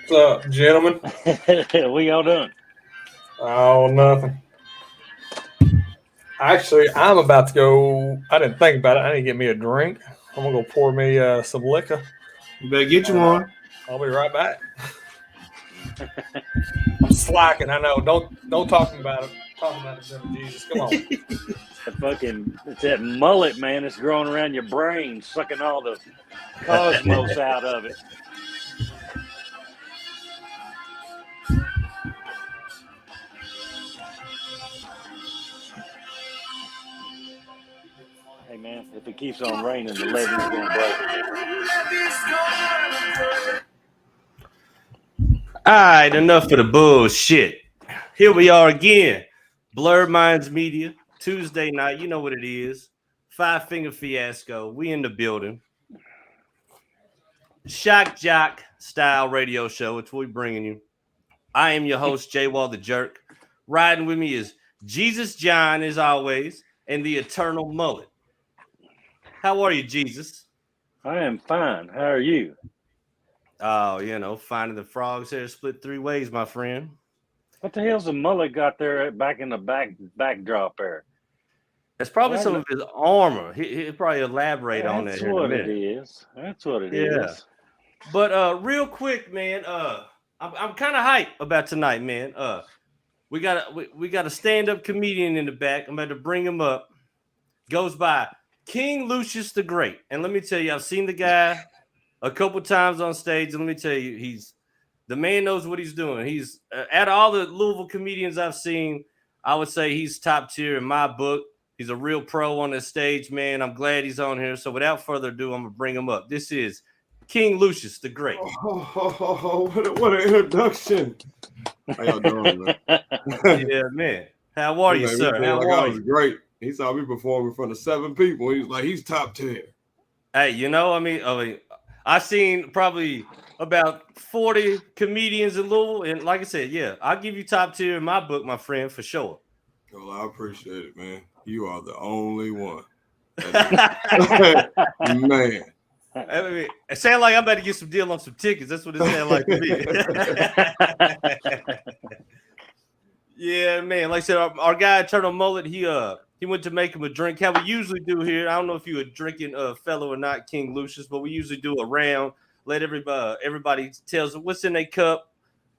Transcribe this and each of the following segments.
What's up, gentlemen? What y'all doing? Oh, nothing. Actually, I'm about to go. I didn't think about it. I need to get me a drink. I'm gonna go pour me some liquor. You better get you And, one. I'll be right back. I'm slacking. I know. Don't talk about it. Talking about the name of Jesus. Come on. It's that mullet, man. It's growing around your brain, sucking all the cosmos out of it. Hey, man, if it keeps on raining, the levee's going to break. All right, enough of the bullshit. Here we are again. Blurred Minds Media, Tuesday night. You know what it is. Five Finger Fiasco. We in the building. Shock Jock style radio show. It's what we bringing you. I am your host, J Wall the Jerk. Riding with me is Jesus John, as always, and the Eternal Mullet. How are you, Jesus? I am fine. How are you? Oh, finding the frog's hair split three ways, my friend. What the hell's the mullet got there back in the backdrop there? That's probably some of his armor. He'll probably elaborate on that here in a minute. That's what it is. But real quick, man, I'm kind of hyped about tonight, man. We got a stand-up comedian in the back. I'm about to bring him up. Goes by King Lucius the Great. And let me tell you, I've seen the guy a couple times on stage, and let me tell you, the man knows what he's doing. He's out of all the Louisville comedians I've seen, I would say he's top tier in my book. He's a real pro on the stage, man. I'm glad he's on here. So without further ado, I'm gonna bring him up. This is King Lucius the Great. What an introduction! How y'all doing, man? Yeah, man. How are you, sir? How are you? Great. He saw me perform in front of 7 people. He was like, he's top 10. Hey, I've seen probably about 40 comedians in Louisville, and like I said, yeah, I'll give you top tier in my book, my friend, for sure. Well, I appreciate it, man. You are the only one. Man. I mean, it sounds like I'm about to get some deal on some tickets. That's what it sounds like to me. Yeah, man. Like I said, our guy Eternal Mullet, he went to make him a drink. How we usually do here. I don't know if you a drinking fellow or not, King Lucius, but we usually do a round. Let everybody tells what's in their cup,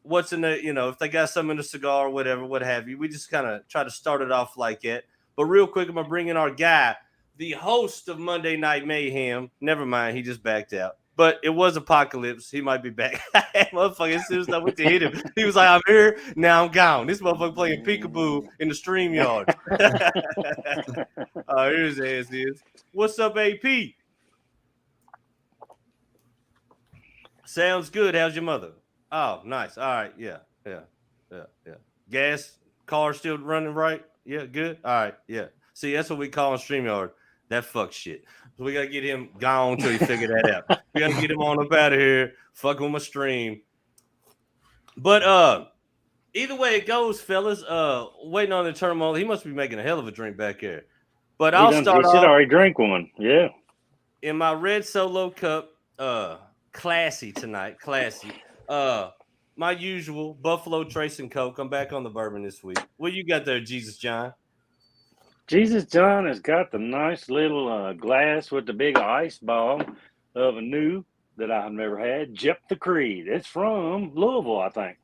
what's in the, if they got something in the cigar or whatever, what have you. We just kind of try to start it off like that. But real quick, I'm gonna bring in our guy, the host of Monday Night Mayhem. Never mind, he just backed out. But it was Apocalypse. He might be back. Motherfucker, as soon as I went to hit him, he was like, I'm here, now I'm gone. This motherfucker playing peekaboo in the stream yard. Here's his ass is. What's up, AP? Sounds good. How's your mother? Oh, nice. All right. Yeah. Gas, car still running right? Yeah, good. All right. Yeah. See, that's what we call in StreamYard. That fuck shit. So we gotta get him gone until he figure that out. We gotta get him on up out of here. Fuck with my stream. But either way it goes, fellas. Waiting on the turmoil. He must be making a hell of a drink back here. But I'll start off. He should already drink one. Yeah. In my red solo cup, classy tonight. Classy. My usual Buffalo Trace and Coke. I'm back on the bourbon this week. What you got there, Jesus John? Jesus John has got the nice little glass with the big ice ball of a new that I've never had. Jep the Creed. It's from Louisville, I think.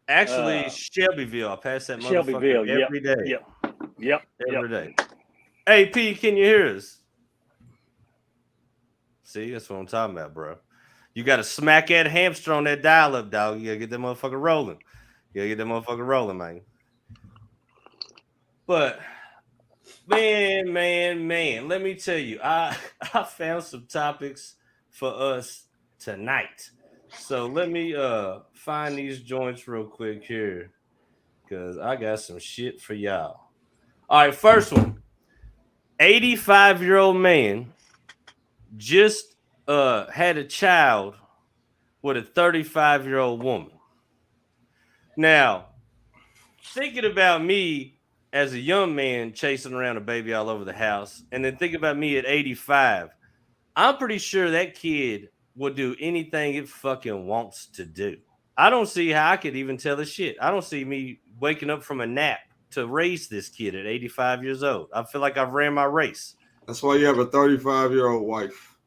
Actually, Shelbyville. I pass that motherfucker every day. Yep. Every day. Hey, P, can you hear us? See, that's what I'm talking about, bro. You got to smack that hamster on that dial-up, dog. You got to get that motherfucker rolling. Man. But, man, let me tell you, I found some topics for us tonight. So let me find these joints real quick here because I got some shit for y'all. All right, first one. 85-year-old man just had a child with a 35-year-old woman. Now, thinking about me as a young man chasing around a baby all over the house, and then think about me at 85, I'm pretty sure that kid will do anything it fucking wants to do. I don't see how I could even tell a shit. I don't see me waking up from a nap to raise this kid at 85 years old. I feel like I've ran my race. That's why you have a 35-year-old wife.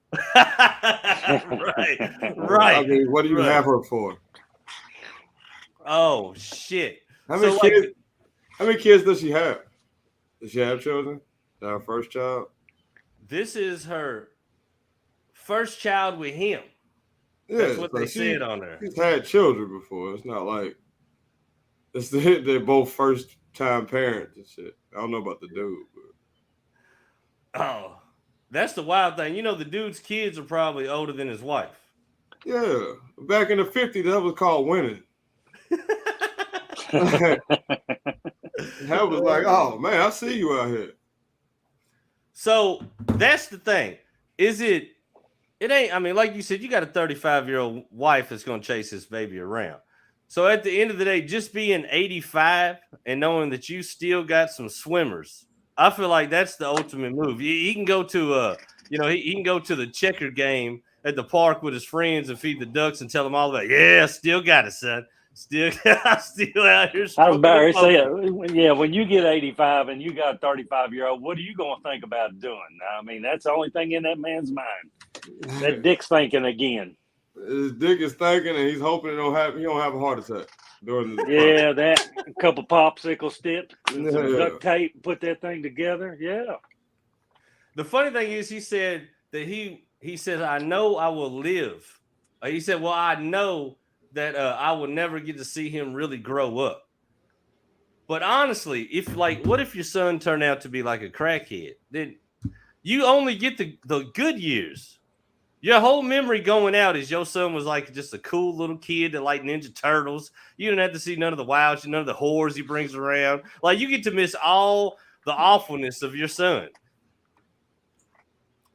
Right. I mean, what do you have her for? Oh shit. How many kids does she have? Does she have children? Is that her first child? This is her first child with him. Yeah, that's what they said on there. She's had children before. It's not like they're both first time parents and shit. I don't know about the dude. But... Oh, that's the wild thing. You know, the dude's kids are probably older than his wife. Yeah, back in the 50s, that was called winning. That was like, oh man, I see you out here. So that's the thing. It ain't, I mean, like you said, you got a 35-year-old wife that's going to chase this baby around. So at the end of the day, just being 85 and knowing that you still got some swimmers, I feel like that's the ultimate move. He can go to he can go to the checker game at the park with his friends and feed the ducks and tell them all about, yeah, still got it, son. Still out here. I was about to say, yeah, when you get 85 and you got a 35-year-old, what are you going to think about doing? I mean, that's the only thing in that man's mind. That dick's thinking again. His dick is thinking, and he's hoping he don't have a heart attack during the that a couple popsicle sticks, some duct tape, put that thing together. Yeah. The funny thing is, he said that he said, I know I will live. He said, well, I know that I will never get to see him really grow up. But honestly, what if your son turned out to be like a crackhead? Then you only get the good years. Your whole memory going out is your son was like just a cool little kid that liked Ninja Turtles. You didn't have to see none of the wilds, none of the whores he brings around. Like, you get to miss all the awfulness of your son.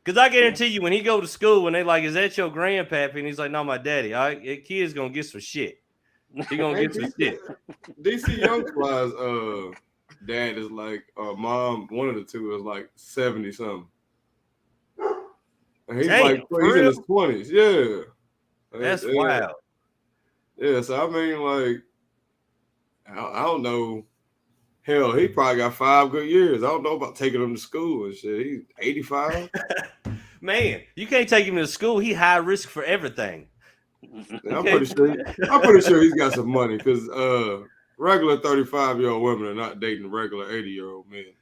Because I guarantee you, when he go to school and they like, is that your grandpappy? And he's like, no, my daddy. All right, that kid's going to get some shit. He going to get some shit. DC Young Fly's dad is like, mom, one of the two is like 70-something. And he's in his 20s. Yeah. That's wild. Yeah, so I mean, like, I don't know. Hell, he probably got 5 good years. I don't know about taking him to school and shit. He's 85. Man, you can't take him to school. He high risk for everything. I'm pretty sure he's got some money because regular 35-year-old women are not dating regular 80-year-old men.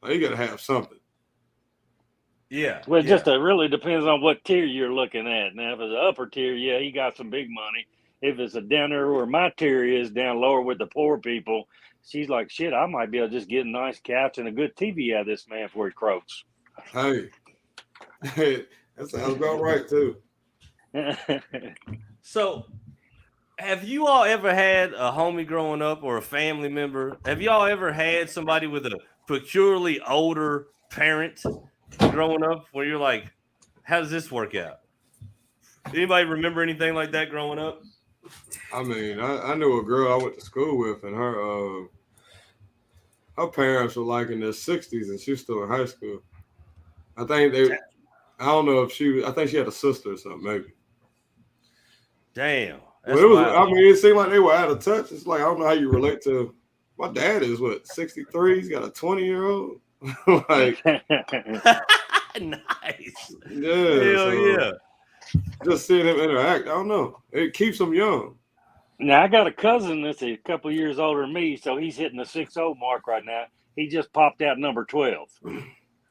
Like, you got to have something. Yeah. Well, it just really depends on what tier you're looking at. Now, if it's an upper tier, yeah, he got some big money. If it's a down there where my tier is, down lower with the poor people, she's like, shit, I might be able to just get a nice couch and a good TV out of this man before he croaks. Hey, that sounds about right, too. So, have you all ever had a homie growing up or a family member? Have you all ever had somebody with a peculiarly older parent growing up where you're like, how does this work out? Anybody remember anything like that growing up? I mean, I knew a girl I went to school with, and her parents were like in their 60s, and she was still in high school. I don't know if I think she had a sister or something, maybe. Damn. Well, it seemed like they were out of touch. It's like, I don't know how you relate to, my dad is 63? He's got a 20-year-old. Like, nice. Yeah. Hell yeah. Just seeing him interact, I don't know. It keeps him young. Now, I got a cousin that's a couple of years older than me, so he's hitting the 6-0 mark right now. He just popped out number 12.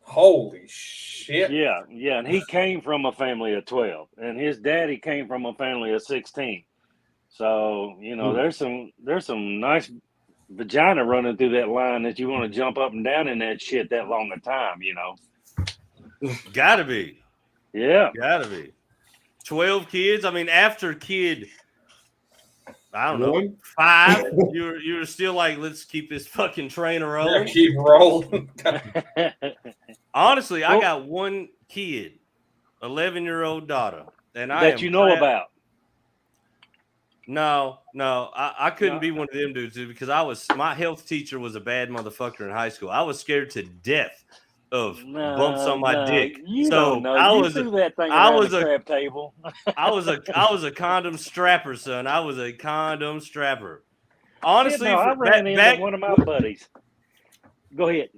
Holy shit. Yeah, and he came from a family of 12, and his daddy came from a family of 16. So, there's some nice vagina running through that line that you want to jump up and down in that shit that long a time, Gotta be. Yeah. Gotta be. 12 kids. I mean, after kid, I don't know, 5, you were still like, let's keep this fucking train rolling. Yeah, keep rolling. Honestly, I got one kid, 11-year-old daughter, and that you know about. No, I couldn't be one of them dudes because my health teacher was a bad motherfucker in high school. I was scared to death of bumps on my dick. You So don't know. You threw that thing I around was the a crab table. I was a condom strapper, son. I was a condom strapper. Honestly, I ran into one of my buddies. Go ahead.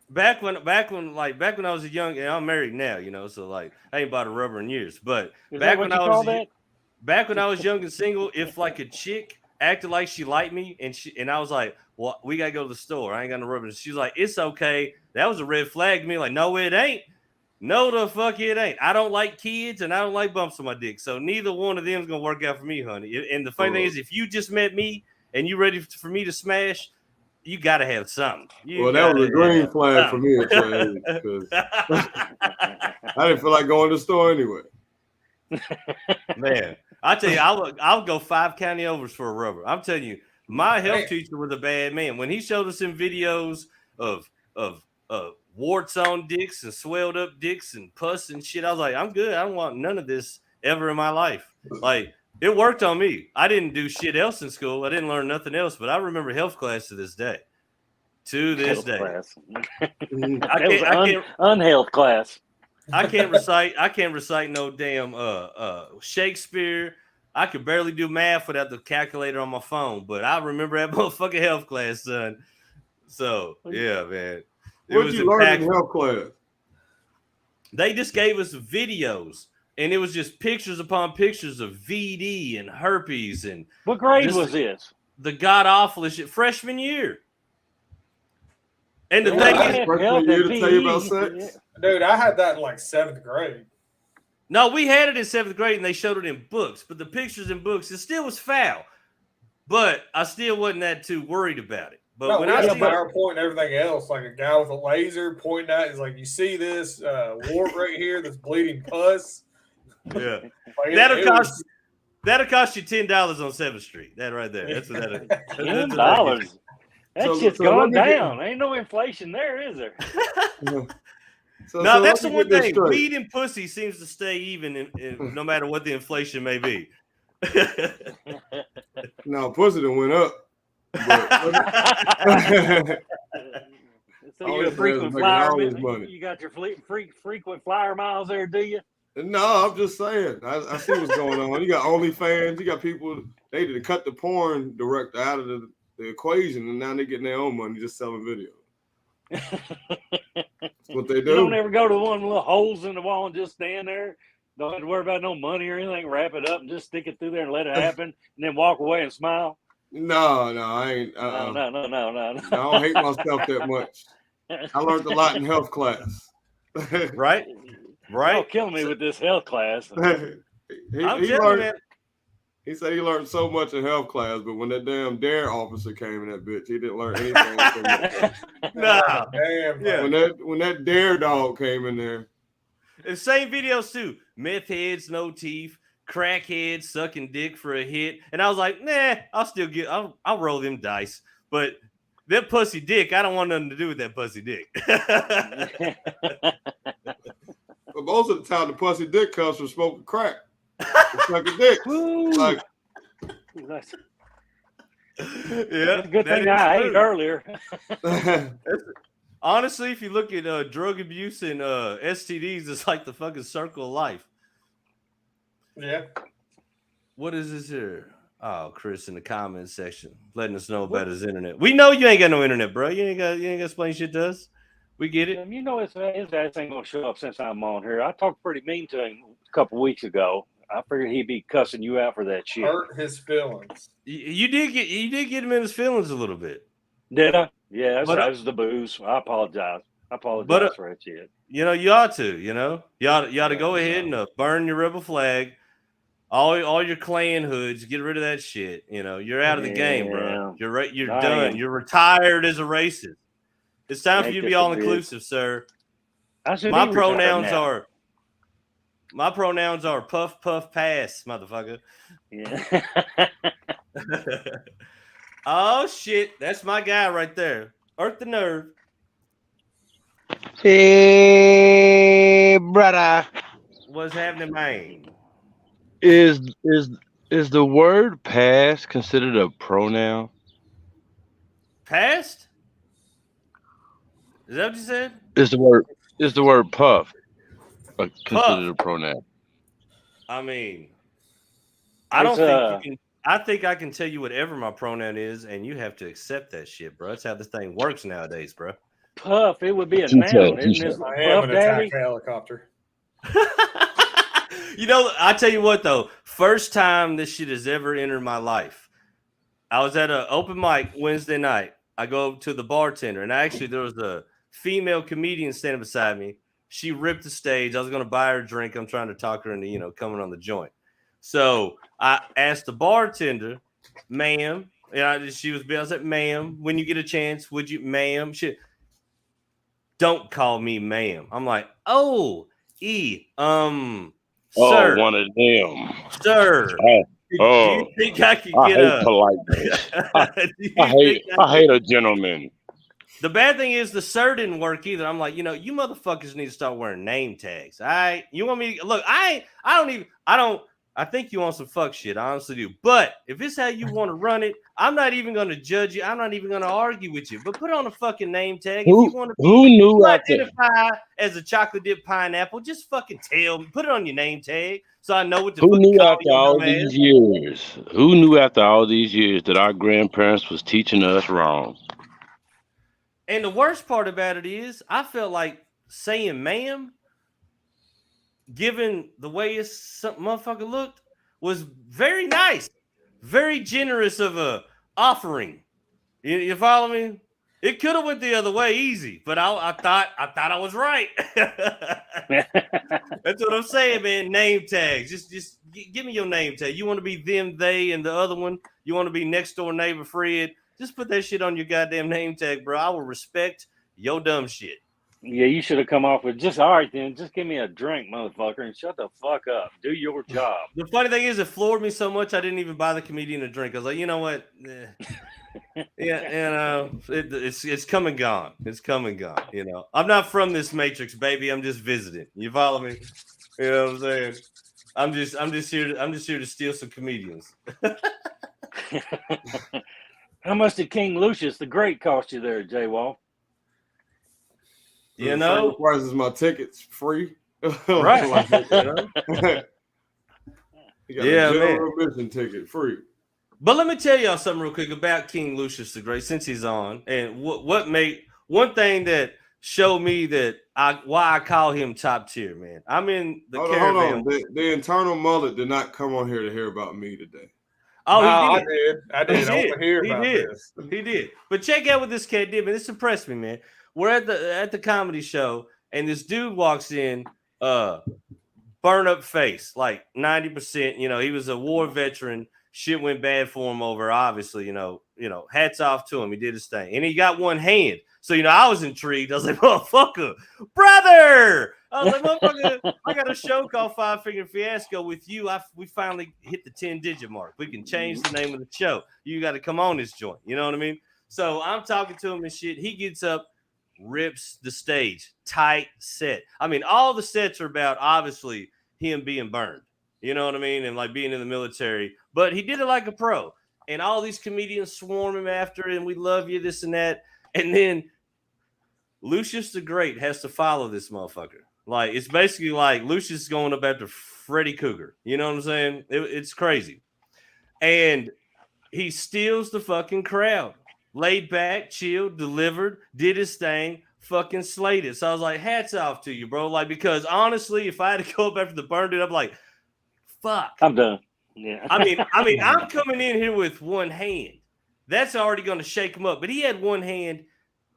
Back when I was a young, and I'm married now, you know, so like I ain't bought a rubber in years. But back when I was young and single, if like a chick acted like she liked me and I was like, well, we gotta go to the store. I ain't got no rubber. And she's like, it's okay. That was a red flag to me. Like, no, it ain't. No, the fuck it ain't. I don't like kids and I don't like bumps on my dick. So neither one of them is gonna work out for me, honey. And the funny thing is, if you just met me and you ready for me to smash, you gotta have something. That was a green flag for me because I didn't feel like going to the store anyway. Man, I tell you, I'll go 5 county overs for a rubber. I'm telling you, my health teacher was a bad man. When he showed us some videos of warts on dicks and swelled up dicks and pus and shit, I was like, I'm good. I don't want none of this ever in my life. Like, it worked on me. I didn't do shit else in school. I didn't learn nothing else, but I remember health class to this day. Unhealth class. I can't recite no damn Shakespeare. I could barely do math without the calculator on my phone, but I remember that motherfucking health class, son. So yeah, man. What did you learn in health class? They just gave us videos, and it was just pictures upon pictures of VD and herpes and. What grade was this? The god awful shit, freshman year. And the thing is, freshman year to tell you about sex? Dude, I had that in like 7th grade. No, we had it in 7th grade, and they showed it in books. But the pictures in books, it still was foul. But I still wasn't that too worried about it. But when I see PowerPoint and everything else, like a guy with a laser pointing at, is like, you see this wart right here, this bleeding pus. Yeah, that'll cost you $10 on 7th Street. That right there. That's what that is. $10. That shit's gone down. Ain't no inflation there, is there? No, that's the one thing. Weed and pussy seems to stay even no matter what the inflation may be. No, pussy done went up. So you're a frequent flyer. You got your frequent flyer miles there, do you? No, I'm just saying. I see what's going on. You got OnlyFans. You got people. They did cut the porn director out of the equation, and now they're getting their own money just selling videos. That's what they do. You don't ever go to one of the little holes in the wall and just stand there. Don't have to worry about no money or anything. Wrap it up and just stick it through there and let it happen, and then walk away and smile. No, I ain't. No. I don't hate myself that much. I learned a lot in health class. Right. Don't kill me with this health class. He said he learned so much in health class, but when that damn dare officer came in that bitch, he didn't learn anything. Nah, damn. Yeah. When that dare dog came in there. The same videos too. Meth heads, no teeth, crackheads sucking dick for a hit, and I was like, nah, I'll roll them dice. But that pussy dick, I don't want nothing to do with that pussy dick. But most of the time, the pussy dick comes from smoking crack. Sucking dick. Like, yeah, good thing I ate earlier. Honestly, if you look at drug abuse and STDs, it's like the fucking circle of life. Yeah. What is this here? Oh, Chris in the comments section letting us know about his internet. We know you ain't got no internet, bro. You ain't got to explain shit to us. We get it. You know his ass ain't gonna show up since I'm on here. I talked pretty mean to him a couple weeks ago. I figured he'd be cussing you out for that shit. Hurt his feelings. You did get him in his feelings a little bit. Did I? Yeah, that was the booze. I apologize. For that shit. You know, you ought to. You know, you ought to go ahead and burn your rebel flag. All your clan hoods, get rid of that shit. You know, you're out of the game, bro. You're right. You're done. You're retired as a racist. It's time for you to be all inclusive, sir. My pronouns are puff puff pass, motherfucker. Yeah. Oh shit, that's my guy right there. Earth the nerve. Hey, brother. What's happening, man? Is Is the word past considered a pronoun? Past? Is that what you said? Is the word puff Puff. considered a pronoun? I mean, I It's don't think you can. I think I can tell you whatever my pronoun is, and you have to accept that shit, bro. That's how this thing works nowadays, bro. Puff. It would be a He said, noun, isn't it? I am Puff an attack Daddy. helicopter. You know, I tell you what though, first time this shit has ever entered my life. I was at an open mic Wednesday night. I go up to the bartender, and actually there was a female comedian standing beside me. She ripped the stage. I was going to buy her a drink. I'm trying to talk her into, coming on the joint. So I asked the bartender, ma'am, she was, I said, ma'am, when you get a chance, would you, ma'am? She, don't call me ma'am. I'm like, oh, "Oh, sir, one of them." sir. Oh, Do oh, you think I could I get hate a? politeness. Do you think I hate a gentleman. The bad thing is the sir didn't work either. I'm like, you motherfuckers need to start wearing name tags. All right. You want me to look, I think you want some fuck shit. I honestly do. But if it's how you want to run it, I'm not even going to judge you. I'm not even going to argue with you. But put on a fucking name tag. If you want to Who knew after identify as a chocolate dip pineapple, just fucking tell me. Put it on your name tag so I know what to who fucking knew call after your all dumb these ass. years? Who knew after all these years that our grandparents was teaching us wrong? And the worst part about it is, I felt like saying ma'am, given the way this motherfucker looked, was very nice, very generous of a offering. You follow me? It could have went the other way easy, but I thought I was right. That's what I'm saying, man. Name tags. Just give me your name tag. You want to be them, they, and the other one? You want to be next door neighbor Fred? Just put that shit on your goddamn name tag, bro. I will respect your dumb shit. Yeah, you should have come off with just all right then. Just give me a drink, motherfucker, and shut the fuck up. Do your job. The funny thing is, it floored me so much I didn't even buy the comedian a drink. I was like, you know what? Yeah, it's come and gone. It's come and gone. I'm not from this matrix, baby. I'm just visiting. You follow me? You know what I'm saying? I'm just here to steal some comedians. How much did King Lucius the Great cost you there, J Wall? You know, the price is my tickets free. Right. You got Yeah, a man. general admission ticket free. But let me tell y'all something real quick about King Lucius the Great, since he's on, and what made one thing that showed me that why I call him top tier, man. I'm in the caravan. Hold on. The internal mullet did not come on here to hear about me today. Oh, he I did. did. I want to hear about this. He did. But check out what this cat did, man. This impressed me, man. We're at the comedy show, and this dude walks in, burn up face, like 90%. He was a war veteran. Shit went bad for him over, obviously, hats off to him. He did his thing. And he got one hand. So, I was intrigued. I was like, motherfucker, brother. I was like, motherfucker, I got a show called Five Finger Fiasco with you. We finally hit the 10-digit mark. We can change the name of the show. You got to come on this joint. You know what I mean? So I'm talking to him and shit. He gets up, rips the stage, tight set. I mean, all the sets are about, obviously, him being burned. You know what I mean? And like being in the military. But he did it like a pro. And all these comedians swarm him after it, and we love you, this and that. And then Lucius the Great has to follow this motherfucker. Like, it's basically like Lucius going up after Freddy Cougar. You know what I'm saying? It's crazy. And he steals the fucking crowd. Laid back, chilled, delivered, did his thing, fucking slayed it. So I was like, hats off to you, bro. Like, because honestly, if I had to go up after the burned it, I'm like, fuck. I'm done. Yeah. I mean, I'm coming in here with one hand. That's already going to shake him up. But he had one hand,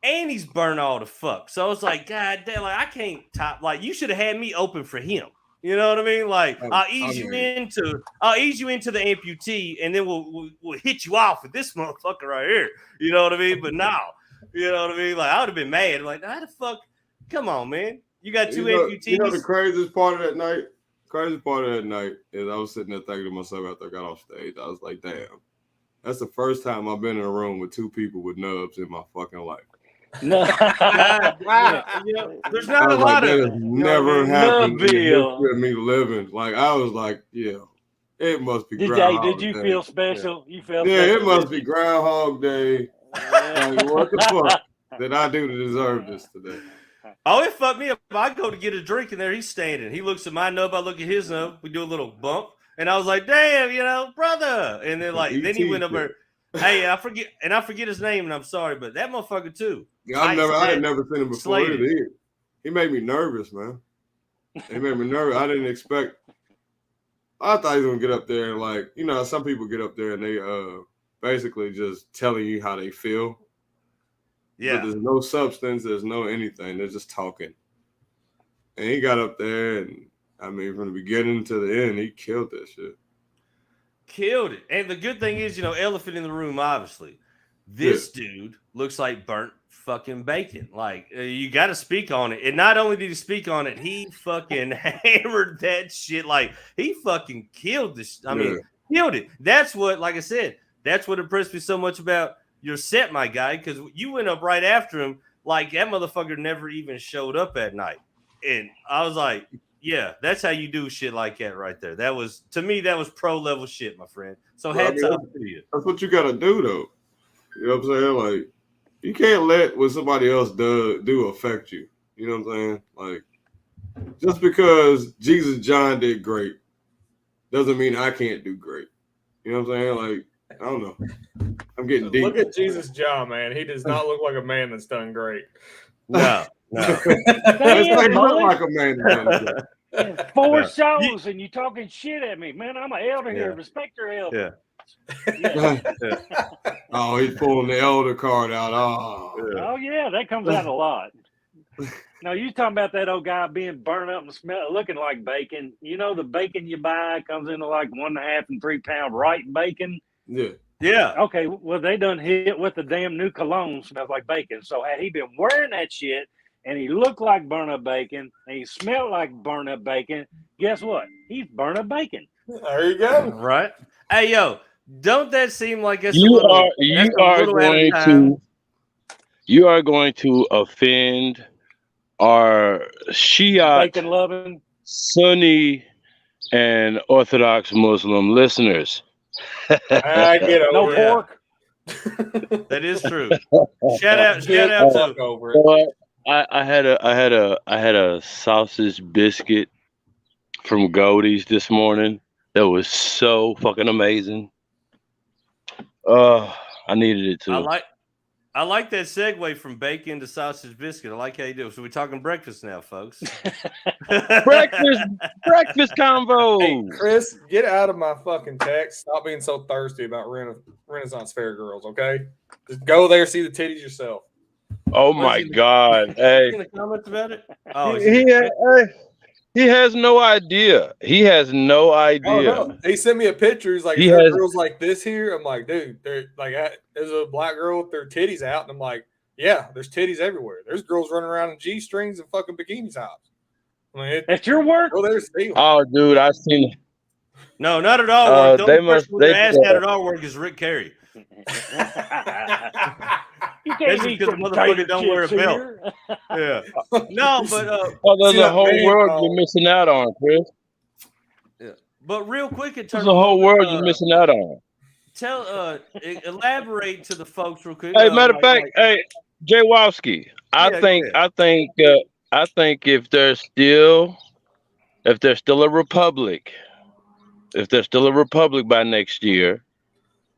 and he's burned all the fuck. So I was like, God damn, like I can't top. Like, you should have had me open for him. You know what I mean? Like, I'll ease you into the amputee, and then we'll hit you off with this motherfucker right here. You know what I mean? But now, you know what I mean? Like, I would have been mad. Like, how the fuck? Come on, man. You got two amputees. You know the craziest part of that night? Crazy part of that night is I was sitting there thinking to myself after I got off stage. I was like, damn, that's the first time I've been in a room with two people with nubs in my fucking life. No. There's not a lot of never happened in the history of me living. Like, I was like, yeah, It must be Did Groundhog you Day. feel special? You felt Yeah, special, it must didn't be you? Groundhog Day. Like, what the fuck did I do to deserve this today? Oh, it fucked me up. I go to get a drink and there he's standing. He looks at my nub, I look at his nub. We do a little bump, and I was like, "Damn, brother." And then then he went over. Hey, I forget his name, and I'm sorry, but that motherfucker too. Yeah, I had never seen him before either. He made me nervous, man. He made me nervous. I didn't expect. I thought he was gonna get up there and like, some people get up there and they basically just telling you how they feel. Yeah. But there's no substance, there's no anything. They're just talking. And he got up there and I mean from the beginning to the end, he killed that shit. Killed it. And the good thing is, elephant in the room, obviously. This dude looks like burnt fucking bacon. Like, you got to speak on it. And not only did he speak on it, he fucking hammered that shit. Like, he fucking killed this. I mean, killed it. That's what, like I said, that's what impressed me so much about your set, my guy, because you went up right after him. Like, that motherfucker never even showed up at night. And I was like, yeah, that's how you do shit like that right there. That was, to me, that was pro level shit, my friend. So hats off to you. That's what you got to do, though. You know what I'm saying? Like, you can't let what somebody else do affect you. You know what I'm saying? Like, just because Jesus John did great doesn't mean I can't do great. You know what I'm saying? Like, I don't know. I'm getting deep. Look at Jesus John, man. He does not look like a man that's done great. No. Damn, look like a man. 4 shows and you talking shit at me, man. I'm an elder here. Respect your elder. Oh, he's pulling the elder card out. Oh yeah, that comes out a lot. No, you talking about that old guy being burned up and looking like bacon. The bacon you buy comes into like 1.5 and 3 pound right bacon. Yeah. Okay, well they done hit with the damn new cologne smells like bacon. So had he been wearing that shit and he looked like burnt up bacon and he smelled like burnt up bacon, guess what? He's burnt up bacon. There you go. Right. Hey yo, don't that seem like it's you are going to offend our Shiite, bacon loving, Sunni, and Orthodox Muslim listeners. I get over pork. That is true. Shout out to over it. I had a sausage biscuit from Goldie's this morning that was so fucking amazing. I needed it too. I like that segue from bacon to sausage biscuit. I like how you do it. So we're talking breakfast now, folks. breakfast combo. Hey, Chris, get out of my fucking text. Stop being so thirsty about Renaissance Fair girls, okay? Just go there, see the titties yourself. Oh my God! Hey, in the comments about it? Oh, he has no idea. He has no idea. Oh, no. He sent me a picture. He's like, there girls like this here? I'm like, dude, there's a black girl with their titties out. And I'm like, yeah, there's titties everywhere. There's girls running around in G-strings and fucking bikini tops. I mean, that's your work? Go there, see. Oh, dude, I've seen. No, not at all. The only person with their ass out at all work is Rick Carey. You can't be because the motherfucker don't wear a belt. Yeah. No, but there's a whole world you're missing out on, Chris. Yeah. But real quick, there's a whole world you're missing out on. Elaborate to the folks real quick. Hey, matter of fact, hey, Jay Wowski, I think if there's still a republic, by next year,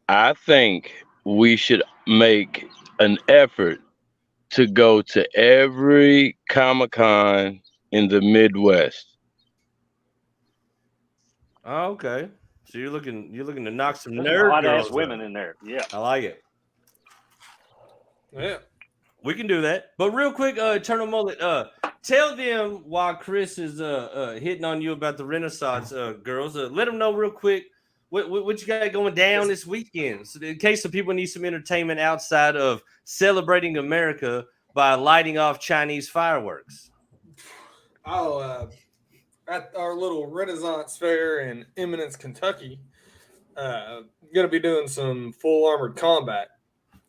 I think we should make an effort to go to every Comic-Con in the Midwest. Oh, okay. So you're looking to knock some nerd girls women in there. Yeah. I like it. Yeah. We can do that. But real quick, Eternal Mullet, tell them why Chris is hitting on you about the Renaissance girls. Let them know real quick what you got going down this weekend, so in case the people need some entertainment outside of celebrating America by lighting off Chinese fireworks. At our little Renaissance Fair in Eminence, Kentucky, going to be doing some full armored combat.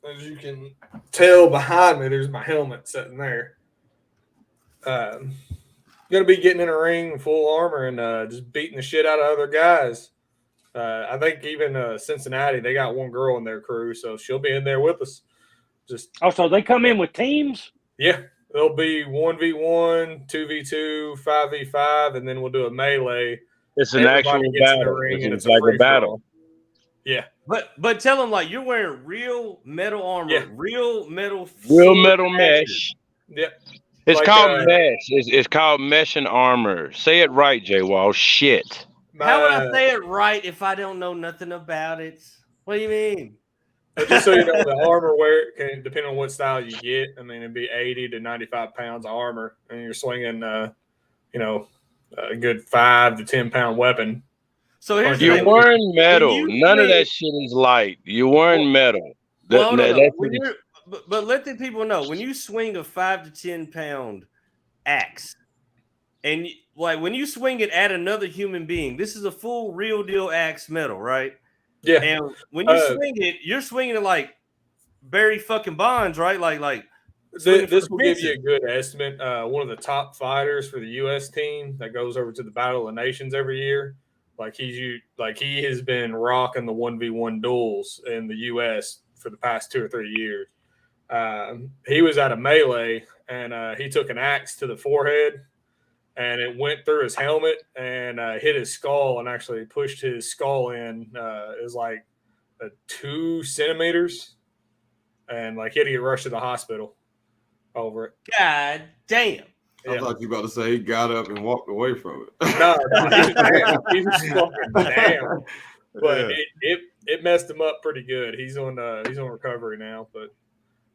As you can tell behind me, there's my helmet sitting there. Going to be getting in a ring in full armor and just beating the shit out of other guys. I think even Cincinnati, they got one girl in their crew, so she'll be in there with us. Just Also, they come in with teams. yeah, there'll be 1v1, 2v2, 5v5, and then we'll do a melee. It's an Everybody actual gets in the battle. ring, and it's a like free a battle. Yeah, But tell them like you're wearing real metal armor, Yeah. real metal mesh. Yep. It's Like, called mesh. It's called mesh and armor. Say it right, J Wall. Shit. How would I say it right if I don't know nothing about it? What do you mean? Just so you know, the armor wear can depend on what style you get. I mean, it'd be 80 to 95 pounds of armor, and you're swinging, a good 5 to 10 pound weapon. So here's the You're thing. wearing metal. you None of swing- that shit is light. You're wearing metal. Well, no. That's When but let the people know when you swing a 5 to 10 pound axe, and like when you swing it at another human being, this is a full real deal axe metal, right? Yeah. And when you swing it, you're swinging it like Barry fucking Bonds, right? Like This will give you a good estimate. One of the top fighters for the U.S. team that goes over to the Battle of the Nations every year, he has been rocking the 1v1 duels in the U.S. for the past 2 or 3 years. He was at a melee and he took an axe to the forehead and it went through his helmet and hit his skull and actually pushed his skull in. It was like 2 centimeters, and like he had to get rushed to the hospital over it. God damn. I thought you were about to say he got up and walked away from it. No, he was fucking damn. But it messed him up pretty good. He's on recovery now. But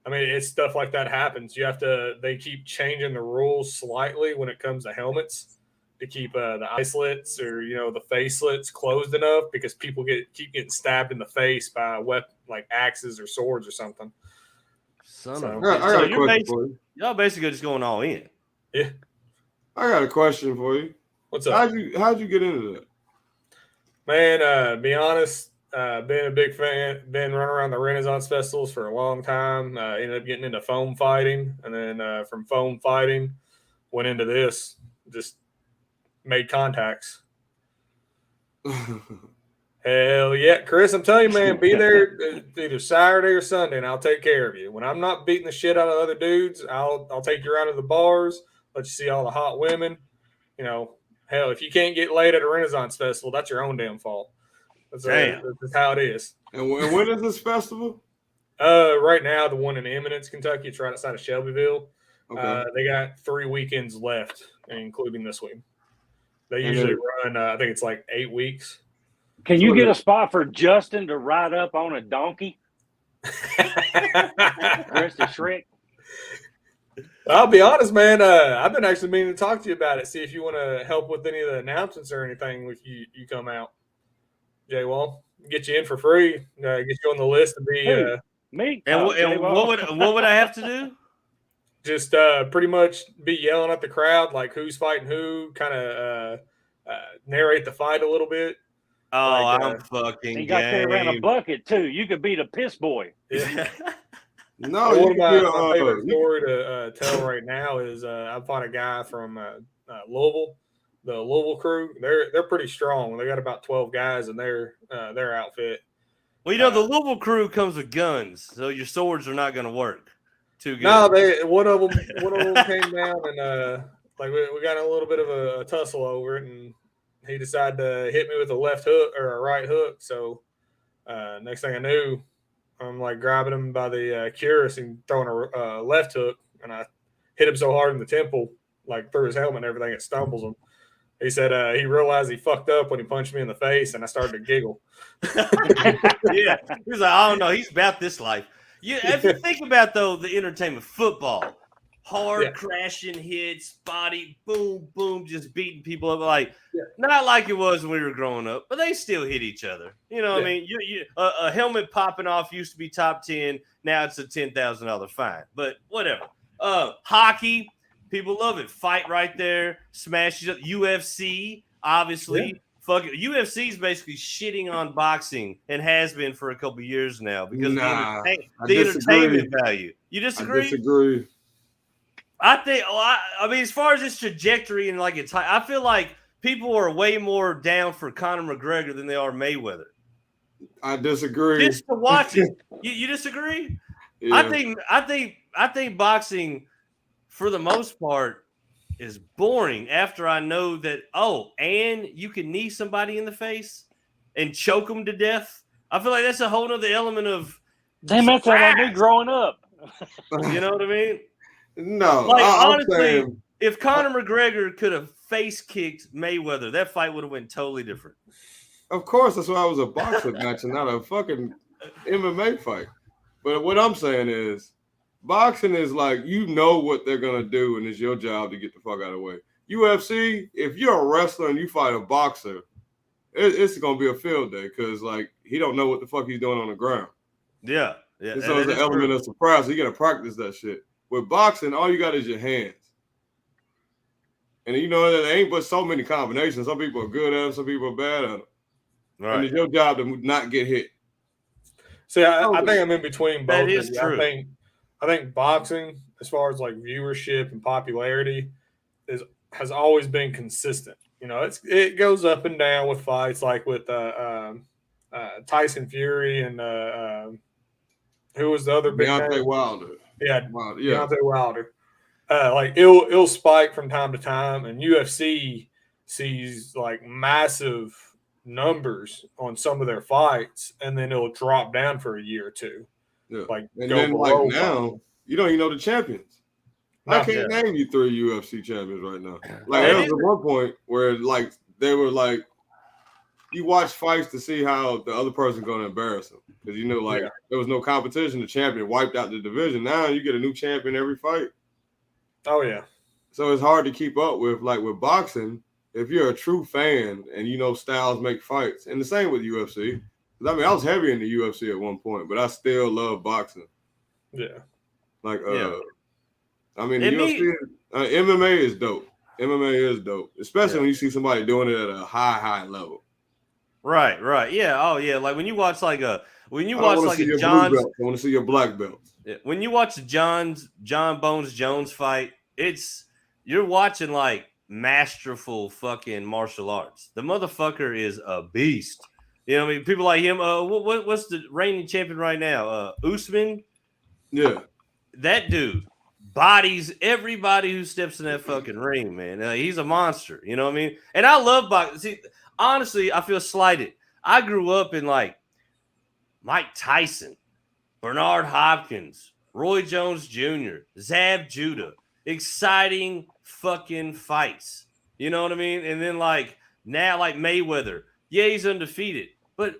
I mean, it's stuff like that happens. They keep changing the rules slightly when it comes to helmets to keep the eye slits or the face slits closed enough because people keep getting stabbed in the face by like axes or swords or something. I got a question for you. Y'all basically just going all in. Yeah. I got a question for you. What's up? How'd you get into that? Man, be honest, been a big fan, been running around the Renaissance festivals for a long time. Ended up getting into foam fighting, and then from foam fighting, went into this. Just made contacts. Hell yeah, Chris! I'm telling you, man, be there either Saturday or Sunday, and I'll take care of you. When I'm not beating the shit out of other dudes, I'll take you around to the bars, let you see all the hot women. Hell, if you can't get laid at a Renaissance festival, that's your own damn fault. That's how it is. And when is this festival? Right now, the one in Eminence, Kentucky, it's right outside of Shelbyville. Okay. They got 3 weekends left, including this week. They usually run, I think it's like 8 weeks. Can you get a spot for Justin to ride up on a donkey? Dressed as Shrek? I'll be honest, man. I've been actually meaning to talk to you about it. See if you want to help with any of the announcements or anything if you come out. Jay Wall, get you in for free. Get you on the list to be me. And what would I have to do? Just pretty much be yelling at the crowd like who's fighting who. Kind of narrate the fight a little bit. Oh, I'm fucking. You got to carry around a bucket too. You could be the piss boy. Yeah. No, one of my favorite story to tell right now is I fought a guy from Louisville, the Louisville crew. They're pretty strong. They got about 12 guys in their outfit. Well, the Louisville crew comes with guns, so your swords are not going to work too good. No, one of them came down and we got a little bit of a tussle over it, and he decided to hit me with a left hook or a right hook. So next thing I knew, I'm like grabbing him by the cuirass and throwing a left hook, and I hit him so hard in the temple, like through his helmet and everything, it stumbles him. He said he realized he fucked up when he punched me in the face, and I started to giggle. Yeah, he was like, I don't know, he's about this life. If you think about though the entertainment, football, hard crashing hits, body, boom, boom, just beating people up not like it was when we were growing up, but they still hit each other. You know what I mean? A helmet popping off used to be top 10. Now it's a $10,000 fine, but whatever. Hockey, people love it. Fight right there, smash each other. UFC, obviously. Fuck it. UFC is basically shitting on boxing and has been for a couple years now because of the entertainment value. You disagree? I disagree. I think. I mean, as far as its trajectory and like its, I feel like people are way more down for Conor McGregor than they are Mayweather. I disagree. Just to watch it. You disagree? Yeah. I think boxing, for the most part, is boring after I know that, and you can knee somebody in the face and choke them to death. I feel like that's a whole other element of Damn, that sounded like me growing up. you know what I mean? No, Like, I'm honestly, saying, if Conor McGregor could have face kicked Mayweather, that fight would have went totally different. of course, that's why it was a boxing match and not a fucking MMA fight. But what I'm saying is, boxing is like, you know what they're gonna do, and it's your job to get the fuck out of the way. UFC, if you're a wrestler and you fight a boxer, it's gonna be a field day because like he don't know what the fuck he's doing on the ground. Yeah. And so it's an element of surprise. So you gotta practice that shit. With boxing, all you got is your hands. And you know there ain't but so many combinations. Some people are good at them, some people are bad at them. Right. And it's your job to not get hit. See, I think I'm in between both. That is true. I think boxing, as far as like viewership and popularity, has always been consistent. You know, it goes up and down with fights, like with Tyson Fury and who was the other big Deontay name? Wilder. Yeah, Yeah. Deontay Wilder. Like it'll spike from time to time, and UFC sees like massive numbers on some of their fights, and then it'll drop down for a year or two. Yeah. Like, and go then like below now, you don't even know the champions. I can't name you 3 UFC champions right now. Like there was at one point where like they were like, you watch fights to see how the other person's going to embarrass them because you know like there was no competition. The champion wiped out the division. Now you get a new champion every fight. Oh yeah. So it's hard to keep up with. Like with boxing, if you're a true fan and you know styles make fights, and the same with UFC. I mean, I was heavy in the UFC at one point, but I still love boxing. Yeah. Like, I mean, the UFC, MMA is dope. MMA is dope, especially when you see somebody doing it at a high level. Right. Yeah. Oh, yeah. Like when you watch like a John's. I want to see your black belts. When you watch the John Bones Jones fight, you're watching like masterful fucking martial arts. The motherfucker is a beast. You know what I mean? People like him. What's the reigning champion right now? Usman. Yeah. That dude bodies everybody who steps in that fucking ring, man. He's a monster. You know what I mean? And I love boxing. See, honestly, I feel slighted. I grew up in like Mike Tyson, Bernard Hopkins, Roy Jones Jr., Zab Judah. Exciting fucking fights. You know what I mean? And then like now, like Mayweather. Yeah, he's undefeated. But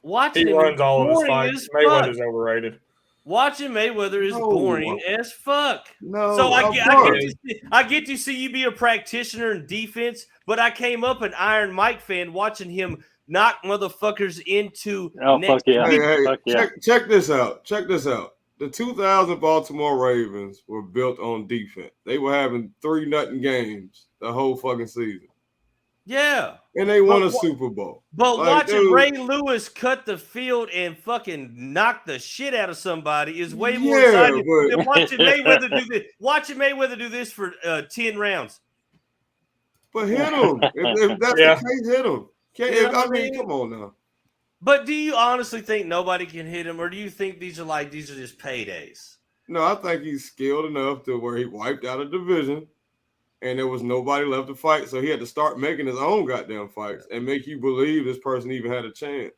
watching he runs all of his fights. Mayweather's overrated. Watching Mayweather is boring as fuck. No, so I get to see you be a practitioner in defense, but I came up an Iron Mike fan watching him knock motherfuckers into. Fuck yeah! Check this out. The 2000 Baltimore Ravens were built on defense. They were having 3-0 games the whole fucking season. Yeah. And they won a Super Bowl. But watching Ray Lewis cut the field and fucking knock the shit out of somebody is way more exciting than watching Mayweather do this. Watching Mayweather do this for 10 rounds. But hit him. if that's the case, hit him. I mean, come on now. But do you honestly think nobody can hit him, or do you think these are just paydays? No, I think he's skilled enough to where he wiped out a division. And there was nobody left to fight, so he had to start making his own goddamn fights and make you believe this person even had a chance.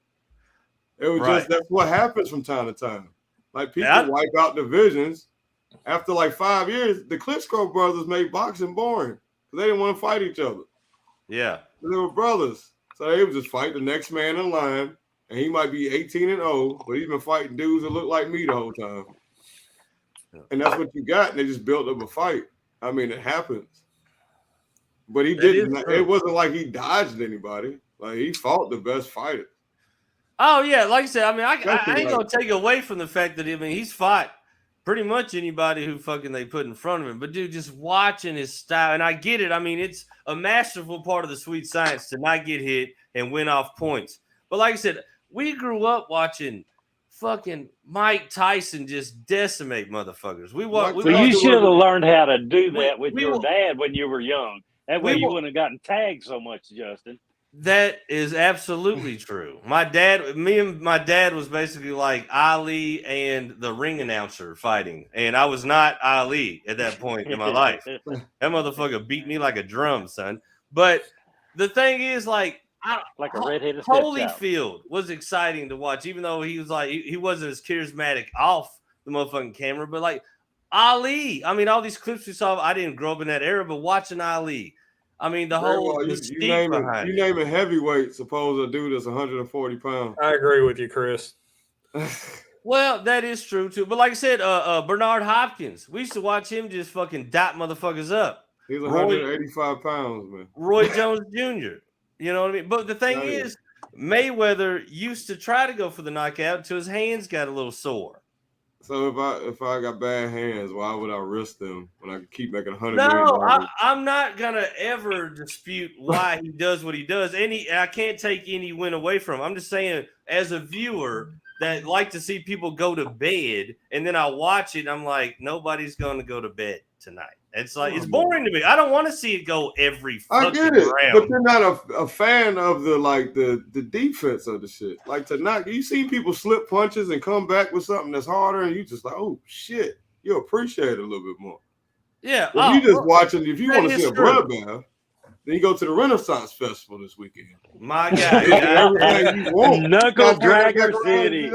It was that's what happens from time to time. Like people wipe out divisions. After like 5 years, the Klitschko brothers made boxing boring because they didn't want to fight each other. Yeah, they were brothers, so they would just fight the next man in line, and he might be 18-0, but he's been fighting dudes that look like me the whole time. And that's what you got. And they just built up a fight. I mean, it happens. But he didn't. It wasn't like he dodged anybody. Like he fought the best fighter. Oh yeah, like I said, I mean, I ain't gonna take away from the fact that he's fought pretty much anybody who fucking they put in front of him. But dude, just watching his style, and I get it. I mean, it's a masterful part of the sweet science to not get hit and win off points. But like I said, we grew up watching fucking Mike Tyson just decimate motherfuckers. You should have learned how to do that with your dad when you were young. That way you wouldn't have gotten tagged so much, Justin. That is absolutely true. Me and my dad was basically like Ali and the ring announcer fighting, and I was not Ali at that point in my life. That motherfucker beat me like a drum, son. But the thing is, like a redheaded stepchild. Holyfield was exciting to watch, even though he was like he wasn't as charismatic off the motherfucking camera. But like Ali, I mean, all these clips we saw. I didn't grow up in that era, but watching Ali. I mean, the whole you name it heavyweight. Suppose a dude that's 140 pounds. I agree with you, Chris. Well, that is true too. But like I said, Bernard Hopkins, we used to watch him just fucking dot motherfuckers up. He's 185 pounds, man. Roy Jones Jr. You know what I mean? But the thing is, Mayweather used to try to go for the knockout until his hands got a little sore. So if I got bad hands, why would I risk them when I keep making $100 million? No, I'm not gonna ever dispute why he does what he does. I can't take any win away from him. I'm just saying, as a viewer that like to see people go to bed, and then I watch it, and I'm like, nobody's gonna go to bed tonight. It's like it's boring to me. I don't want to see it go every fucking I get it, round. but you're not a fan of the defense of the shit. Like you see people slip punches and come back with something that's harder, and you just like, oh shit, you appreciate it a little bit more. Yeah, if you just watching, if you want to see a bloodbath, then you go to the Renaissance Festival this weekend. My guy, everything you want. Knuckle Dragger City.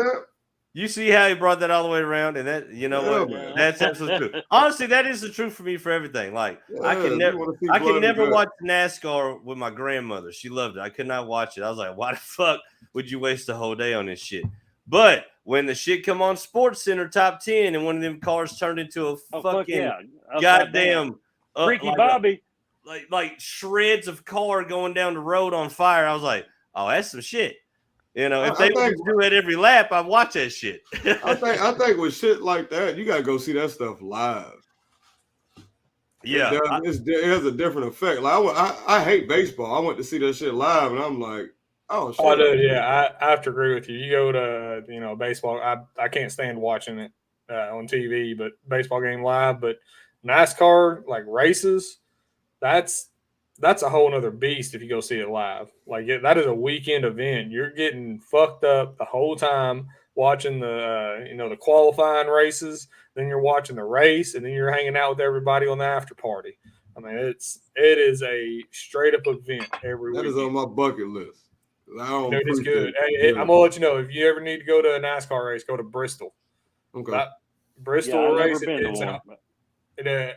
You see how he brought that all the way around, and that what? Man. That's absolutely true. Honestly, that is the truth for me for everything. Like I can never watch NASCAR with my grandmother. She loved it. I could not watch it. I was like, why the fuck would you waste a whole day on this shit? But when the shit come on Sports Center Top 10 and one of them cars turned into a fucking goddamn Freaky Bobby, like shreds of car going down the road on fire, I was like, oh, that's some shit. You know, if they would do it every lap, I'd watch that shit. I think with shit like that, you gotta go see that stuff live. Yeah, it has a different effect. Like I hate baseball. I went to see that shit live, and I'm like, oh shit. Oh, dude, yeah, I have to agree with you. You go to baseball. I can't stand watching it on TV, but baseball game live. But NASCAR like races, that's a whole nother beast if you go see it live. Like that is a weekend event. You're getting fucked up the whole time watching the qualifying races. Then you're watching the race, and then you're hanging out with everybody on the after party. I mean, it is a straight up event every week. That is on my bucket list. It's good. Hey, I'm gonna let you know if you ever need to go to a NASCAR race, go to Bristol. Okay. Bristol race.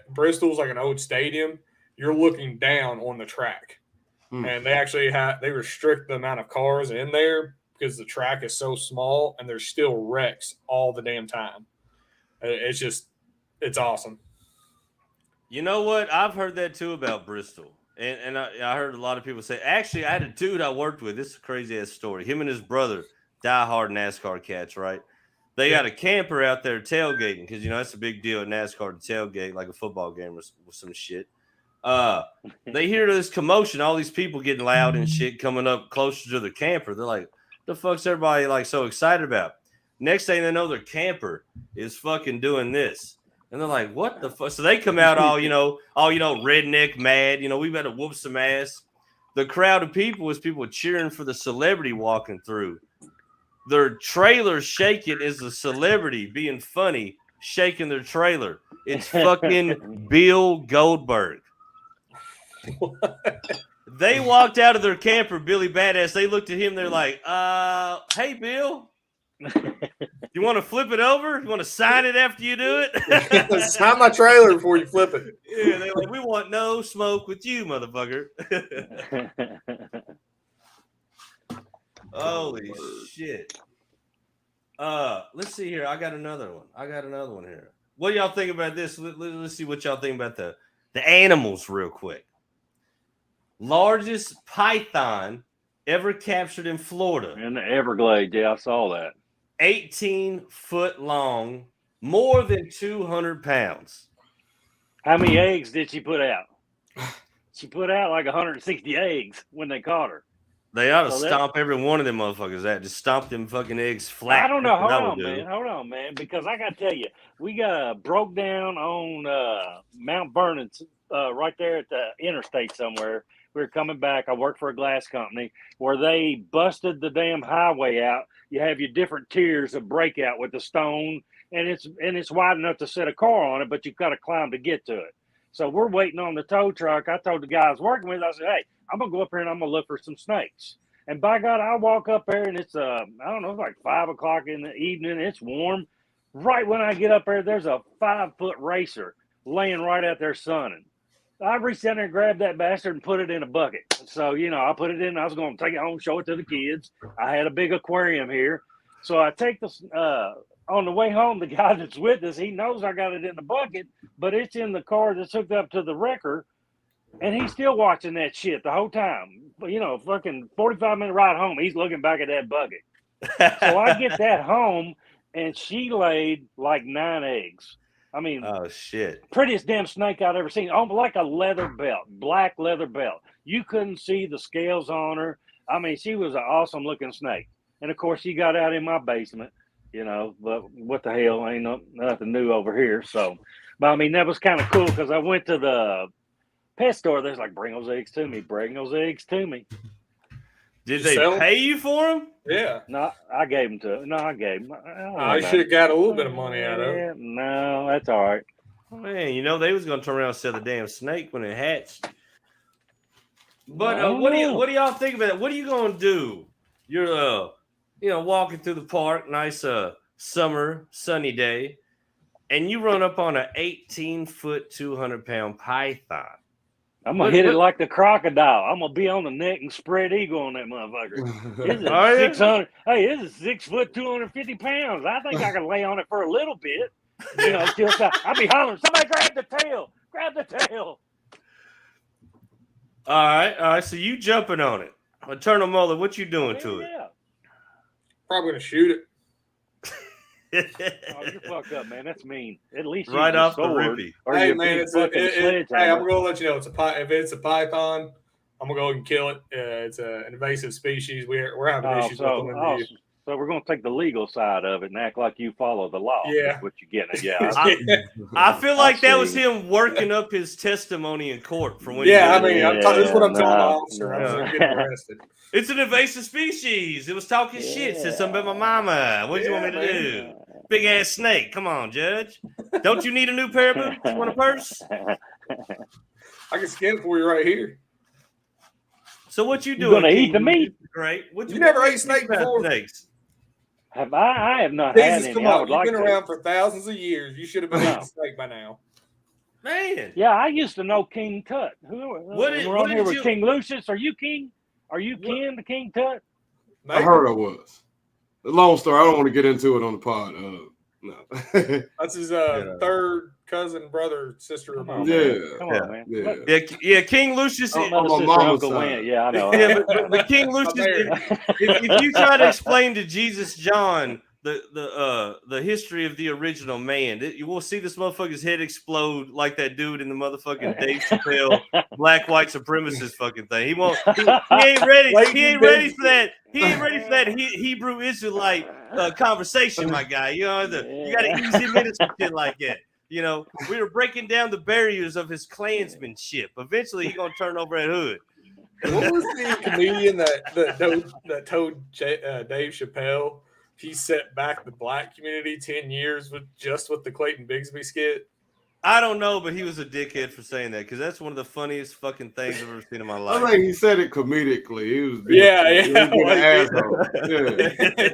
Bristol's like an old stadium. You're looking down on the track, and they actually they restrict the amount of cars in there because the track is so small, and there's still wrecks all the damn time. It's awesome. You know what? I've heard that too about Bristol, and I heard a lot of people say. Actually, I had a dude I worked with. This is a crazy ass story. Him and his brother, diehard NASCAR cats, right? They got a camper out there tailgating because that's a big deal at NASCAR to tailgate like a football game or some shit. They hear this commotion, all these people getting loud and shit coming up closer to the camper. They're like, the fuck's everybody like so excited about? Next thing they know, their camper is fucking doing this. And they're like, what the fuck? So they come out all redneck mad, we better whoop some ass. The crowd of people is people cheering for the celebrity walking through. Their trailer shaking is the celebrity being funny, shaking their trailer. It's fucking Bill Goldberg. They walked out of their camper, Billy Badass. They looked at him. They're like, hey, Bill, you want to flip it over? You want to sign it after you do it? Sign my trailer before you flip it. Yeah, they're like, we want no smoke with you, motherfucker. Holy shit. Let's see here. I got another one here. What do y'all think about this? Let's see what y'all think about the animals real quick. Largest python ever captured in Florida. In the Everglades, yeah, I saw that. 18-foot long, more than 200 pounds. How many eggs did she put out? She put out like 160 eggs when they caught her. They ought to stomp every one of them motherfuckers out. Just stomp them fucking eggs flat. I don't know. Hold on, man. Because I got to tell you, we got broke down on Mount Vernon right there at the interstate somewhere. We were coming back. I worked for a glass company where they busted the damn highway out. You have your different tiers of breakout with the stone, and it's wide enough to set a car on it, but you've got to climb to get to it. So we're waiting on the tow truck. I told the guy I was working with, I said, "Hey, I'm gonna go up here and I'm gonna look for some snakes." And by God, I walk up there and it's I don't know, it's like 5 o'clock in the evening. It's warm. Right when I get up there, there's a 5-foot racer laying right out there sunning. I reached down there and grabbed that bastard and put it in a bucket. So, I put it in. I was going to take it home, show it to the kids. I had a big aquarium here. So I take this on the way home. The guy that's with us, he knows I got it in the bucket, but it's in the car that's hooked up to the wrecker. And he's still watching that shit the whole time. But, fucking 45-minute ride home, he's looking back at that bucket. So I get that home, and she laid like 9 eggs. I mean, oh shit! Prettiest damn snake I'd ever seen. Like a leather belt, black leather belt. You couldn't see the scales on her. I mean, she was an awesome looking snake. And of course, she got out in my basement. But what the hell? Ain't nothing new over here. So, but I mean, that was kind of cool because I went to the pet store. There's like, bring those eggs to me. Bring those eggs to me. Did they pay you for them? Yeah. No, I gave them to. No, I gave them. I should have got a little bit of money out of it. No, that's all right. Man, they was gonna turn around and sell the damn snake when it hatched. But what do y'all think about it? What are you gonna do? You're walking through the park, nice summer sunny day, and you run up on an 18-foot, 200-pound python. I'm gonna hit it like the crocodile. I'm gonna be on the neck and spread eagle on that motherfucker. This is 600. Hey, this is 6 foot, 250 pounds. I think I can lay on it for a little bit. I'll be hollering, somebody grab the tail. Grab the tail. All right. So you jumping on it. Eternal Mullet, what you doing to it? Probably gonna shoot it. Oh, you're fucked up, man. That's mean. At least right off the rippy. Hey, man, hey, I'm gonna let you know if it's a python, I'm gonna go ahead and kill it. It's an invasive species. We're having issues with them. So we're going to take the legal side of it and act like you follow the law. Yeah. That's what you're getting at. Yeah. I feel like that was him working up his testimony in court for when. Yeah, this is what I'm telling the officer. I'm getting arrested. It's an invasive species. It was talking shit. Said something about my mama. What do you want me to do? Big ass snake. Come on, Judge. Don't you need a new pair of boots? You want a purse? I can skin it for you right here. So what you doing? You're gonna eat the meat? Great. You never ate snake before? Snakes. Have I? I have not had any. Come on, you've been around for thousands of years. You should have been eating snake by now. Man. Yeah, I used to know King Tut. We're on here with King Lucius. Are you King? Are you King to King Tut? I heard I was. A long story. I don't want to get into it on the pod. No. That's his third cousin, brother, sister. Come on, man. Yeah. King Lucius. On my mama's side. Yeah, I know. Yeah, but King Lucius. If you try to explain to Jesus John the history of the original man, you will see this motherfucker's head explode like that dude in the motherfucking Dave Chappelle black white supremacist fucking thing. He won't. He ain't ready. He ain't ready for that. He ain't ready for that Hebrew Israelite conversation, my guy. You got to ease him into some shit like that. We were breaking down the barriers of his Klansmanship. Eventually, he's gonna turn over that hood. What was the comedian that told Dave Chappelle he set back the black community 10 years with the Clayton Bigsby skit? I don't know, but he was a dickhead for saying that because that's one of the funniest fucking things I've ever seen in my life. I think he said it comedically. He was He was an asshole. Yeah.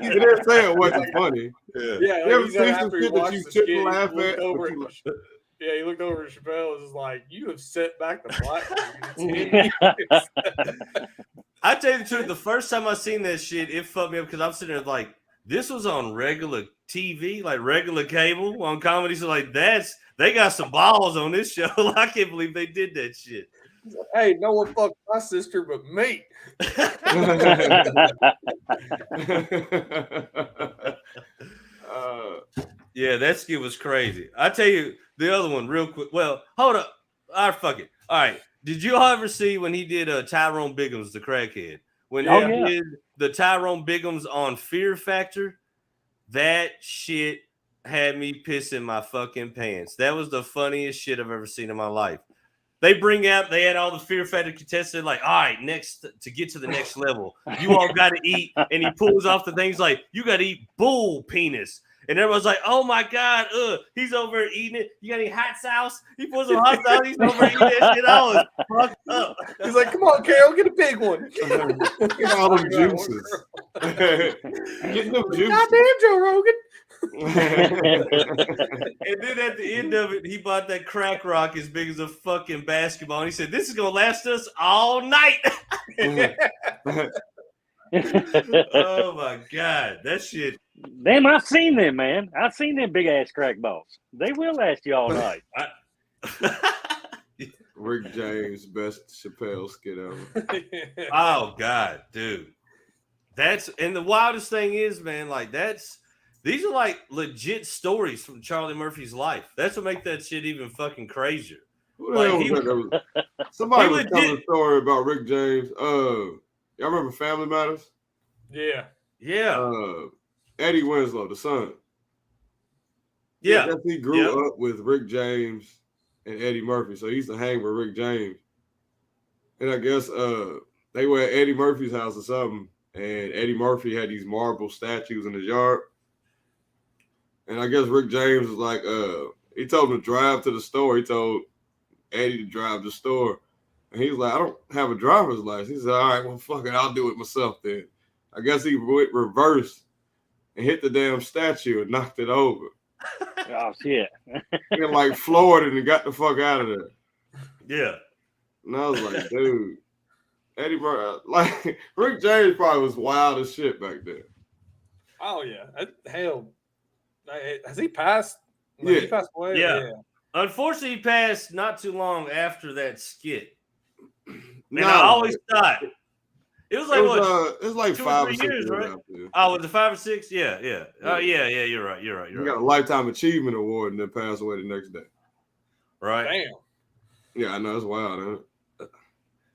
He didn't say it wasn't funny. Yeah, you ever see some shit that you shouldn't laugh at? Yeah, he looked over at Chappelle and was like, "You have set back the black community 10 years." I tell you the truth, the first time I seen that shit, it fucked me up because I'm sitting there like, this was on regular TV, like regular cable on comedy. So like they got some balls on this show. I can't believe they did that shit. Hey, no one fucked my sister but me. Yeah, that skit was crazy. I tell you the other one real quick. Well, hold up. All right, fuck it. All right. Did you all ever see when he did Tyrone Biggums, the crackhead? When he did the Tyrone Biggums on Fear Factor, that shit had me pissing my fucking pants. That was the funniest shit I've ever seen in my life. They had all the Fear Factor contestants like, all right, next to get to the next level, you all got to eat. And he pulls off the things like, you got to eat bull penis. And everyone's like, oh my God, he's over eating it. You got any hot sauce? He pulls some hot sauce. He's over eating that shit. I was fucked up. He's like, come on, Carol, get a big one. Get all them juices. Get them juices. Goddamn, Joe Rogan. And then at the end of it, he bought that crack rock as big as a fucking basketball. And he said, this is going to last us all night. Oh my God. That shit. Damn, I've seen them, man. I've seen them big ass crack balls. They will last you all night. Rick James, best Chappelle skit ever. Oh God, dude. And the wildest thing is, man, like these are like legit stories from Charlie Murphy's life. That's what makes that shit even fucking crazier. Who the hell was that? Somebody was telling a story about Rick James. Y'all remember Family Matters? Yeah. Yeah. Eddie Winslow, the son. Yeah. I guess he grew up with Rick James and Eddie Murphy, so he used to hang with Rick James. And I guess they were at Eddie Murphy's house or something, and Eddie Murphy had these marble statues in his yard. And I guess Rick James was like, he told him to drive to the store. He told Eddie to drive to the store. And he was like, I don't have a driver's license. He said, all right, well, fuck it, I'll do it myself then. I guess he went reverse and hit the damn statue and knocked it over. Oh, shit. And like floored it and got the fuck out of there. Yeah. And I was like, dude, Eddie Murphy, like Rick James probably was wild as shit back then. Oh, yeah. Hell, has he passed? Yeah. He passed away? Yeah. Unfortunately, he passed not too long after that skit. And No, I always thought it was like it was like 2 or 5 or 3 6 years, right? after. Oh, was it 5 or 6? Yeah, yeah. Oh, yeah. You're right. He got a Lifetime Achievement Award and then passed away the next day. Right. Damn. Yeah, I know, it's wild, isn't it?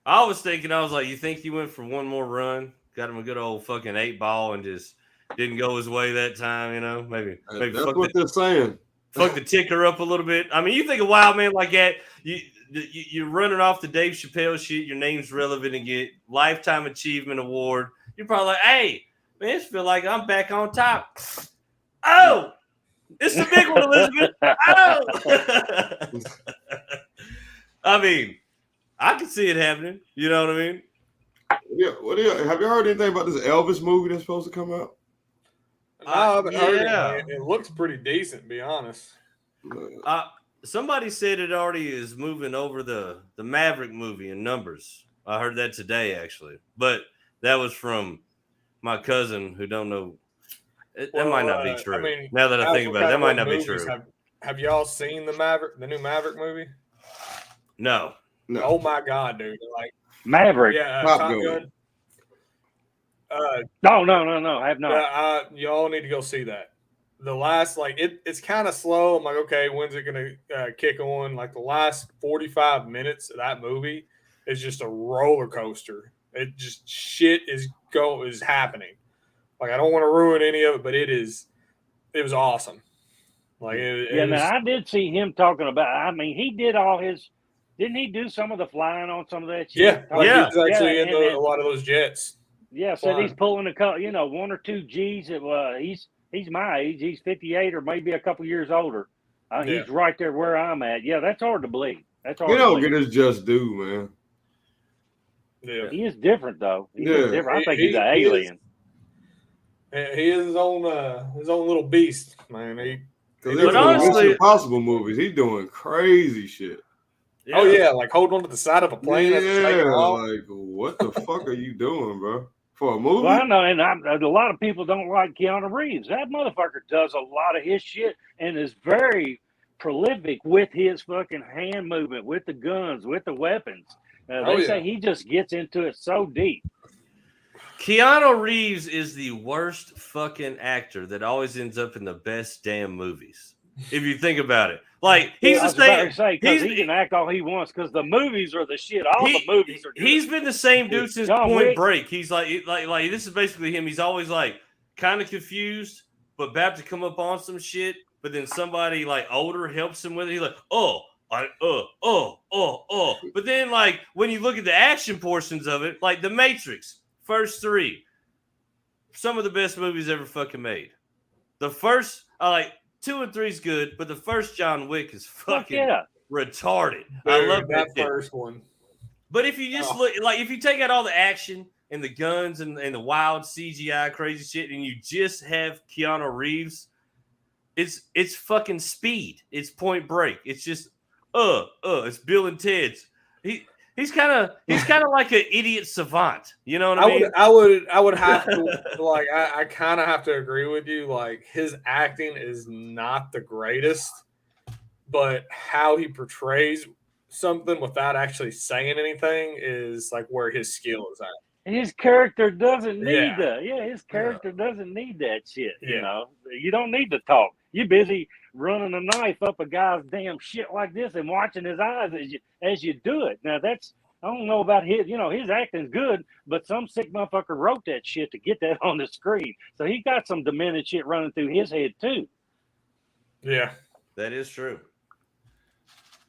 I was thinking, I was like, you think he went for one more run, got him a good old fucking 8-ball, and just didn't go his way that time, you know? Maybe That's what they're saying. Fuck the ticker up a little bit. I mean, you think a wild man like that, you're running off the Dave Chappelle shit, your name's relevant and get Lifetime Achievement Award. You're probably like, hey, man, I feel like I'm back on top. Oh, it's the big one, Elizabeth. Oh. I mean, I can see it happening. You know what I mean? Yeah. Have you heard anything about this Elvis movie that's supposed to come out? No, I haven't heard yeah. it. It looks pretty decent, to be honest. Somebody said it already is moving over the Maverick movie in numbers. I heard that today, actually. But that was from my cousin who don't know. That might not be true. I mean, now that I think about it, that might not be true. Have y'all seen the new Maverick movie? No. Oh my God, dude! Like Maverick. Yeah, Top Top Gun. Gun. No, I have not. Y'all need to go see that. The last, it's kind of slow. I'm like, okay, when's it gonna kick on? Like the last 45 minutes of that movie is just a roller coaster. It just shit is happening. Like I don't want to ruin any of it, but it was awesome. Like I did see him talking about. I mean, he did all his. Didn't he do some of the flying on some of that shit? Yeah. He's actually in a lot of those jets. Yeah, said he's pulling 1 or 2 G's. He's my age. He's 58 or maybe a couple years older. He's right there where I'm at. Yeah, that's hard to believe. That's hard. He don't get his just due, man. Yeah, he is different though. He is different. I think he's an alien. He is his own little beast, man. But honestly, Impossible movies, he's doing crazy shit. Yeah. Oh yeah, like holding on to the side of a plane. Yeah, like what the fuck are you doing, bro? For a movie? Well, I know, and a lot of people don't like Keanu Reeves. That motherfucker does a lot of his shit and is very prolific with his fucking hand movement, with the guns, with the weapons. They say he just gets into it so deep. Keanu Reeves is the worst fucking actor that always ends up in the best damn movies. If you think about it, like he's the same. He can act all he wants because the movies are the shit. The movies are good. He's been the same dude since Point Break. He's like this is basically him. He's always like kind of confused, but about to come up on some shit. But then somebody like older helps him with it. He's like, oh, Like, But then, like, when you look at the action portions of it, like The Matrix, first three, some of the best movies ever fucking made. The first, like, 2 and 3 is good, but the first John Wick is fucking retarded. Dude, I love that shit. first one. But if you just look, like, if you take out all the action and the guns and the wild CGI crazy shit, and you just have Keanu Reeves, it's fucking Speed. It's Point Break. It's just it's Bill and Ted's. He's kind of like an idiot savant. You know what I mean? I would have to like I kind of have to agree with you. Like his acting is not the greatest, but how he portrays something without actually saying anything is like where his skill is at. His character doesn't need Yeah. that. Yeah, his character doesn't need that shit. Yeah. You know, you don't need to talk. You're busy running a knife up a guy's damn shit like this and watching his eyes as you do it. Now that's, I don't know about his, you know, his acting's good, but some sick motherfucker wrote that shit to get that on the screen. So he got some demented shit running through his head too. Yeah, that is true.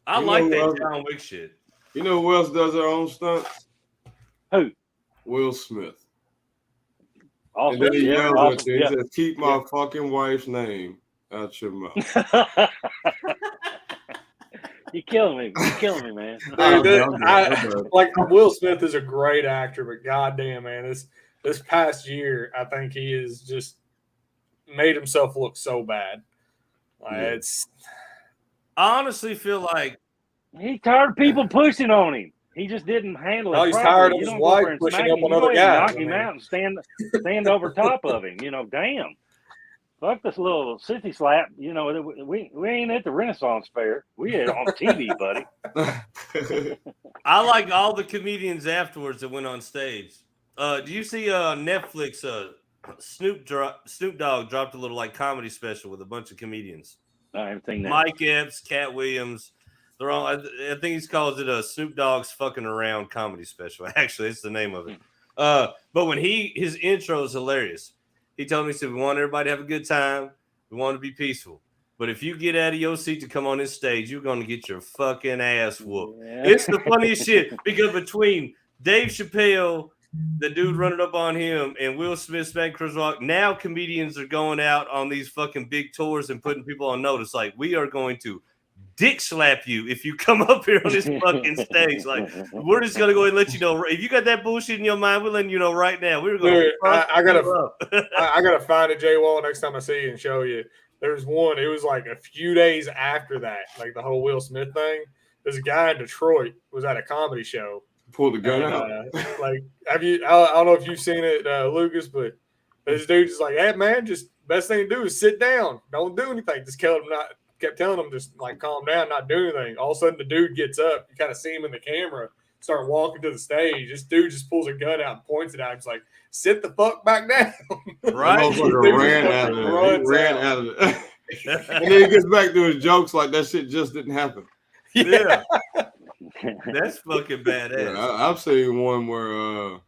I like that John Wick shit. You know who else does their own stunts? Who? Will Smith. Awesome. And then he yells awesome. at you. He says, "Keep my fucking wife's name out your mouth." You're killing me. You're killing me, man. Dude, like Will Smith is a great actor, but goddamn, man, this past year, I think he has just made himself look so bad. Like it's. I honestly feel like he's tired of people pushing on him. He just didn't handle it. Oh, he's properly. tired of you his don't wife go and pushing smack up him. on You other go ahead and guys. knock him out and stand over top of him. You know, damn. Fuck this little sissy slap. You know, we ain't at the Renaissance Fair. We on TV, buddy. I like all the comedians afterwards that went on stage. Do you see Netflix? Snoop Dogg dropped a little like comedy special with a bunch of comedians. I haven't seen that. Mike Epps, Cat Williams. They're all. I think he calls it a Snoop Dogg's fucking around comedy special. Actually, it's the name of it. But when his intro is hilarious. He told me, he said, "We want everybody to have a good time. We want to be peaceful. But if you get out of your seat to come on this stage, you're going to get your fucking ass whooped." Yeah. It's the funniest shit because between Dave Chappelle, the dude running up on him, and Will Smith smack Chris Rock, now comedians are going out on these fucking big tours and putting people on notice. Like, we are going to dick slap you if you come up here on this fucking stage. Like, we're just gonna go and let you know if you got that bullshit in your mind. We're letting you know right now. We're gonna. Dude, I gotta find a J Wall next time I see you and show you. There's one. It was like a few days after that, like the whole Will Smith thing. There's a guy in Detroit was at a comedy show. Pulled the gun out. Like, have you? I don't know if you've seen it, Lucas, but this dude is like, "Hey man, just best thing to do is sit down. Don't do anything. Just kept telling him just like calm down, not do anything." All of a sudden, the dude gets up. You kind of see him in the camera, start walking to the stage. This dude just pulls a gun out and points it out. He's like, "Sit the fuck back down." Right? ran out of it. And then he gets back to his jokes like that shit just didn't happen. Yeah. That's fucking badass. Yeah, I've seen one where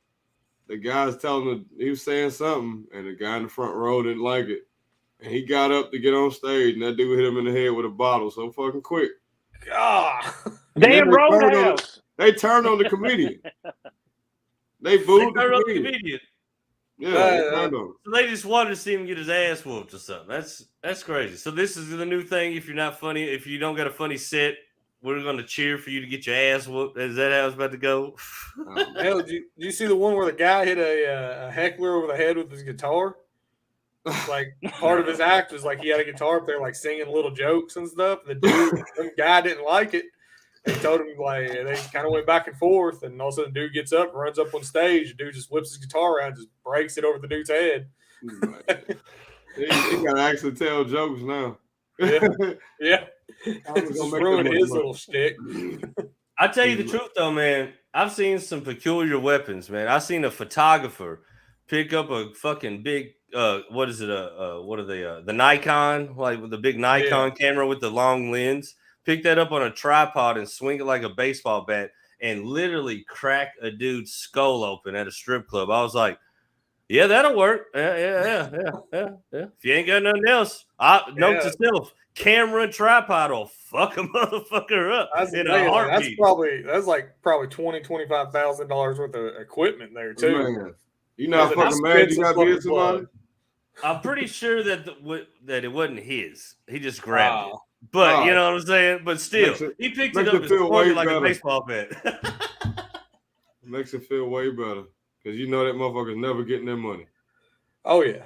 the guy's telling him he was saying something, and the guy in the front row didn't like it. And he got up to get on stage, and that dude hit him in the head with a bottle so fucking quick. God. Damn Roadhouse. They turned on the comedian. They booed the comedian. Yeah, so they just wanted to see him get his ass whooped or something. That's crazy. So this is the new thing. If you're not funny, if you don't got a funny set, we're going to cheer for you to get your ass whooped. Is that how it's about to go? Hell, did you see the one where the guy hit a heckler over the head with his guitar? Like part of his act was like he had a guitar up there, like singing little jokes and stuff. And the guy didn't like it. They told him like they kind of went back and forth, and all of a sudden, the dude gets up, runs up on stage. The dude just whips his guitar around, just breaks it over the dude's head. He gotta actually tell jokes now. Yeah. Just ruined his little shtick. I tell you the truth, though, man. I've seen some peculiar weapons, man. I've seen a photographer pick up a fucking big. What is it? What are they? The Nikon, like with the big Nikon camera with the long lens. Pick that up on a tripod and swing it like a baseball bat and literally crack a dude's skull open at a strip club. I was like, Yeah, that'll work. Yeah. If you ain't got nothing else, note to self: camera and tripod will fuck a motherfucker up in a heartbeat. That's like probably $25,000 worth of equipment there too. Man, you know how fucking mad you gotta be at somebody. I'm pretty sure that that it wasn't his. He just grabbed it. But you know what I'm saying? But still, he picked it up and swung it like a baseball bat. Makes it feel way better because you know that motherfucker's never getting their money. Oh yeah.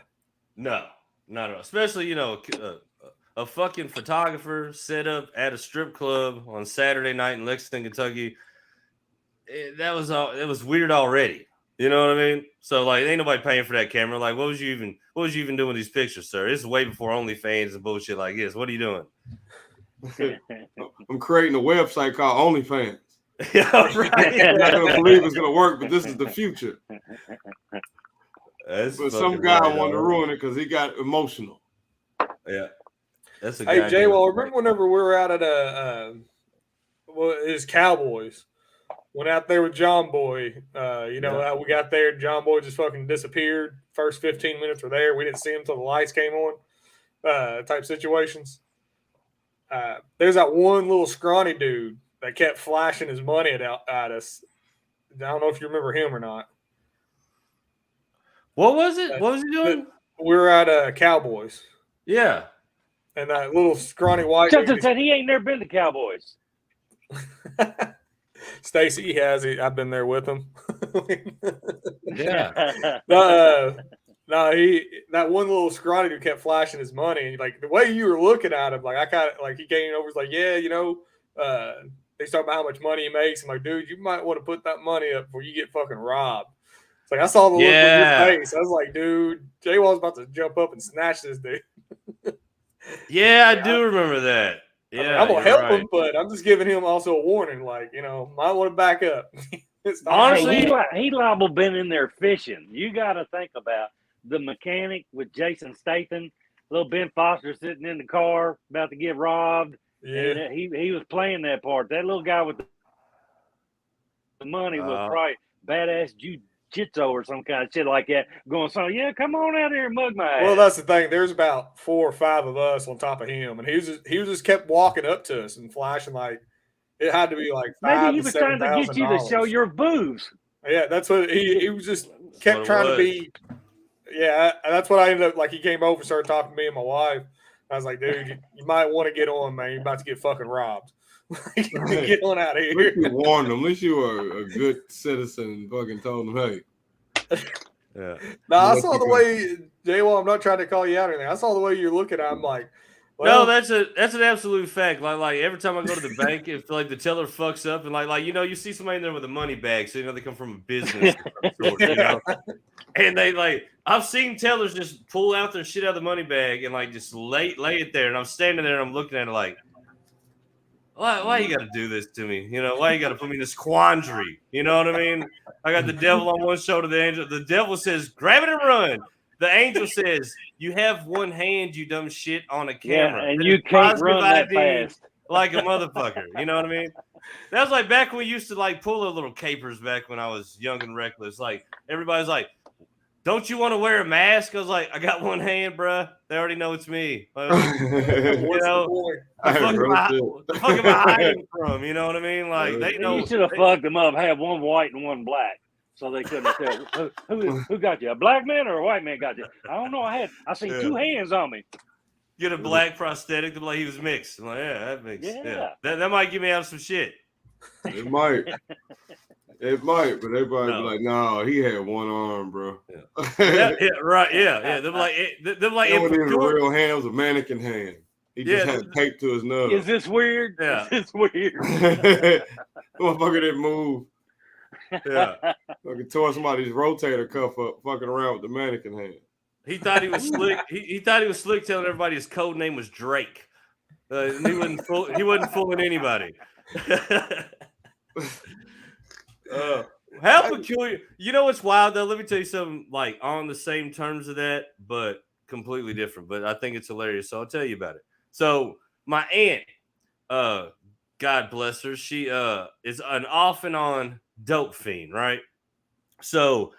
No, not at all. Especially a fucking photographer set up at a strip club on Saturday night in Lexington, Kentucky. It was weird already. You know what I mean? So like, ain't nobody paying for that camera. Like, what was you even doing with these pictures, sir? This is way before OnlyFans and bullshit like this. What are you doing? I'm creating a website called OnlyFans. Yeah, right. I'm not gonna believe it's gonna work, but this is the future. But some guy wanted to ruin it because he got emotional. Yeah, that's a hey Jay. Well, remember whenever we were out at his Cowboys, went out there with John Boy. You know how we got there, John Boy just fucking disappeared. First 15 minutes were there. We didn't see him until the lights came on. Type situations. There's that one little scrawny dude that kept flashing his money at us. I don't know if you remember him or not. What was it? What was he doing? We were at Cowboys. Yeah. And that little scrawny white Justin said he ain't never been to Cowboys. Stacy, he has. I've been there with him. Yeah. No, that one little scrawny dude kept flashing his money. Like the way you were looking at him, like I kind of like he came over, was like, yeah, you know, he's talking about how much money he makes. I'm like, dude, you might want to put that money up before you get fucking robbed. It's like I saw the look on your face. I was like, dude, Jay was about to jump up and snatch this dude. Yeah, I do remember that. Yeah, I'm gonna help him, but I'm just giving him also a warning. Like, you know, might want to back up. Honestly, he liable been in there fishing. You got to think about the mechanic with Jason Statham, little Ben Foster sitting in the car about to get robbed. Yeah, and he was playing that part. That little guy with the money was probably badass jiu-jitsu or some kind of shit like that. Going, so yeah, come on out here and mug my ass. Well, that's the thing. There's about 4 or 5 of us on top of him, and he was just kept walking up to us and flashing like it had to be like maybe he was trying to get you to show your boobs. Yeah, that's what he was just kept trying to be. Yeah, that's what I ended up like. He came over, started talking to me and my wife. I was like, dude, you might want to get on, man. You're about to get fucking robbed. Get on out of here. At least you warned him. At least you were a good citizen and fucking told him, hey. Yeah. No, I saw the way, J-Wall, I'm not trying to call you out or anything. I saw the way you're looking at him like, well, no, that's an absolute fact. Like every time I go to the bank, if like the teller fucks up and like you know, you see somebody in there with a money bag, so you know they come from a business sort, you know. And they like I've seen tellers just pull out their shit out of the money bag and like just lay it there, and I'm standing there and I'm looking at it like, why you got to do this to me? You know, why you got to put me in this quandary? You know what I mean? I got the devil on one shoulder, the angel. The devil says, grab it and run. The angel says, you have one hand, you dumb shit, on a camera. Yeah, and you can't run that fast. Like a motherfucker. You know what I mean? That was like back when we used to like pull the little capers back when I was young and reckless. Like everybody's like, don't you want to wear a mask? I was like, I got one hand, bruh. They already know it's me. You know, the fuck am I hiding from? You know what I mean? Like they know. You should have fucked them up. Have one white and one black, so they couldn't tell who got you. A black man or a white man got you? I don't know. I seen 2 hands on me. Get a black prosthetic to be like he was mixed. I'm like, yeah, that makes that might get me out of some shit. It might. It might, but everybody be like, "No, he had one arm, bro." Yeah, right. Yeah. They're like, it wasn't even a real hand; it was a mannequin hand. He just had tape to his nose. Is this weird? Yeah, is this weird? Motherfucker didn't move. Yeah, fucking tore somebody's rotator cuff up, fucking around with the mannequin hand. He thought he was slick. He thought he was slick, telling everybody his code name was Drake. He wasn't fooling anybody. How peculiar. You know what's wild though? Let me tell you something like on the same terms of that, but completely different. But I think it's hilarious. So I'll tell you about it. So my aunt, God bless her, she is an off and on dope fiend, right? So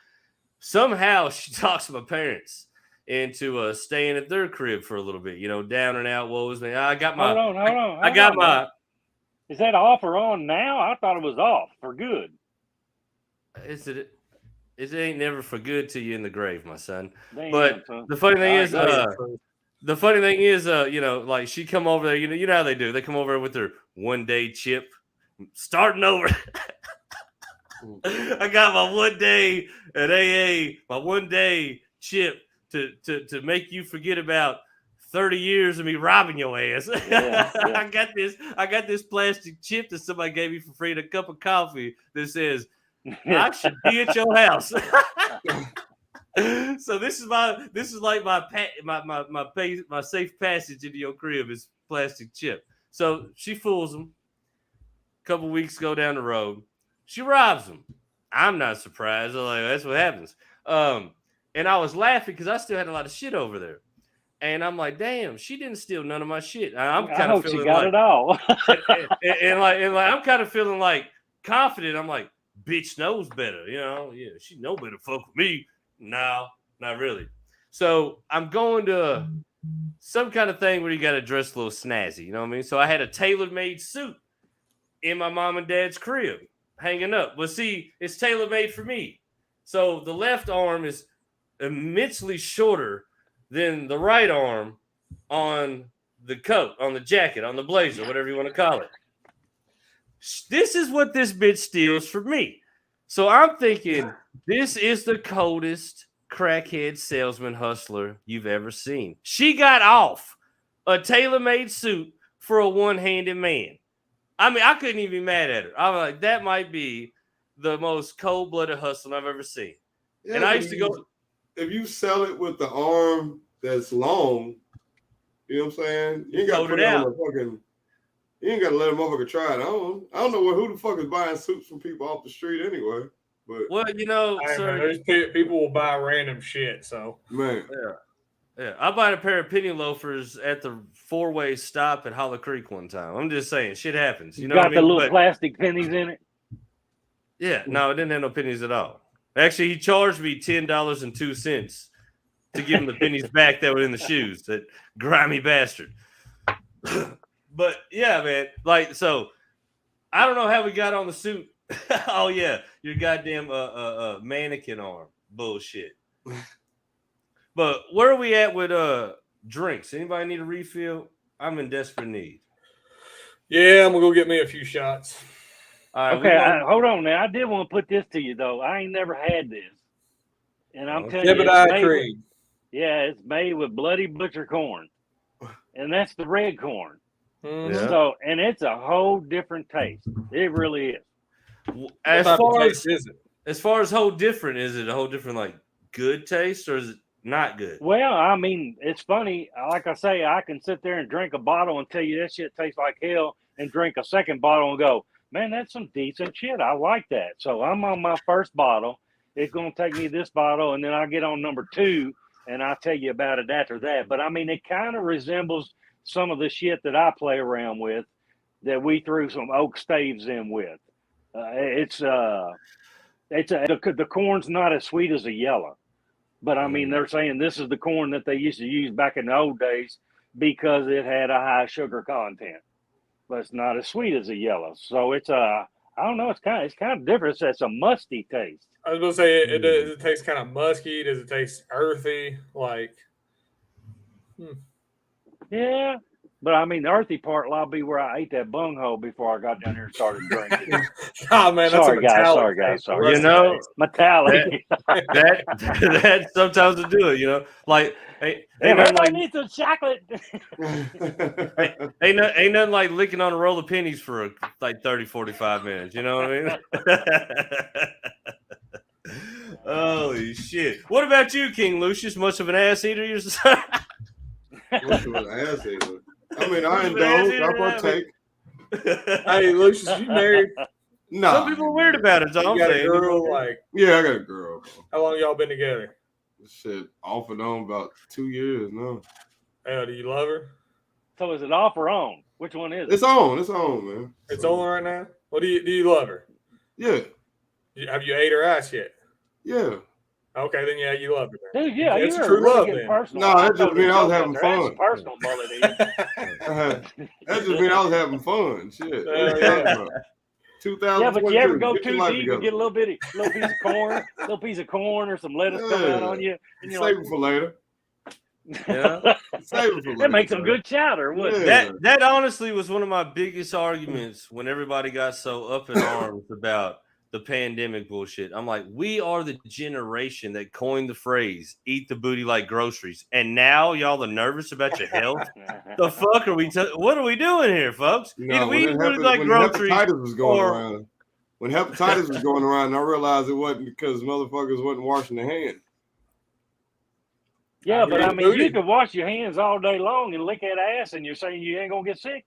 somehow she talks my parents into staying at their crib for a little bit, down and out woes. Man, I got my, Hold on. I got my. Is that off or on now? I thought it was off for good. It ain't never for good till you in the grave, my son. Damn, but son. the funny thing is, True. like she come over there. You know how they do. They come over with their 1 day chip, starting over. I got my 1 day at AA, my 1 day chip to make you forget about 30 years of me robbing your ass. Yeah. I got this plastic chip that somebody gave me for free and a cup of coffee that says, I should be at your house. So this is like my safe passage into your crib is plastic chip. So she fools him. A couple weeks go down the road, she robs him. I'm not surprised. I'm like, that's what happens. And I was laughing because I still had a lot of shit over there. And I'm like, damn, she didn't steal none of my shit. I'm kind of feeling she got like, it all. and I'm kind of feeling like confident. I'm like, bitch knows better, Yeah, she know better. Fuck with me. No, not really. So I'm going to some kind of thing where you got to dress a little snazzy. You know what I mean? So I had a tailor-made suit in my mom and dad's crib hanging up. But see, it's tailor-made for me. So the left arm is immensely shorter than the right arm on the coat, on the jacket, on the blazer, whatever you want to call it. This is what this bitch steals from me. So I'm thinking, this is the coldest crackhead salesman hustler you've ever seen. She got off a tailor-made suit for a one-handed man. I mean, I couldn't even be mad at her. I'm like, that might be the most cold-blooded hustle I've ever seen. Yeah, and I used to go. If you sell it with the arm that's long, you know what I'm saying? You ain't got to put it on the fucking. You ain't got to let a motherfucker try it on. I don't know who the fuck is buying suits from people off the street anyway. But There's people will buy random shit. So man, yeah. I bought a pair of penny loafers at the 4-way stop at Hollow Creek one time. I'm just saying, shit happens. You know got what I mean? the little plastic pennies in it. Yeah, no, it didn't have no pennies at all. Actually, he charged me $10.02 to give him the pennies back that were in the shoes. That grimy bastard. But yeah, man, like, so I don't know how we got on the suit. Oh yeah, your goddamn mannequin arm bullshit. But where are we at with drinks? Anybody need a refill? I'm in desperate need. Yeah, I'm gonna go get me a few shots. All right, okay, hold on now. I did want to put this to you though. I ain't never had this, and I'm telling you, it's made with bloody butcher corn, and that's the red corn. Mm-hmm. Yeah. So, and it's a whole different taste. It really is. As far as whole different, is it a whole different like good taste or is it not good? Well, I mean, it's funny. Like I say, I can sit there and drink a bottle and tell you that shit tastes like hell, and drink a second bottle and go, man, that's some decent shit. I like that. So I'm on my first bottle. It's going to take me this bottle, and then I get on number 2, and I'll tell you about it after that. But I mean, it kind of resembles some of the shit that I play around with that we threw some oak staves in with. The corn's not as sweet as a yellow, but I mean, they're saying this is the corn that they used to use back in the old days because it had a high sugar content, but it's not as sweet as a yellow. So it's I don't know. It's kind of different. It's a musty taste. I was gonna say, does it taste kind of musky? Does it taste earthy? Like, Yeah, but I mean, the earthy part will be where I ate that bunghole before I got down here and started drinking. Oh man, that's sorry guys. You know, metallic. that sometimes will do it. You know, like I need some chocolate. ain't nothing like licking on a roll of pennies for like 30, 45 minutes. You know what I mean? Holy shit! What about you, King Lucius? Much of an ass eater yourself? Much of an ass eater. I mean, I indulge. I partake. Hey, Lucius, you married? No. Some people are weird about it. I'm saying. A girl, like, yeah, I got a girl. How long y'all been together? Shit, off and on about 2 years now. Hell, do you love her? So is it off or on? Which one is it? It's on, man. It's on right now. What do you love her? Yeah. Have you ate her ass yet? Yeah. Okay, then yeah, you love it. Dude, yeah, It's you're true really love getting then. personal. No, that I just know the mean I was joke out having there. That's fun. personal mullet eating. That just mean I was having fun. Shit. What Hell are you yeah. talking about? Yeah, but you ever 2022. go Get your too life deep and together. get a little piece of corn or some lettuce come out on you, and you're Save like, it for later. Yeah. Save it for later. that makes some bro. good chowder, wouldn't Yeah. it? That honestly was one of my biggest arguments when everybody got so up in arms about the pandemic bullshit. I'm like, we are the generation that coined the phrase "eat the booty like groceries," and now y'all are nervous about your health. The fuck are we? What are we doing here, folks? No, Either we when eat it booty happened, like when groceries, hepatitis was going or around, when hepatitis was going around, I realized it wasn't because motherfuckers wasn't washing their hands. Yeah, but I mean, booty. you can wash your hands all day long and lick that ass, and you're saying you ain't gonna get sick.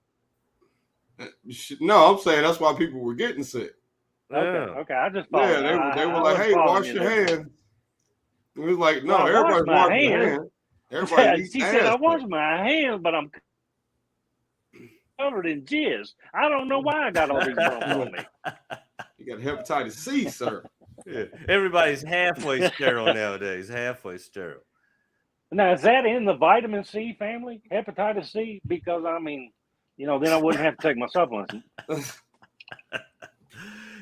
No, I'm saying that's why people were getting sick. Okay, I just Yeah, followed. they were I like, wasn't "Hey, following wash you your there. hands." It was like, no, Well, I wash everybody's my washing their hands. hands. Everybody She eats said, ass. I wash my hands, but I'm covered in jizz. I don't know why I got all these bumps on me. You got hepatitis C, sir. Yeah. Everybody's halfway sterile nowadays. Halfway sterile. Now, is that in the vitamin C family, hepatitis C? Because, I mean, then I wouldn't have to take my supplements.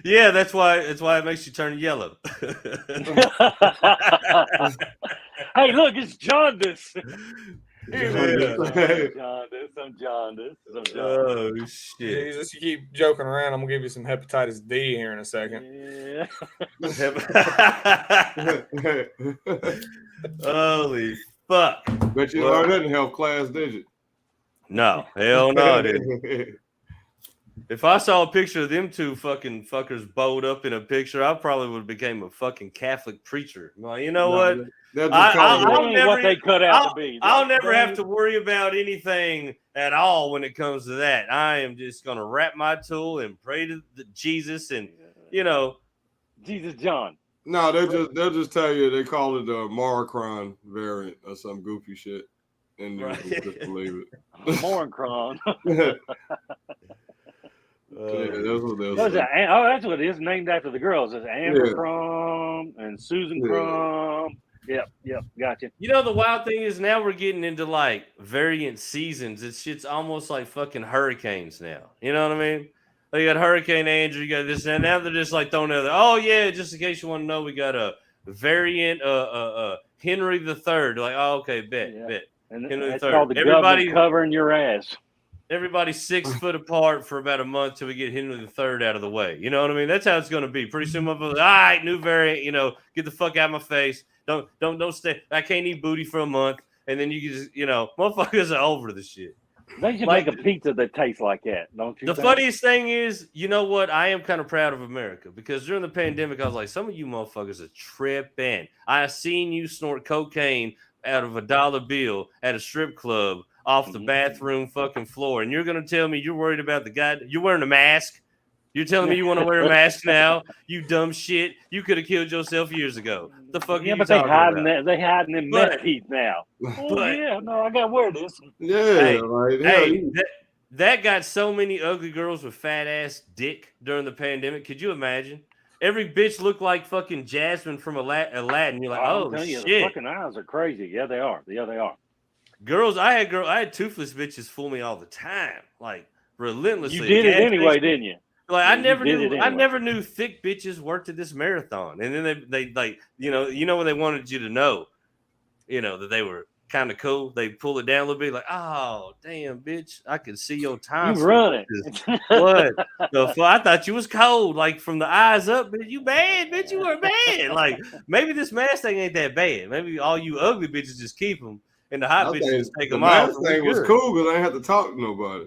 Yeah, that's why it makes you turn yellow. Hey, look, it's jaundice. Yeah. Some jaundice. Oh shit. Jesus, you keep joking around. I'm gonna give you some hepatitis D here in a second. Yeah. Holy fuck. Bet you learned that in health class, did you? No, hell no, I didn't. If I saw a picture of them two fucking fuckers bowled up in a picture, I probably would have became a fucking Catholic preacher. Well, you know what? What they cut out to be. I'll never have to worry about anything at all when it comes to that. I am just gonna wrap my tool and pray to Jesus and Jesus John. No, they'll just tell you they call it a Maricron variant or some goofy shit, and you just believe it. Maricron. Yeah, that's what they'll say. That's what it is. Named after the girls. It's Amber Crum and Susan Crum. Yep, gotcha. The wild thing is now we're getting into like variant seasons. It's shit's almost like fucking hurricanes now. You know what I mean? Like you got Hurricane Andrew, you got this, and now they're just like throwing out there. Oh yeah, just in case you want to know, we got a variant Henry the Third. Like, oh okay, bet. And Henry it's III. called the government covering your ass. Everybody's 6 foot apart for about a month till we get Henry III out of the way. You know what I mean? That's how it's going to be. Pretty soon, motherfuckers, all right, new variant. Get the fuck out of my face. Don't stay. I can't eat booty for a month, and then you can just, motherfuckers are over the shit. They should make a pizza that tastes like that, don't you? The funniest thing is, you know what? I am kind of proud of America because during the pandemic, I was like, some of you motherfuckers are tripping. I seen you snort cocaine out of a dollar bill at a strip club off the bathroom fucking floor, and you're gonna tell me you're worried about the guy? You're wearing a mask. You're telling me you want to wear a mask now? You dumb shit! You could have killed yourself years ago. The fuck? Yeah, are you but they talking about? they hiding them meth teeth now. I gotta wear this. Yeah, that got so many ugly girls with fat ass dick during the pandemic. Could you imagine? Every bitch looked like fucking Jasmine from Aladdin. You're like, oh shit! The fucking eyes are crazy. Yeah, they are. Girls, I had toothless bitches fool me all the time, like relentlessly. You did it anyway, didn't you? Like I never knew thick bitches worked at this marathon, and then they like when they wanted you to know, that they were kind of cool. They pull it down a little bit, like, oh damn, bitch, I can see your time. You run it. What the fuck? I thought you was cold, like from the eyes up. Bitch, you bad, bitch. You were bad. Like maybe this mask thing ain't that bad. Maybe all you ugly bitches just keep them. And the hot bitches just take them off. The thing was cool because I didn't have to talk to nobody.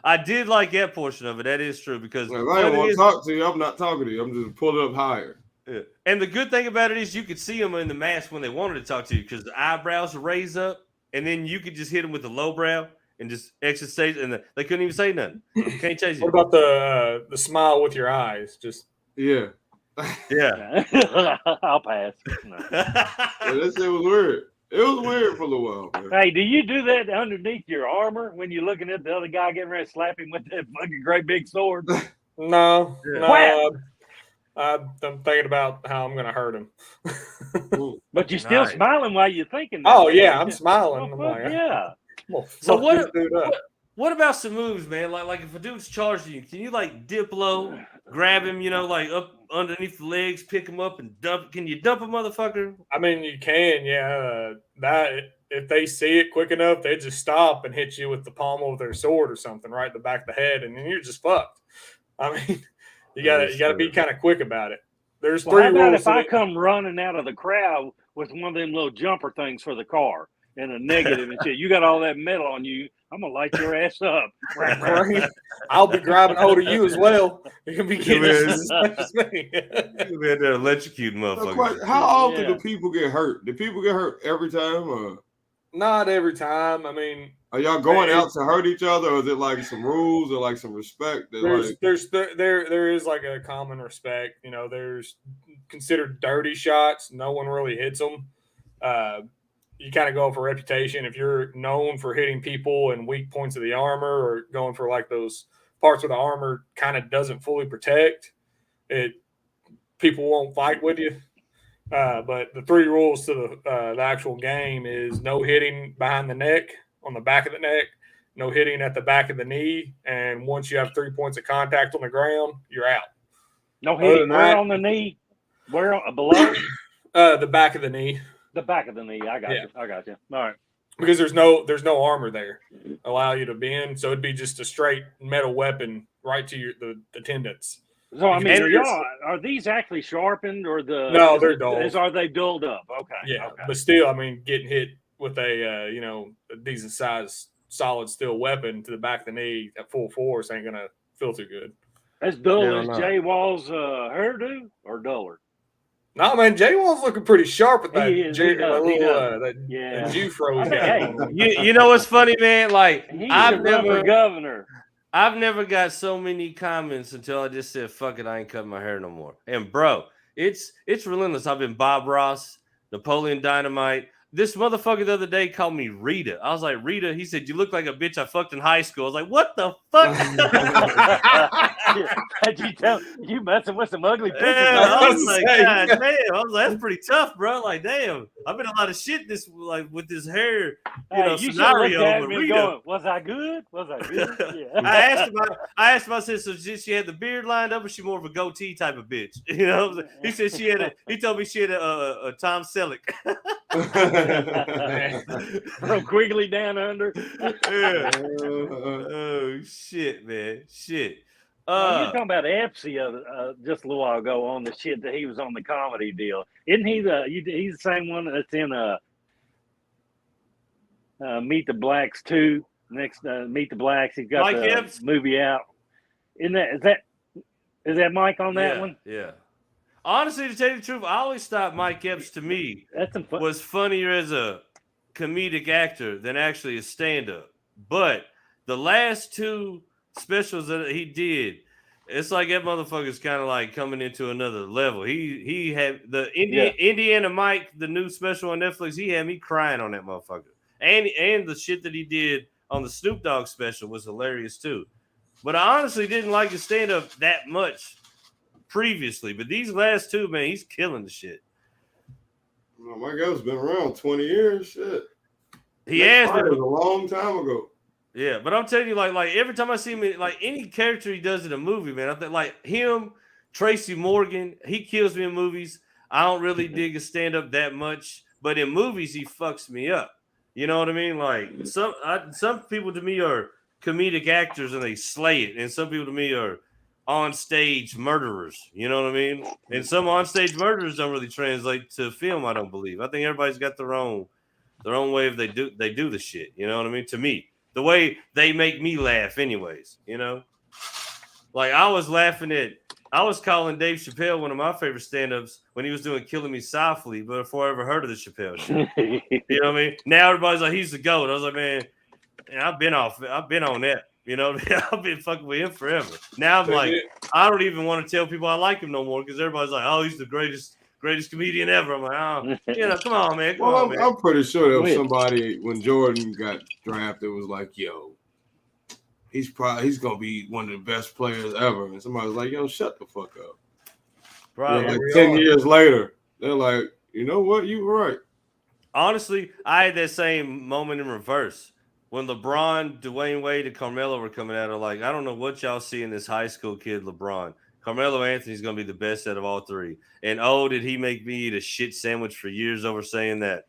I did like that portion of it. That is true because if I didn't want to talk to you, I'm not talking to you. I'm just pulling up higher. Yeah. And the good thing about it is you could see them in the mask when they wanted to talk to you because the eyebrows are raised up, and then you could just hit them with the low brow and just exit stage, and they couldn't even say nothing. Can't chase you. What about the smile with your eyes? Just yeah. I'll pass. No. That shit was weird. It was weird for a little while. Man. Hey, do you do that underneath your armor when you're looking at the other guy getting ready to slap him with that fucking great big sword? No. I'm thinking about how I'm going to hurt him. But you're still Nice. smiling while you're thinking that. Oh man. yeah, I'm smiling. Oh, I'm fuck like, yeah. I'm gonna So fuck this dude up. what about some moves, man? Like if a dude's charging you, can you like dip low, grab him, like up underneath the legs, pick him up and dump? Can you dump a motherfucker? I mean, you can, yeah. That if they see it quick enough, they just stop and hit you with the palm of their sword or something right in the back of the head, and then you're just fucked. I mean, you gotta be kind of quick about it. There's Well, how three about rules. if I come running out of the crowd with one of them little jumper things for the car and a negative and shit? You got all that metal on you. I'm gonna light your ass up. I'll be grabbing hold of you as well. You can be getting just as much as me. You'll be out there electrocuting motherfuckers. How often do people get hurt? Do people get hurt every time? Or? Not every time. I mean, are y'all going out to hurt each other, or is it like some rules or like some respect? There is like a common respect. There's considered dirty shots. No one really hits them. You kind of go for reputation. If you're known for hitting people in weak points of the armor or going for like those parts where the armor kind of doesn't fully protect it, people won't fight with you. But the three rules to the actual game is no hitting behind the neck, on the back of the neck, no hitting at the back of the knee, and once you have 3 points of contact on the ground, you're out. No hitting where on the knee? Where below? The back of the knee. The back of the knee. I got you. All right. Because there's no armor there allow you to bend, so it'd be just a straight metal weapon right to the tendons. So I mean, are these actually sharpened or No, they're dulled. Are they dulled up? Okay. Yeah, okay. But still, I mean, getting hit with a a decent size solid steel weapon to the back of the knee at full force ain't gonna feel too good. As dull as Jay Wall's hairdo, or duller? No, man, Jay Wall's looking pretty sharp with that. That Jew froze. Hey, you know what's funny, man? Like I've never governor. I've never got so many comments until I just said, fuck it, I ain't cutting my hair no more. And bro, it's relentless. I've been Bob Ross, Napoleon Dynamite. This motherfucker the other day called me Rita. I was like, Rita, he said, you look like a bitch I fucked in high school. I was like, what the fuck? How'd you tell you messing with some ugly pictures? Yeah, I was like, God damn. I was like, that's pretty tough, bro. Like, damn, I've been a lot of shit with this hair, you scenario. Going, was I good? Yeah. I asked him, I said, so she had the beard lined up, or she more of a goatee type of bitch? He said he told me she had a Tom Selleck. From Quigley down under. Yeah. Oh shit, man, shit. You're talking about Epsy just a little while ago on the shit that he was on the comedy deal. Isn't he he's the same one that's in Meet the Blacks 2? Next Meet the Blacks, he's got Mike Epps? Movie out. Is that Mike on that one? Yeah. Honestly, to tell you the truth, I always thought Mike Epps to me was funnier as a comedic actor than actually a stand-up. But the last two specials that he did, it's like that motherfucker's kind of like coming into another level. He had the Indiana Mike, the new special on Netflix. He had me crying on that motherfucker, and the shit that he did on the Snoop Dogg special was hilarious too. But I honestly didn't like his stand-up that much previously, but these last two, man, he's killing the shit. Well, my guy's been around 20 years. Shit. He has been a long time ago. Yeah, but I'm telling you, like every time I see him, like any character he does in a movie, man, I think like him, Tracy Morgan, he kills me in movies. I don't really dig his stand-up that much, but in movies he fucks me up. You know what I mean? Like some people to me are comedic actors and they slay it, and some people to me are on stage murderers, you know what I mean? And some on stage murderers don't really translate to film, I don't believe. I think everybody's got their own way of they do the shit, you know what I mean? To me, the way they make me laugh, anyways, you know. Like I was calling Dave Chappelle one of my favorite stand-ups when he was doing Killing Me Softly, but before I ever heard of the Chappelle show, you know what I mean? Now everybody's like, he's the GOAT. I was like, man, I've been on that. You know, I've been fucking with him forever. Now I'm like, I don't even want to tell people I like him no more because everybody's like, oh, he's the greatest comedian ever. I'm like, oh, come on, man. I'm pretty sure there was somebody when Jordan got drafted was like, yo, he's gonna be one of the best players ever. And somebody was like, yo, shut the fuck up. Probably. like we 10 are. years later, they're like, you know what? You were right. Honestly, I had that same moment in reverse. When LeBron, Dwayne Wade, and Carmelo were coming out, I'm like, I don't know what y'all see in this high school kid, LeBron. Carmelo Anthony's going to be the best out of all three. And oh, did he make me eat a shit sandwich for years over saying that?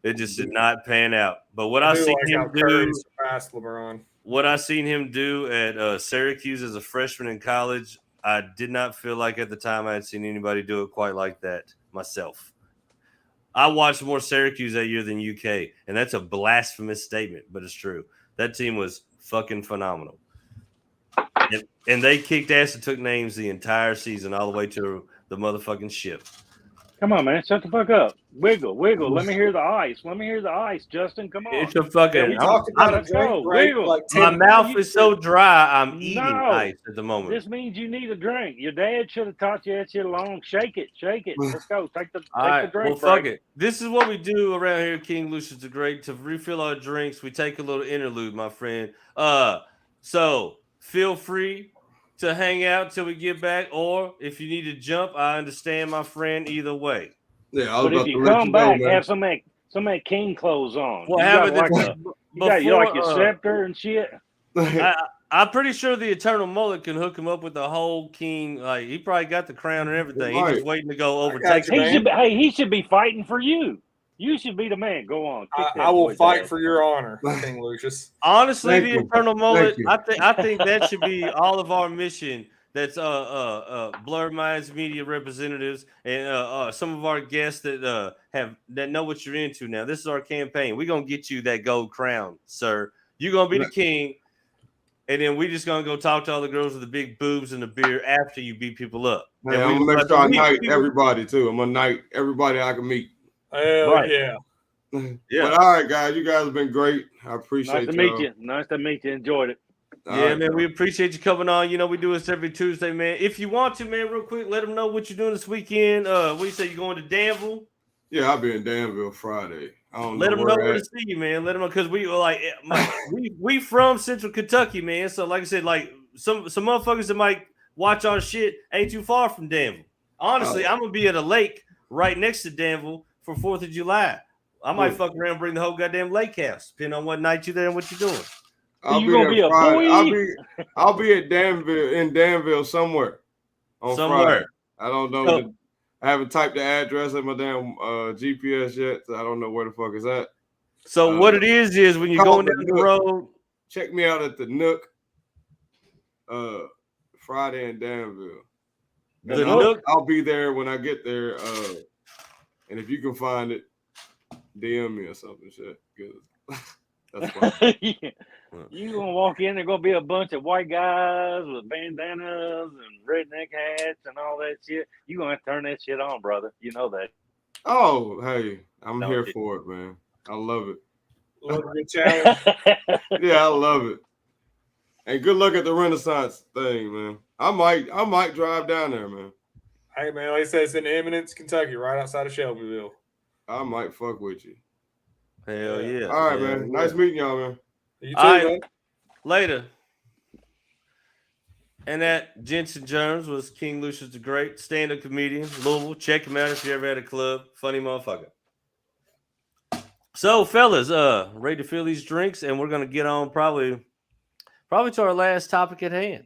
It just did not pan out. But what I I do seen like how him Curry do, surpassed LeBron. what I seen him do at Syracuse as a freshman in college, I did not feel like at the time I had seen anybody do it quite like that myself. I watched more Syracuse that year than UK, and that's a blasphemous statement, but it's true. That team was fucking phenomenal. And they kicked ass and took names the entire season, all the way to the motherfucking ship. Come on, man. Shut the fuck up. Wiggle, wiggle. Let me hear the ice. Let me hear the ice, Justin. Come on. It's a fucking. We talked about a let's drink go. break Wiggle. like My 10 mouth is so dry, I'm eating No. ice at the moment. This means you need a drink. Your dad should have taught you that shit along. Shake it, shake it. Let's go. Take the All right, drink well, fuck break. it. This is what we do around here, King Lucius the Great. To refill our drinks, we take a little interlude, my friend. So feel free to hang out till we get back, or if you need to jump, I understand, my friend. Either way. Yeah, I was But if about you to let come you know, back, man. have some of that king clothes on. What you happened got like you got like your scepter and shit. I'm pretty sure the Eternal Mullet can hook him up with the whole king. Like he probably got the crown and everything. He's just waiting to go overtake. He should be fighting for you. You should be the man. Go on. I will fight for your honor, King Lucius. Honestly, Thank the you. Eternal Mullet. Thank you. I think that should be all of our mission. That's Blurred Minds Media representatives and some of our guests that know what you're into now. This is our campaign. We're gonna get you that gold crown, sir. You're gonna be the king, and then we just gonna go talk to all the girls with the big boobs and the beer after you beat people up. Hey, I'm gonna make sure I knight everybody too. I'm gonna knight everybody I can meet. Hell yeah. But all right, guys, you guys have been great. I appreciate Nice to meet you. Nice to meet you. Enjoyed it. Yeah, man, we appreciate you coming on. You know, we do this every Tuesday, man. If you want to, man, real quick, let them know what you're doing this weekend. What do you say? You going to Danville? Yeah, I'll be in Danville Friday. I don't let know them know where to see you, man. Let them know because we like we from Central Kentucky, man. So like I said, like some motherfuckers that might watch our shit ain't too far from Danville. Honestly, I'm gonna be at a lake right next to Danville for 4th of July. I might fuck around and bring the whole goddamn lake house, depending on what night you're there and what you're doing. I'll be there Friday. I'll be at Danville somewhere on Friday. I don't know. I haven't typed the address in my damn GPS yet, so I don't know where the fuck is that. So what it is when you're going down the road, check me out at the Nook Friday in Danville. I'll be there when I get there. And if you can find it, DM me or something, shit. That's fine. You gonna walk in, there's gonna be a bunch of white guys with bandanas and redneck hats and all that shit. You gonna have to turn that shit on, brother. You know that. Oh, hey, I'm here for it, man. I love it. Love a good challenge. Yeah, I love it. And good luck at the Renaissance thing, man. I might drive down there, man. Hey, man, like I said, it's in Eminence, Kentucky, right outside of Shelbyville. I might fuck with you. Hell yeah. All right, man. Nice meeting y'all, man. You too, man. Later. And that Jensen Jones was King Lucius the Great, stand-up comedian, Louisville. Check him out if you ever had a club. Funny motherfucker. So, fellas, ready to fill these drinks, and we're gonna get on probably to our last topic at hand.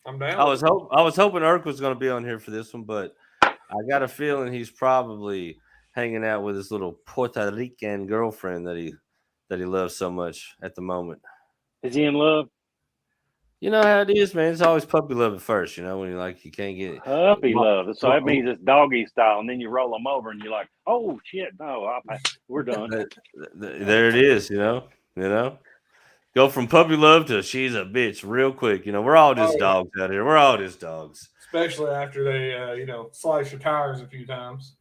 I'm down. I was hoping Irk was gonna be on here for this one, but I got a feeling he's probably hanging out with his little Puerto Rican girlfriend that he loves so much at the moment. Is he in love? You know how it is, man. It's always puppy love at first, you know, when you can't get puppy love. So that means it's doggy style, and then you roll them over, and you're like, "Oh shit, no, we're done." There it is, you know. Go from puppy love to she's a bitch real quick. You know, we're all just dogs out here. We're all just dogs. Especially after they, slice your tires a few times.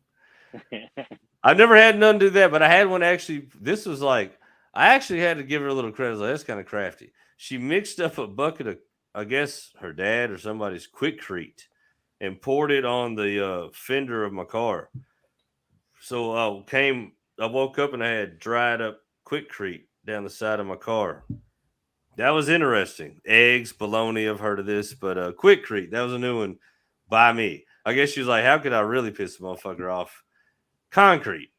I've never had none do that, but I had one actually. This was like, I actually had to give her a little credit. Like, that's kind of crafty. She mixed up a bucket of, I guess, her dad or somebody's Quikrete and poured it on the fender of my car. So I woke up and I had dried up Quikrete down the side of my car. That was interesting. Eggs, bologna, I've heard of this, but Quikrete, that was a new one by me. I guess she was like, how could I really piss the motherfucker off? Concrete.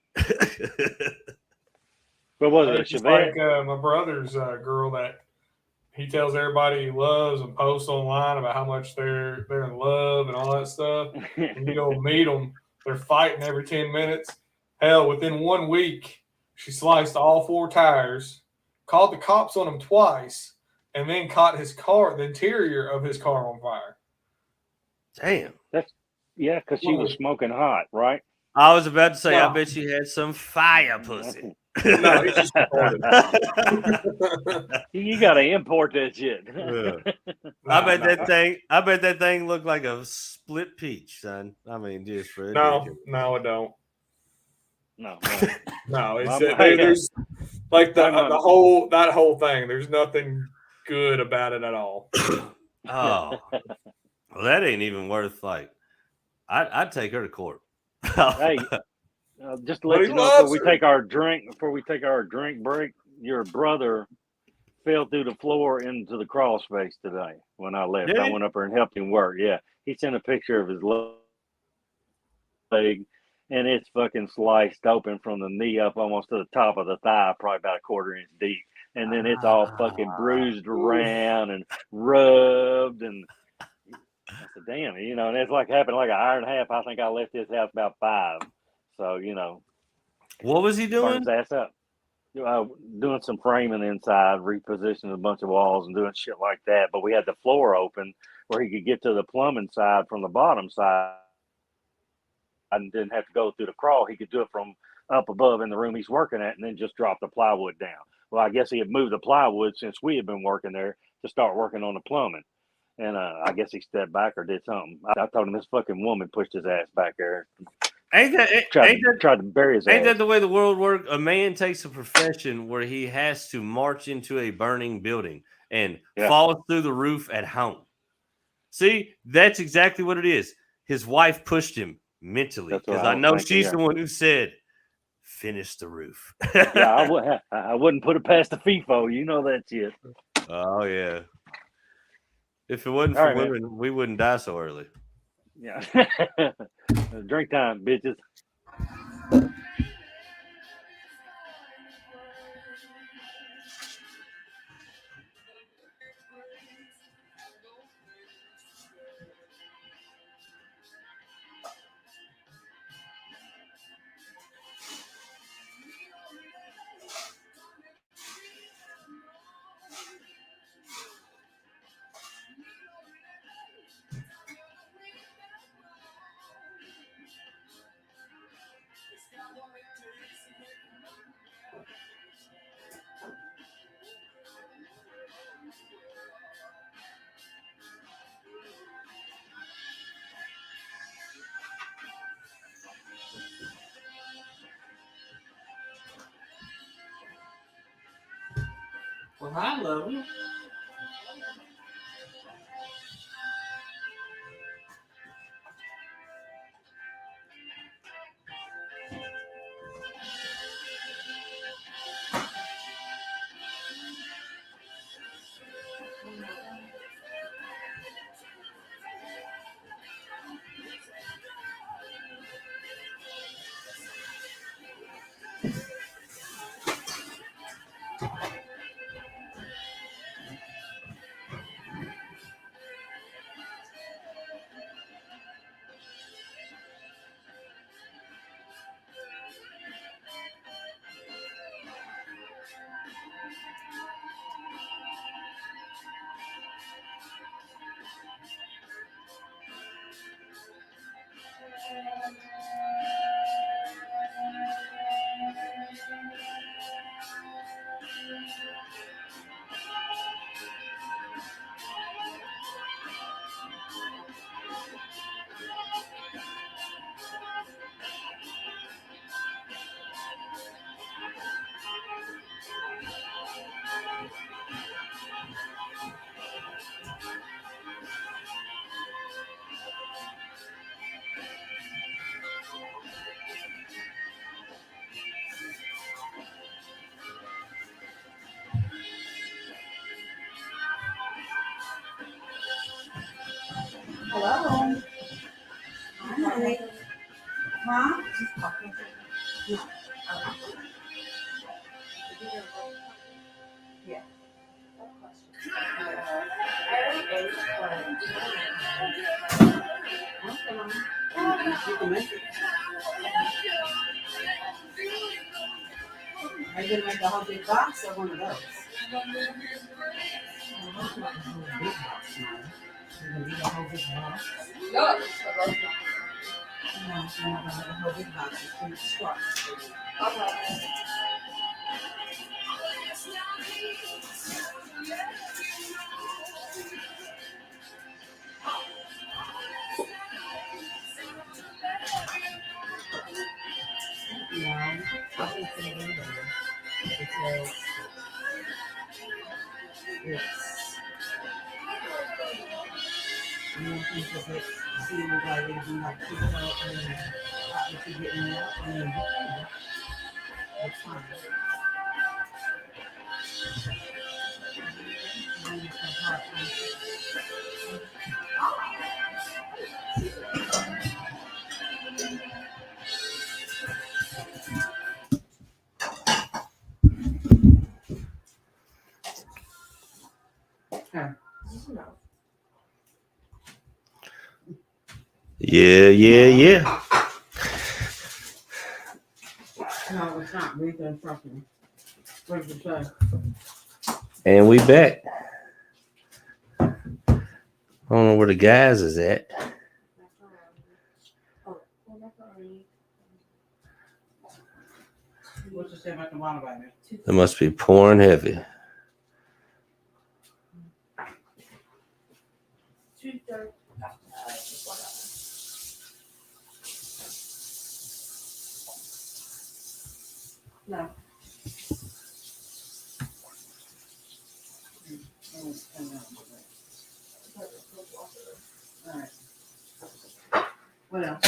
What was it, a It's just Chevette? like my brother's girl that he tells everybody he loves and posts online about how much they're in love and all that stuff. And you go meet them, they're fighting every 10 minutes. Hell, within 1 week, she sliced all 4 tires, called the cops on him twice, and then caught the interior of his car on fire. Damn. Yeah, because she was smoking hot, right? I was about to say, I No. bet she had some fire pussy. No, he just reported. You got to import that shit. I bet that thing looked like a split peach, son. I mean, just for No, it don't. No. No, it's Well, there's like that whole thing. There's nothing good about it at all. Oh, well, that ain't even worth like. I'd take her to court. Hey, just to let But he you know loves before we take our drink break, your brother fell through the floor into the crawl space today when I left. Did I he? went up there and helped him work. Yeah, he sent a picture of his leg, and it's fucking sliced open from the knee up almost to the top of the thigh, probably about a 1/4 inch deep. And then it's all fucking bruised around and rubbed. And I said, damn, and it's like happened like an hour and a half. I think I left his house about 5. So, What was he burn doing? his ass up. Doing some framing inside, repositioning a bunch of walls and doing shit like that. But we had the floor open where he could get to the plumbing side from the bottom side and didn't have to go through the crawl. He could do it from up above in the room he's working at and then just drop the plywood down. Well, I guess he had moved the plywood since we had been working there to start working on the plumbing. And I guess he stepped back or did something. I told him this fucking woman pushed his ass back there. Tried to bury his ass. Ain't that the way the world works? A man takes a profession where he has to march into a burning building and fall through the roof at home. See, that's exactly what it is. His wife pushed him mentally because I know she's the one who said, "Finish the roof." Yeah, I wouldn't put it past the FIFO. You know that shit. Oh yeah. If it wasn't for women, we wouldn't die so early. Yeah. Drink time, bitches. Well, I love you. Hello. Are you gonna make the whole big box or one of those? You're gonna eat a whole big box. No, you're not gonna have a whole big box. It's gonna squash. No, I think it's in there because you don't think of it seeing like it'd be like picked up and what you getting out and then it's fine. Yeah. No, it's not reconstruction. What did you say? And we back. I don't know where the guys is at. What you say about the water baby? It must be pouring heavy. No. All right. What else?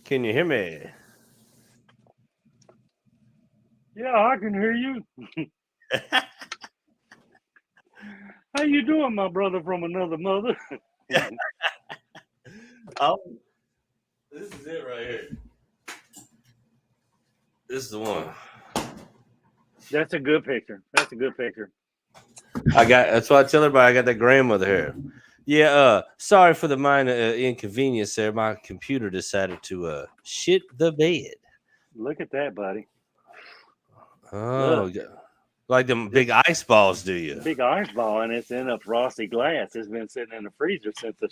Can you hear me? Yeah, I can hear you. How you doing, my brother from another mother? Oh, this is it right here. This is the one. That's a good picture. That's a good picture. That's why I tell everybody I got that grandmother hair. Yeah, sorry for the minor inconvenience there. My computer decided to shit the bed. Look at that, buddy. Oh, like them big ice balls, do you? Big ice ball, and it's in a frosty glass. It's been sitting in the freezer since the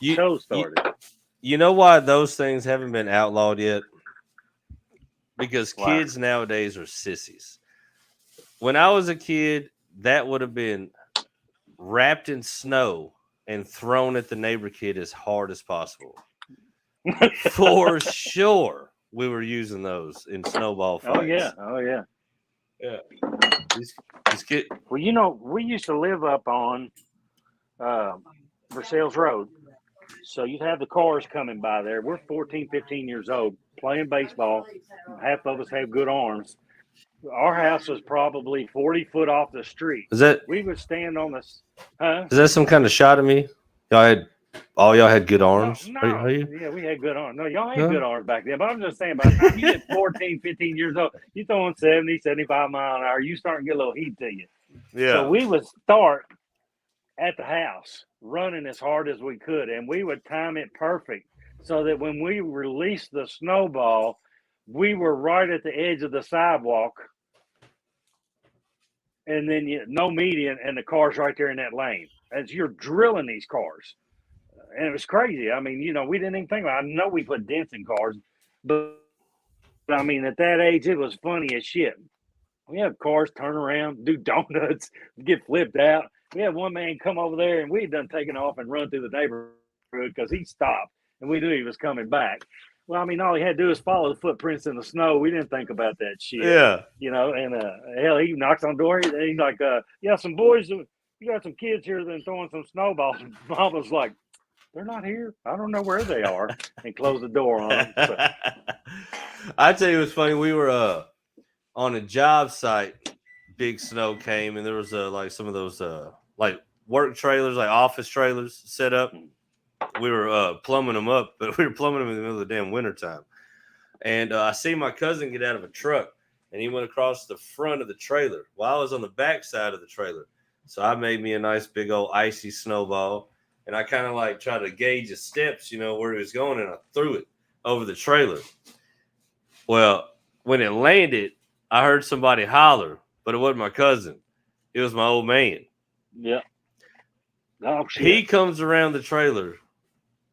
show started. You know why those things haven't been outlawed yet? Because kids nowadays are sissies. When I was a kid, that would have been wrapped in snow and thrown at the neighbor kid as hard as possible. For sure, we were using those in snowball fights. Oh yeah. Yeah. These kid. Well, you know, we used to live up on Versailles Road. So you'd have the cars coming by there. We're 14, 15 years old playing baseball. Half of us have good arms. Our house was probably 40 foot off the street. Is that We would stand on the, is that some kind of shot at me? Y'all had good arms. No, Are you? yeah, we had good arms. No, y'all had Huh? good arms back then. But I'm just saying, by the time you get 14, 15 years old, you throwing 70, 75 mile an hour, you starting to get a little heat to you. Yeah. So we would start at the house running as hard as we could, and we would time it perfect so that when we released the snowball, we were right at the edge of the sidewalk, and then no median, and the car's right there in that lane as you're drilling these cars. And it was crazy. I mean, you know, we didn't even think about it. I know we put dents in cars, but I mean, at that age, it was funny as shit. We have cars turn around, do donuts, get flipped out. We had one man come over there, and we had done taken off and run through the neighborhood because he stopped, and we knew he was coming back. Well, I mean, all he had to do is follow the footprints in the snow. We didn't think about that shit. Yeah. You know, and hell, he knocks on the door. He's like, yeah, some boys, you got some kids here that are throwing some snowballs. And Mom was like, they're not here. I don't know where they are. And closed the door on them. So, I tell you what's funny. We were on a job site. Big snow came, and there was like some of those like work trailers, like office trailers set up. We were plumbing them up, but we were plumbing them in the middle of the damn wintertime. And I see my cousin get out of a truck, and he went across the front of the trailer while I was on the back side of the trailer. So I made me a nice big old icy snowball, and I kind of like tried to gauge the steps, you know, where he was going, and I threw it over the trailer. Well, when it landed, I heard somebody holler, but it wasn't my cousin. It was my old man. yeah. Oh, shit. He comes around the trailer,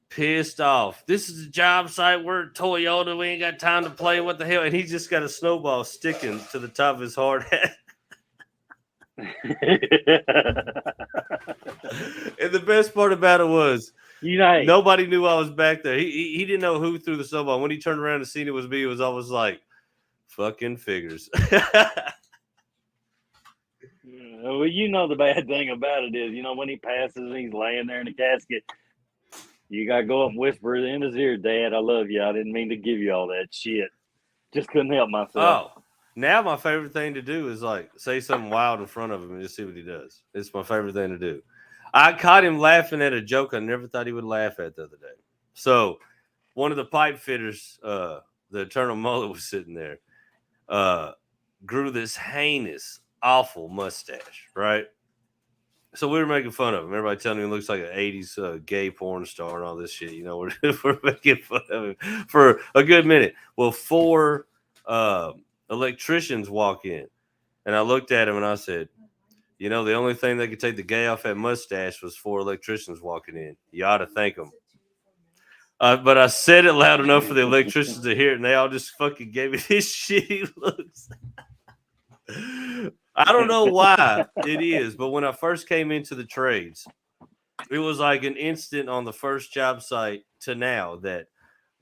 pissed off. This is a job site. We're at Toyota. We ain't got time to play. What the hell? And he just got a snowball sticking to the top of his hard hat. And the best part about it was, you know, nobody knew I was back there. He didn't know who threw the snowball. When he turned around and seen it was me, it was almost like, fucking figures. Well, you know, the bad thing about it is, you know, when he passes and he's laying there in the casket, you got to go up and whisper in his ear, Dad, I love you. I didn't mean to give you all that shit. Just couldn't help myself. Oh, now my favorite thing to do is like say something wild in front of him and just see what he does. It's my favorite thing to do. I caught him laughing at a joke I never thought he would laugh at the other day. So one of the pipe fitters, the Eternal Mullet was sitting there, grew this heinous, awful mustache, right? So we were making fun of him. Everybody telling him he looks like an 80s gay porn star and all this shit. You know, we're making fun of him for a good minute. Well, 4 electricians walk in, and I looked at him and I said, you know, the only thing that could take the gay off that mustache was 4 electricians walking in. You ought to thank them. But I said it loud enough for the electricians to hear it, and they all just fucking gave me this shitty looks. I don't know why it is, but when I first came into the trades, it was like an instant on the first job site to now that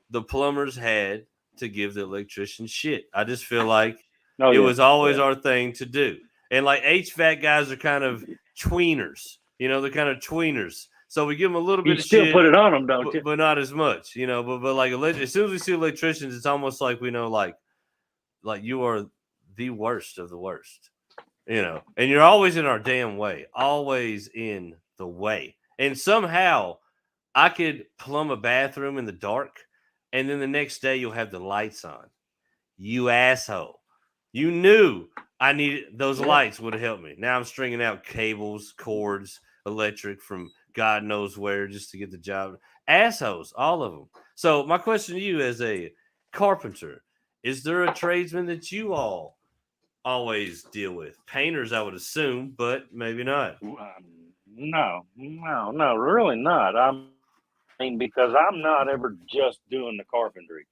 the plumbers had to give the electrician shit. I just feel like it was always our thing to do. And like HVAC guys are kind of tweeners, you know, they're kind of tweeners. So we give them a little bit of shit. You still put it on them, don't you? But not as much, you know. But like as soon as we see electricians, it's almost like we know like you are the worst of the worst, you know. And you're always in our damn way, always in the way. And somehow I could plumb a bathroom in the dark, and then the next day you'll have the lights on. You asshole! You knew I needed those lights would have helped me. Now I'm stringing out cables, cords, electric from God knows where just to get the job. Assholes, all of them. So my question to you as a carpenter, is there a tradesman that you all always deal with? Painters, I would assume, but maybe not. No, really not. I mean, because I'm not ever just doing the carpentry.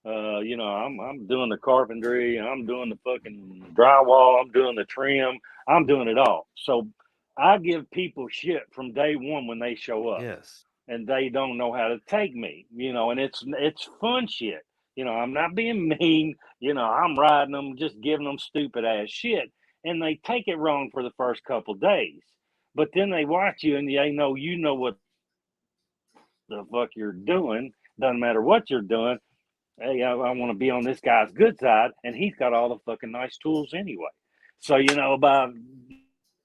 You know, I'm doing the carpentry, I'm doing the fucking drywall, I'm doing the trim, I'm doing it all. So I give people shit from day one when they show up. Yes. And they don't know how to take me, you know, and it's fun shit. You know, I'm not being mean, you know, I'm riding them, just giving them stupid ass shit. and they take it wrong for the first couple days. But then they watch you and they know you know what the fuck you're doing. Doesn't matter what you're doing. Hey, I want to be on this guy's good side, and he's got all the fucking nice tools anyway. So by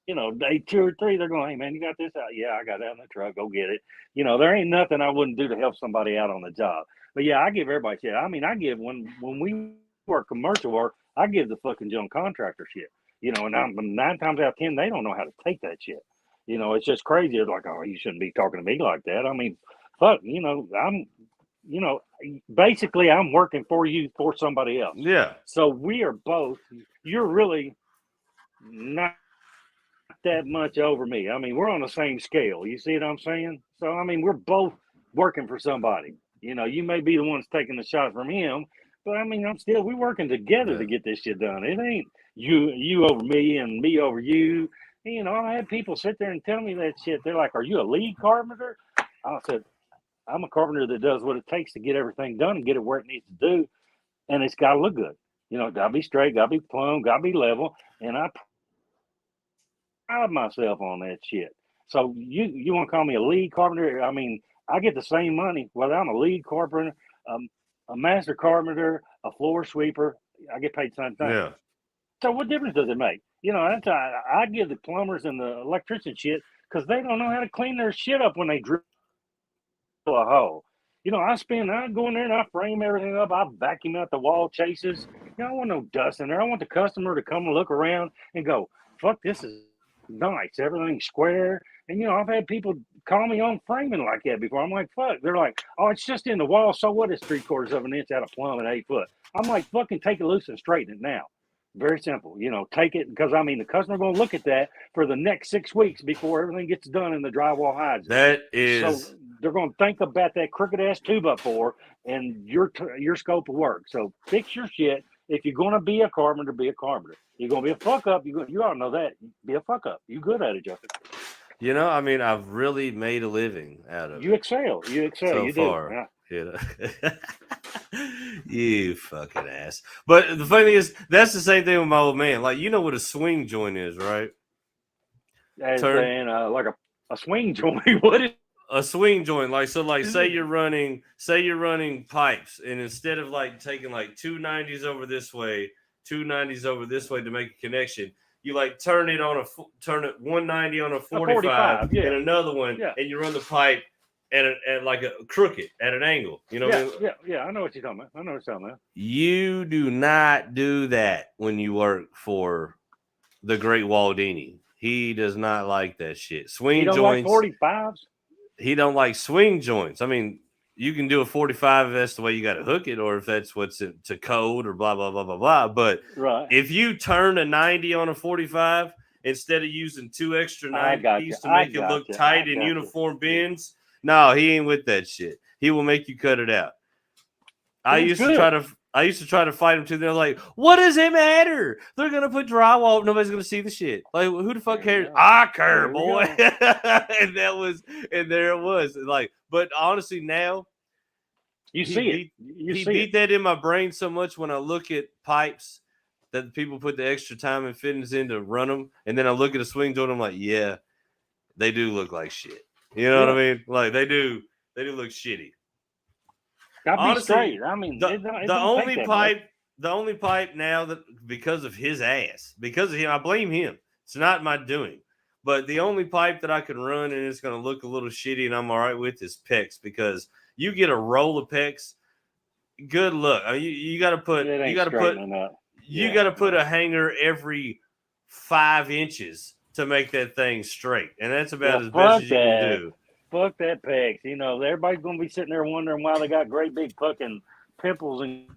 day 2 or 3, they're going, hey man, you got this out? Yeah, I got that in the truck. Go get it. There ain't nothing I wouldn't do to help somebody out on the job. But yeah, I give everybody shit. I mean, I give when we work commercial work, I give the fucking general contractor shit. And 9 times out of 10, they don't know how to take that shit. It's just crazy. It's like, oh, you shouldn't be talking to me like that. I mean, fuck, basically I'm working for you for somebody else. Yeah. So we are both, you're really not that much over me. I mean, we're on the same scale. You see what I'm saying? So, I mean, we're both working for somebody. You may be the ones taking the shot from him, but I mean, we're working together to get this shit done. It ain't you over me and me over you. I had people sit there and tell me that shit. They're like, are you a lead carpenter? I said, I'm a carpenter that does what it takes to get everything done and get it where it needs to do. And it's got to look good. Got to be straight, got to be plumb, got to be level. And I pride myself on that shit. So you want to call me a lead carpenter? I mean, I get the same money whether I'm a lead carpenter, a master carpenter, a floor sweeper. I get paid the same thing. Yeah. So what difference does it make? I give the plumbers and the electricians shit because they don't know how to clean their shit up when they drill a hole. I go in there and I frame everything up. I vacuum out the wall chases. I don't want no dust in there. I want the customer to come and look around and go, fuck, this is nice. Everything's square. And, I've had people call me on framing like that before. I'm like, fuck. They're like, oh, it's just in the wall. So what? It's 3/4 of an inch out of plumb at 8 foot. I'm like, fucking take it loose and straighten it now. Very simple. Take it because, I mean, the customer going to look at that for the next 6 weeks before everything gets done and the drywall hides it. That is. So they're going to think about that crooked ass 2x4 and your scope of work. So fix your shit. If you're going to be a carpenter, be a carpenter. You're going to be a fuck up. You ought to know that. Be a fuck up. You good at it, Justin. I mean, I've really made a living out of it. You excel. So you far. do. Yeah. You fucking ass. But the funny thing is, that's the same thing with my old man. Like, you know what a swing joint is, right? As saying, like a swing joint. What is a swing joint? Like, so, like, say you're running pipes, and instead of like taking like 290s over this way, 290s over this way to make a connection, you like turn it 190 on a 45 yeah. and another one, and you run the pipe at like a crooked at an angle. You know what I mean? Yeah. I know what you're talking about. You do not do that when you work for the great Waldini. He does not like that shit. Swing joints. Like 45s. He don't like swing joints. I mean, you can do a 45 if that's the way you got to hook it, or if that's what's to code or blah blah blah blah blah. But if you turn a 90 on a 45 instead of using 2 extra 90s to make it look tight in uniform bends, no, he ain't with that shit. He will make you cut it out. I used to try to fight him too. They're like, what does it matter? They're gonna put drywall. Nobody's gonna see the shit. Like, who the fuck cares? I care, boy. And there it was. Like, but honestly, now he beat that in my brain so much when I look at pipes that people put the extra time and fittings in to run them, and then I look at a swing joint. I'm like, yeah, they do look like shit. You know what I mean? Like they do look shitty. Honestly, straight. I mean, the only pipe now that because of his ass, because of him, I blame him. It's not my doing. But the only pipe that I can run and it's going to look a little shitty and I'm all right with is PEX, because you get a roll of PEX. Good luck. You got to put a hanger every 5 inches to make that thing straight, and that's about as best as you can do. Fuck that PEX. Everybody's going to be sitting there wondering why they got great big fucking pimples and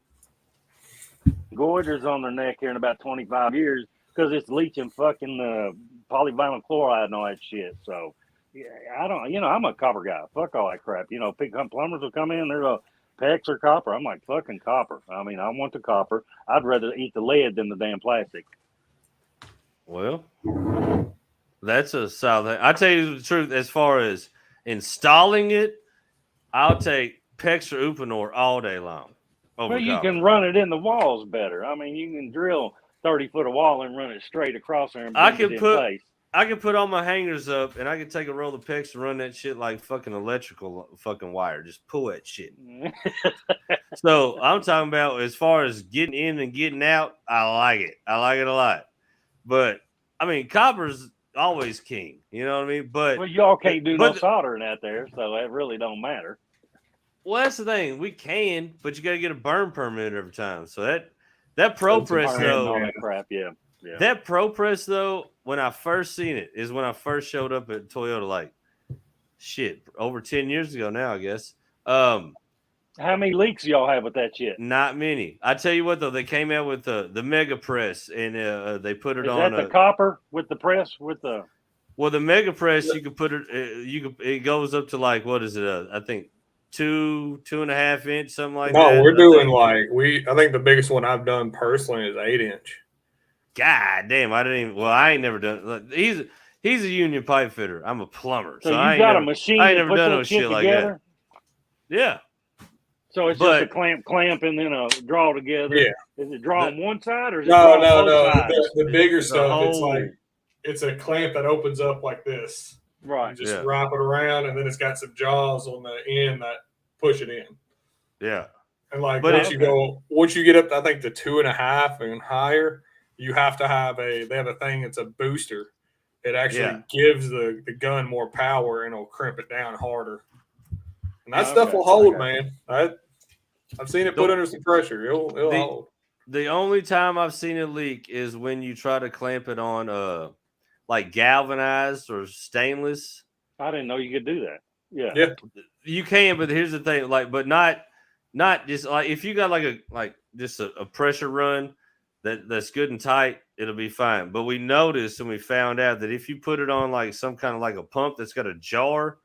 goiters on their neck here in about 25 years because it's leaching fucking polyvinyl chloride and all that shit. So, yeah, I don't, I'm a copper guy. Fuck all that crap. Plumbers will come in, they're PEX or copper. I'm like, fucking copper. I mean, I want the copper. I'd rather eat the lead than the damn plastic. Well, that's a solid thing. I tell you the truth, as far as installing it, I'll take PEX or Uponor all day long. Well, you can run it in the walls better. I mean, you can drill 30 foot of wall and run it straight across there and I bend it can in put place. I can put all my hangers up and I can take a roll of PEX and run that shit like fucking electrical fucking wire. Just pull that shit. So I'm talking about as far as getting in and getting out, I like it. I like it a lot. But I mean, copper's always king. You know what I mean? But Well, y'all can't do no but soldering out there, so that really don't matter. well, that's the thing. We can, but you got to get a burn permit every time. So that pro That's a press pain, Burn and though, all man. that crap, yeah. that pro press though, when I first seen it is when I first showed up at Toyota, like shit, over 10 years ago now, I guess. How many leaks y'all have with that shit? Not many. I tell you what though, they came out with the mega press and they put it Is on that the copper with the press with the? well, the mega press you could put it it goes up to like what is it? I think 2.5 inch, something like No, that. we're I doing think. like I think the biggest one I've done personally is 8-inch. God damn, I didn't even. Well, I ain't never done. Look, he's a union pipe fitter. I'm a plumber, So so you got a machine I ain't that never puts done that no shit shit like that. together. Yeah, So it's just a but clamp, and then a draw together. Yeah. Is it draw on one side or is it No, draw no, on both no. sides? The bigger It's a stuff, it's whole- like it's a clamp that opens up like this. Right. You just Yeah. wrap it around, and then it's got some jaws on the end that push it in. yeah, And like But once you get up to, I think, the 2.5 and higher, you have to have they have a thing. It's a booster. It actually gives the gun more power and it'll crimp it down harder. And that stuff will hold, man. I've seen it put under some pressure. It'll hold. The only time I've seen it leak is when you try to clamp it on like galvanized or stainless. I didn't know you could do that. Yeah. Yeah. You can, but here's the thing, like, but not just like if you got like just a pressure run that's good and tight, it'll be fine. But we noticed and we found out that if you put it on like some kind of like a pump that's got a jar,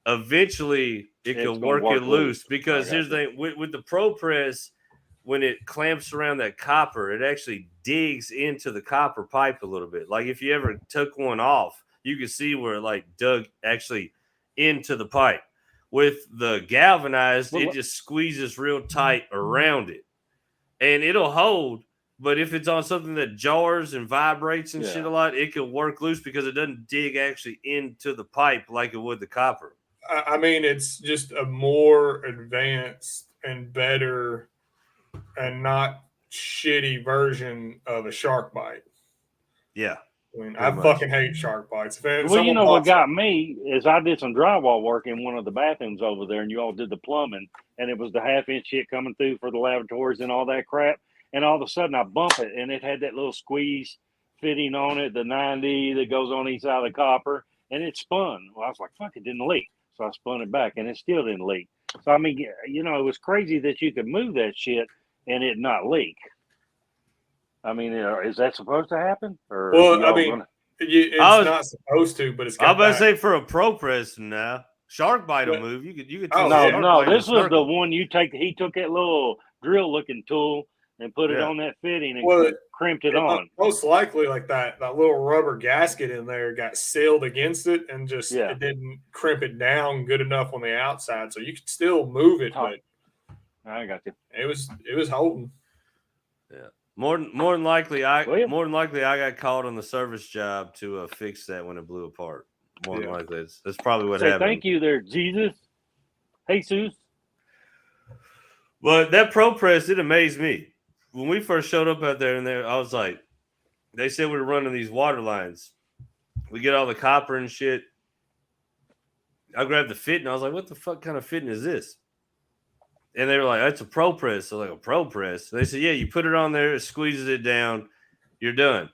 eventually it can work it loose. Because here's the thing with the pro press, when it clamps around that copper, it actually digs into the copper pipe a little bit. Like if you ever took one off, you can see where it like dug actually into the pipe. With the galvanized, it just squeezes real tight around it. And it'll hold, but if it's on something that jars and vibrates and shit a lot, it can work loose because it doesn't dig actually into the pipe like it would the copper. I mean, it's just a more advanced and better and not shitty version of a shark bite. Yeah. I mean, I fucking hate shark bites. Well, you know what got me is I did some drywall work in one of the bathrooms over there, and you all did the plumbing, and it was the 1/2 inch shit coming through for the lavatories and all that crap. And all of a sudden, I bump it, and it had that little squeeze fitting on it, the 90 that goes on each side of the copper, and it spun. Well, I was like, fuck, it didn't leak. So I spun it back, and it still didn't leak. So, I mean, you know, it was crazy that you could move that shit and it not leak. I mean, is that supposed to happen? Or well, I mean, it's not supposed to, but it's got I was about to say for a pro press now. Shark bite will move. You could no, this was the one you take. He took that little drill looking tool and put it on that fitting and crimped it on. Most likely, like that little rubber gasket in there got sealed against it and just it didn't crimp it down good enough on the outside, so you could still move it. But I got you. It was holding. Yeah. More than likely, I got called on the service job to fix that when it blew apart. More than likely, that's probably what happened. Thank you, there, Jesus. Jesus. But that pro press, it amazed me when we first showed up out there. And there, I was like, they said we were running these water lines. We get all the copper and shit. I grabbed the fitting. I was like, what the fuck kind of fitting is this? And they were like, that's a pro press. So like a pro press. They said, yeah, you put it on there, it squeezes it down, you're done.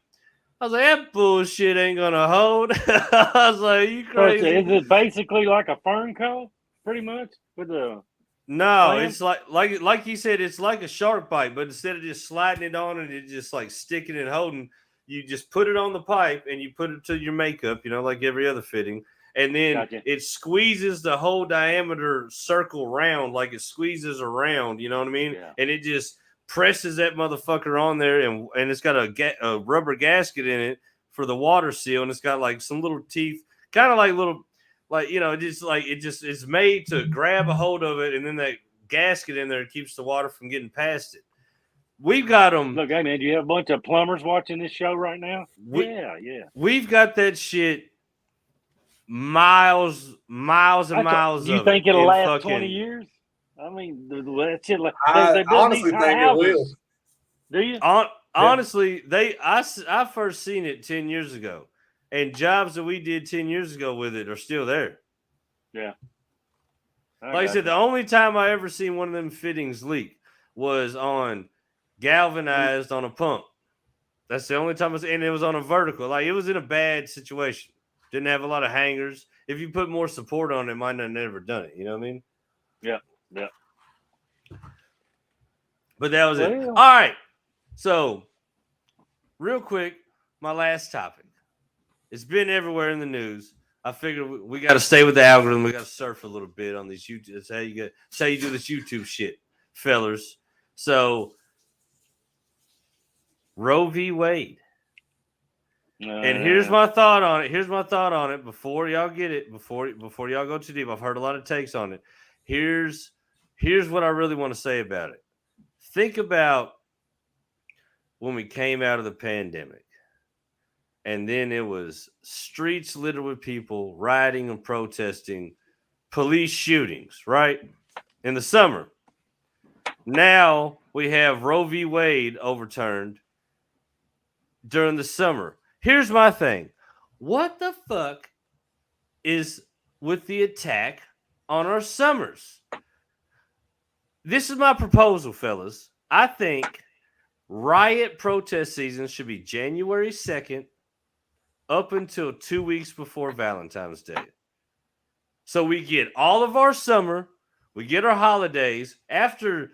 I was like, that bullshit ain't gonna hold. I was like, you crazy? So is it basically like a fern coat, pretty much, with the? No, it's like you said, it's like a shark bite, but instead of just sliding it on and it just like sticking and holding, you just put it on the pipe and you put it to your makeup, you know, like every other fitting. And then it squeezes the whole diameter circle round, like it squeezes around, you know what I mean? Yeah. And it just presses that motherfucker on there, and it's got a rubber gasket in it for the water seal, and it's got like some little teeth, kind of like little, like, you know, it's made to grab a hold of it, and then that gasket in there keeps the water from getting past it. we've got them. Look, hey man, do you have a bunch of plumbers watching this show right now? Yeah. We've got that shit miles and miles You of think it. it'll in last fucking- 20 years? I mean, that shit. I They're building honestly these think it will. houses. Do you? Honestly, I first seen it 10 years ago, and jobs that we did 10 years ago with it are still there. Yeah. Like I said, the only time I ever seen one of them fittings leak was on galvanized on a pump. That's the only time, and it was on a vertical. Like, it was in a bad situation. Didn't have a lot of hangers. If you put more support on it, might not have never done it. You know what I mean? Yeah. But that was it. Well. All right. So, real quick, my last topic. It's been everywhere in the news. I figured we got to stay with the algorithm. We got to surf a little bit on these YouTube. That's how you do this YouTube shit, fellers. So, Roe v. Wade. And here's my thought on it. Before y'all get it, before y'all go too deep, I've heard a lot of takes on it. Here's what I really want to say about it. Think about when we came out of the pandemic, and then it was streets littered with people rioting and protesting, police shootings, right? In the summer. Now we have Roe v. Wade overturned during the summer. Here's my thing. What the fuck is with the attack on our summers? This is my proposal, fellas. I think riot protest season should be January 2nd up until 2 weeks before Valentine's Day. So we get all of our summer, we get our holidays. After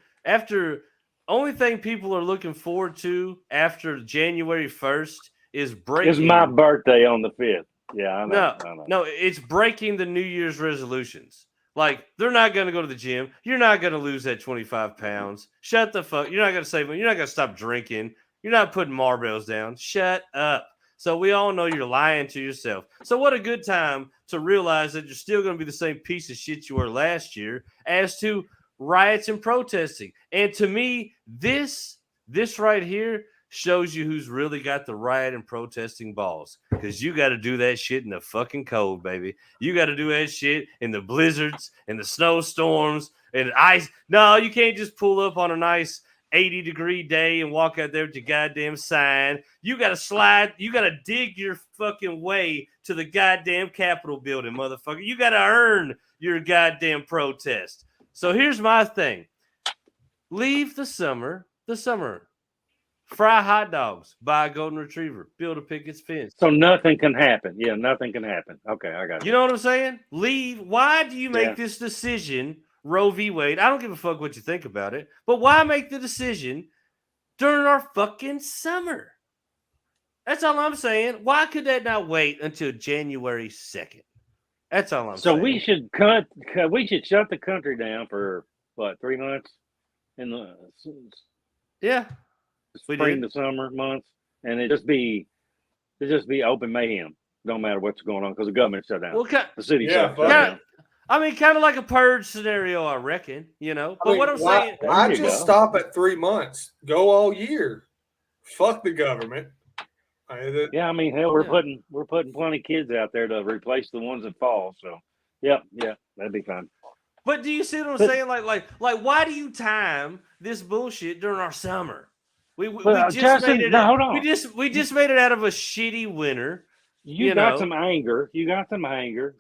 only thing people are looking forward to after January 1st is breaking. It's my birthday on the 5th. Yeah, I know. No, it's breaking the New Year's resolutions. Like, they're not going to go to the gym. You're not going to lose that 25 pounds. Shut the fuck. You're not going to save money. You're not going to stop drinking. You're not putting marbles down. Shut up. So we all know you're lying to yourself. So what a good time to realize that you're still going to be the same piece of shit you were last year as to riots and protesting. And to me, this right here shows you who's really got the riot and protesting balls, because you got to do that shit in the fucking cold, baby. You got to do that shit in the blizzards and the snowstorms and ice. No, you can't just pull up on a nice 80-degree day and walk out there with your goddamn sign. You got to slide. You got to dig your fucking way to the goddamn Capitol building, motherfucker. You got to earn your goddamn protest. So here's my thing. Leave the summer. Fry hot dogs, buy a golden retriever, build a picket fence. So nothing can happen. Yeah, nothing can happen. Okay, I got it. You know what I'm saying? Leave. Why do you make this decision, Roe v. Wade? I don't give a fuck what you think about it, but why make the decision during our fucking summer? That's all I'm saying. Why could that not wait until January 2nd? That's all I'm saying. So we should shut the country down for what, 3 months in the spring to summer months, and it just be open mayhem. Don't matter what's going on because the government shut down. Well, the city shut down. I mean, kind of like a purge scenario, I reckon. You know, but what I'm saying, why just stop at 3 months? Go all year. Fuck the government. Yeah, I mean, hell, we're putting plenty of kids out there to replace the ones that fall. So, yeah, that'd be fine. But do you see what I'm saying? Like, why do you time this bullshit during our summer? We just made it. Hold on. We just made it out of a shitty winter. You got some anger.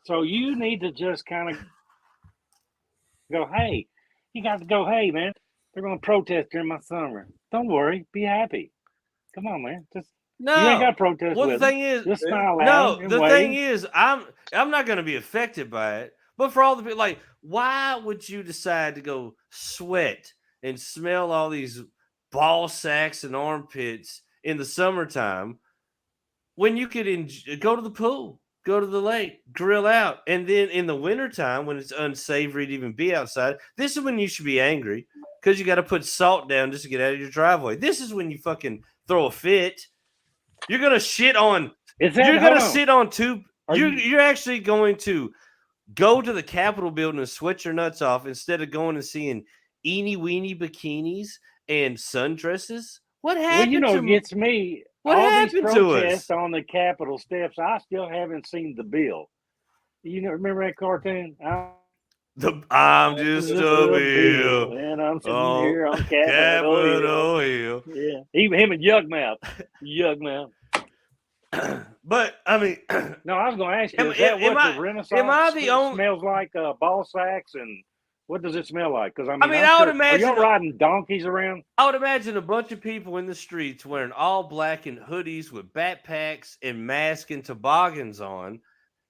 So you need to just kind of go, hey, you got to go, hey, man, they're going to protest during my summer. Don't worry. Be happy. Come on, man. You ain't got to protest. Well, the thing is, just smile at them. Thing is, I'm not going to be affected by it. But for all the people, like, why would you decide to go sweat and smell all these ball sacks and armpits in the summertime when you could go to the pool, go to the lake, grill out? And then in the wintertime, when it's unsavory to even be outside, this is when you should be angry because you got to put salt down just to get out of your driveway. This is when you fucking throw a fit. You're going to shit on. You're going to sit on two. You're actually going to go to the Capitol building and sweat your nuts off instead of going and seeing eeny weeny bikinis and sundresses? What Well, happened you know, to it gets me. what All these happened to us? protests on the Capitol steps, I still haven't seen the bill. You know, remember that cartoon? I'm just Just a a bill. and I'm sitting Oh, here on Capitol Hill. Capitol Hill. Yeah, even him and Yugmouth. Yugmouth. But I mean, No, I was going to ask you, Am- is that am what I- the Renaissance am I the only- smells like? Ball sacks, and what does it smell like? Because I mean, I'm I would sure, imagine are y'all riding donkeys around? I would imagine a bunch of people in the streets wearing all black and hoodies with backpacks and masks and toboggans on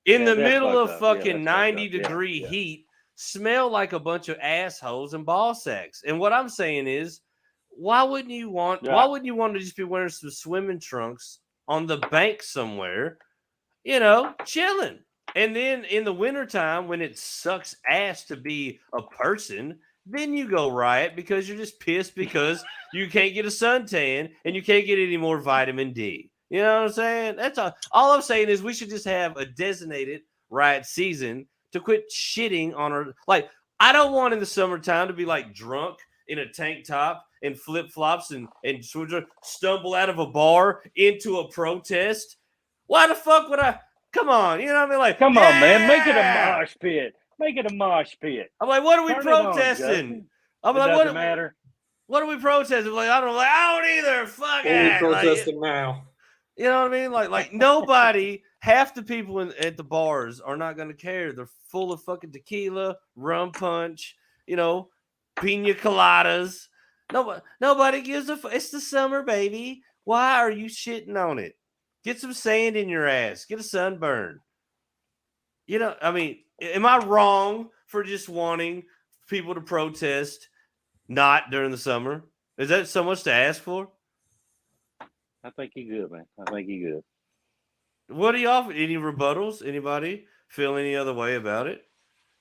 in Yeah, the that's middle of fucked up. Yeah, fucking that's fucked 90-degree up. Yeah. heat, smell like a bunch of assholes and ball sacks. And what I'm saying is, why wouldn't you want to just be wearing some swimming trunks on the bank somewhere, chilling? And then in the wintertime, when it sucks ass to be a person, then you go riot because you're just pissed because you can't get a suntan and you can't get any more vitamin D. You know what I'm saying? That's all I'm saying is we should just have a designated riot season to quit shitting on our, like, I don't want in the summertime to be like drunk in a tank top and flip flops and stumble out of a bar into a protest. Why the fuck would I? Come on, you know what I mean? Like, Come on, man, make it a yeah! mosh pit. Make it a mosh pit. I'm like, what are we Turn it on, protesting? Justin. I'm It like, doesn't matter. What are we protesting? Like, I don't either. Fuck What are we it. protesting now? You know what I mean? Like nobody, half the people at the bars are not going to care. They're full of fucking tequila, rum punch, pina coladas. Nobody gives a fuck. It's the summer, baby. Why are you shitting on it? Get some sand in your ass. Get a sunburn. I mean, am I wrong for just wanting people to protest not during the summer? Is that so much to ask for? I think you're good, man. I think you're good. What do you offer? Any rebuttals? Anybody feel any other way about it?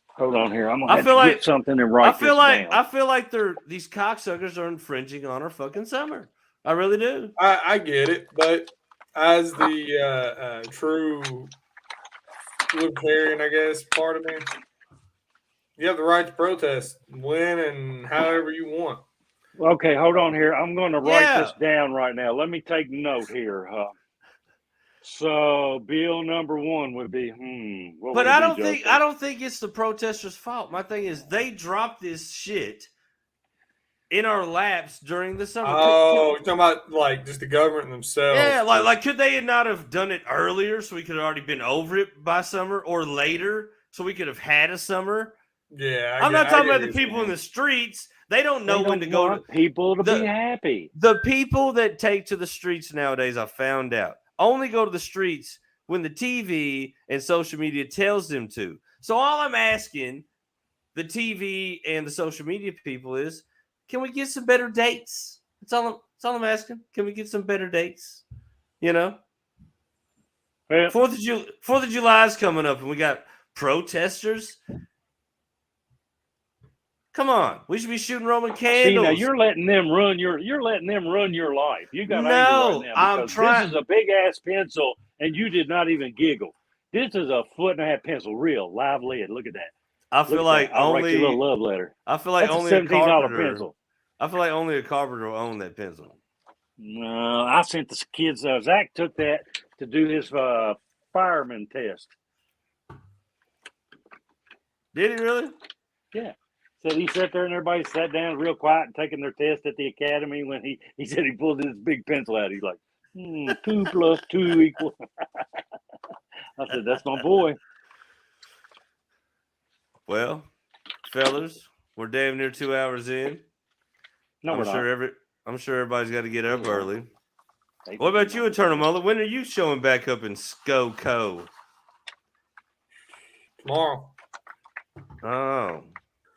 Hold on here. I'm gonna have to get something and write this down. I feel like these cocksuckers are infringing on our fucking summer. I really do. I get it, but as the true libertarian, I guess, part of me, you have the right to protest when and however you want. Okay, hold on here. I'm going to write this down right now. Let me take note here. So bill number 1 would be But I don't think it's the protesters' fault. My thing is they dropped this shit in our laps during the summer. Oh, you're talking about like just the government themselves. Yeah, like could they not have done it earlier so we could have already been over it by summer, or later so we could have had a summer? Yeah, I'm not talking about the people in the streets. They don't know when to go to people to be happy. The people that take to the streets nowadays, I found out, only go to the streets when the TV and social media tells them to. So all I'm asking the TV and the social media people is, can we get some better dates? That's all I'm asking. Can we get some better dates? Well, 4th of July is coming up, and we got protesters. Come on, we should be shooting Roman candles. See, now you're letting them run your life. You got anger right now I'm trying. This is a big ass pencil, and you did not even giggle. This is a 1.5-foot pencil, real live lead. Look at that. I feel like I'll write you a little love letter. I feel like That's only a $17 a carpenter. pencil. I feel like only a carpenter will own that pencil. No, I sent the kids. Zach took that to do his fireman test. Did he really? Yeah. Said he sat there and everybody sat down real quiet and taking their test at the academy. When he said he pulled his big pencil out, he's like, 2 + 2 equals. I said, that's my boy. Well, fellas, we're damn near 2 hours in. No, I'm sure everybody's got to get up early. Hey, What about you, Eternal Mullet? When are you showing back up in ScoCo? Tomorrow. Oh,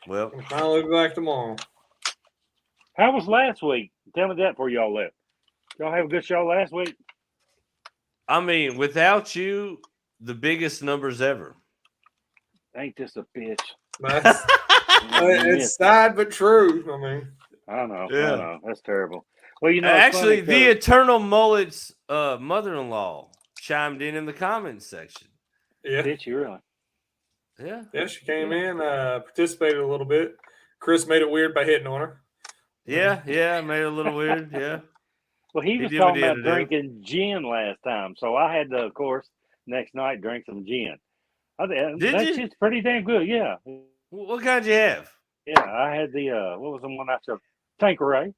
well. I'm finally back tomorrow. How was last week? Tell me that before y'all left. Y'all have a good show last week? I mean, without you, the biggest numbers ever. Ain't this a bitch? That's, it's sad but true. I mean, I know. Yeah. I know. That's terrible. Well, you know, actually, the Eternal Mullet's mother-in-law chimed in the comments section. yeah. Did you really? Yeah. Yeah, she came in, participated a little bit. Chris made it weird by hitting on her. Yeah, made it a little weird. Yeah. Well, he He was did what talking he had about to do. drinking gin last time, so I had to, of course, next night drink some gin. Did That you? shit's pretty damn good. Yeah, What kind you have? yeah. I had the what was the one I said? Tanqueray,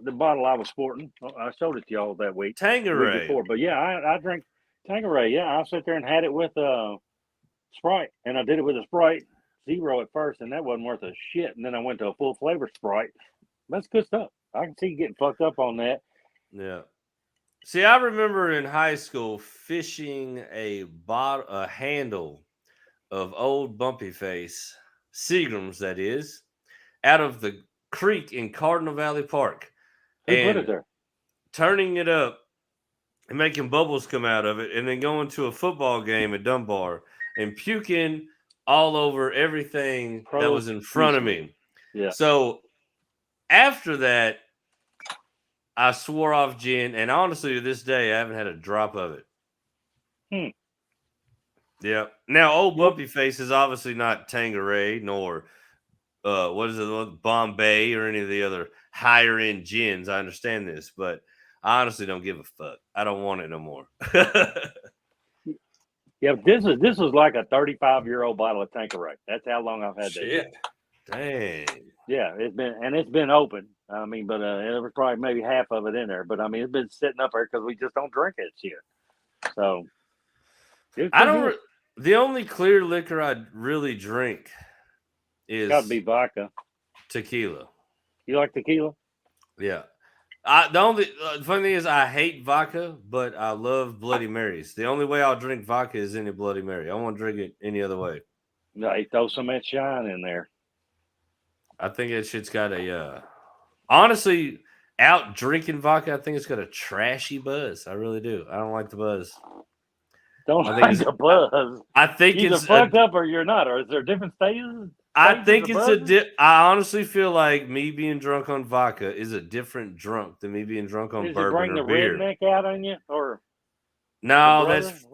the bottle I was sporting. I showed it to y'all that week, the week Tangeray. before. But yeah, I drank Tanqueray. Yeah, I sat there and had it with Sprite, and I did it with a Sprite Zero at first, and that wasn't worth a shit. And then I went to a full flavor Sprite. That's good stuff. I can see you getting fucked up on that. Yeah. See, I remember in high school fishing a handle of old Bumpy Face Seagrams, that is, out of the creek in Cardinal Valley Park, Who put it and there? turning it up and making bubbles come out of it, and then going to a football game at Dunbar and puking all over everything that was in front of me. Yeah. So after that, I swore off gin, and honestly, to this day, I haven't had a drop of it. Yeah. Now, old Bumpy Face is obviously not Tanqueray nor what is it, Bombay or any of the other higher end gins. I understand this, but I honestly don't give a fuck. I don't want it no more. Yeah, this was like a 35-year-old bottle of Tanqueray. That's how long I've had that. Shit. Dang. Yeah, it's been open. I mean, but there was probably maybe half of it in there. But I mean, it's been sitting up there because we just don't drink it shit. So I don't. The only clear liquor I really drink is got to be vodka. Tequila. You like tequila? Yeah. The funny thing is, I hate vodka, but I love Bloody Marys. The only way I'll drink vodka is any Bloody Mary. I won't drink it any other way. No, you throw some of that shine in there. I think that shit's got a honestly, out drinking vodka, I think it's got a trashy buzz. I really do. I don't like the buzz. Don't like the buzz. I think either it's fucked up or you're not. Or is there different stages? I think it's I honestly feel like me being drunk on vodka is a different drunk than me being drunk on bourbon or beer. Does it bring the redneck out on you, or no? That's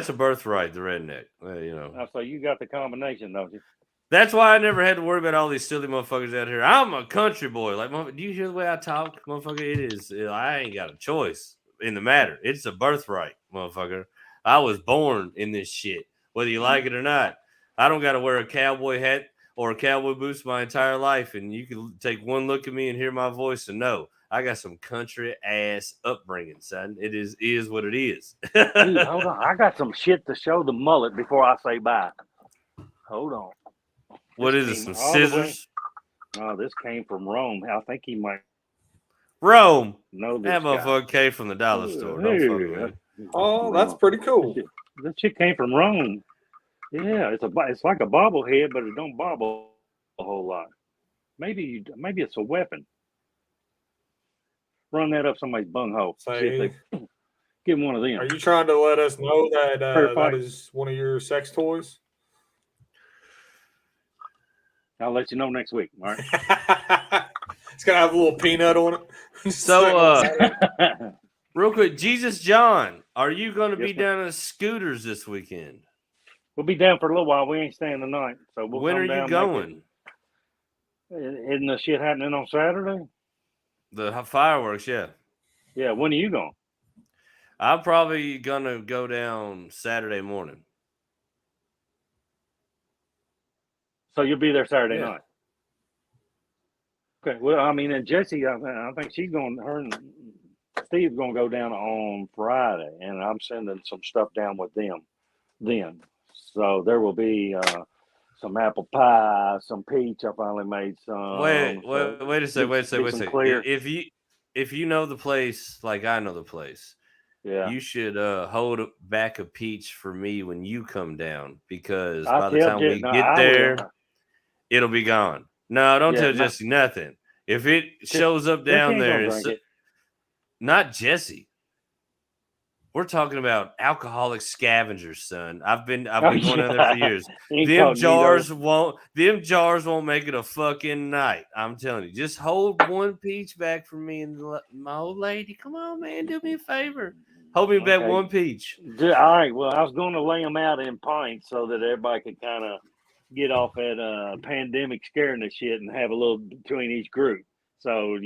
a birthright. The redneck, you know. Oh, so you got the combination, don't you? That's why I never had to worry about all these silly motherfuckers out here. I'm a country boy. Like, do you hear the way I talk, motherfucker? It is. I ain't got a choice in the matter. It's a birthright, motherfucker. I was born in this shit, whether you like it or not. I don't got to wear a cowboy hat or a cowboy boots my entire life, and you can take one look at me and hear my voice and know I got some country ass upbringing, son. It is what it is. Dude, hold on. I got some shit to show the mullet before I say bye. Hold on. What is it? Some scissors? Oh, this came from Rome. I think he might. Rome. No, that motherfucker came from the dollar store. Don't fuck with me. Oh, that's pretty cool. That shit came from Rome. Yeah, it's like a bobblehead, but it don't bobble a whole lot. Maybe it's a weapon. Run that up somebody's bunghole. Give him one of them. Are you trying to let us know that that is one of your sex toys? I'll let you know next week. All right. It's gonna have a little peanut on it. So, real quick, Jesus John, are you going to be down at Scooters this weekend? We'll be down for a little while. We ain't staying the night. So when are you going? Isn't the shit happening on Saturday? The fireworks, yeah. Yeah, when are you going? I'm probably going to go down Saturday morning. So you'll be there Saturday night? Okay. Well, I mean, and Jesse, I think she's going, her and Steve's going to go down on Friday, and I'm sending some stuff down with them then. So there will be some apple pie, some peach. I finally made some. Wait a second. If you know the place like I know the place, you should hold back a peach for me when you come down, because by the time we get there, it'll be gone. No, don't tell Jesse nothing. If it shows up down there, not Jesse. We're talking about alcoholic scavengers, son. I've been going down there for years. Them jars won't make it a fucking night. I'm telling you. Just hold one peach back for me and my old lady. Come on, man. Do me a favor. Hold me back one peach. All right. Well, I was going to lay them out in pints so that everybody could kind of get off that pandemic scaring the shit and have a little between each group. So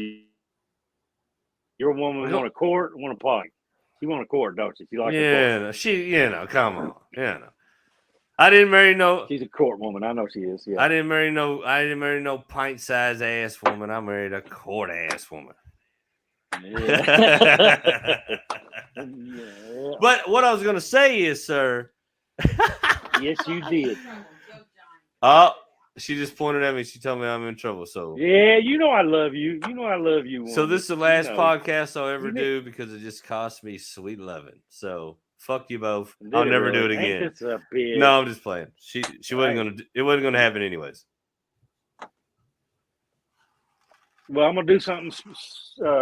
your woman want a quart, want a pint. She want a quart, don't she? She like a quart. Yeah, no, come on. Yeah, no. I didn't marry no. She's a quart woman. I know she is. Yeah. I didn't marry no pint-sized ass woman. I married a quart ass woman. Yeah. But what I was gonna say is, sir. Yes, you did. Oh, she just pointed at me. She told me I'm in trouble. So yeah, you know I love you. You know I love you. So this is the last podcast I'll ever You do because it just cost me sweet loving. So fuck you both. Did I'll it never do really? it Ain't again. this a bitch? No, I'm just playing. She wasn't Hey. gonna. It wasn't gonna happen anyways. Well, I'm gonna do something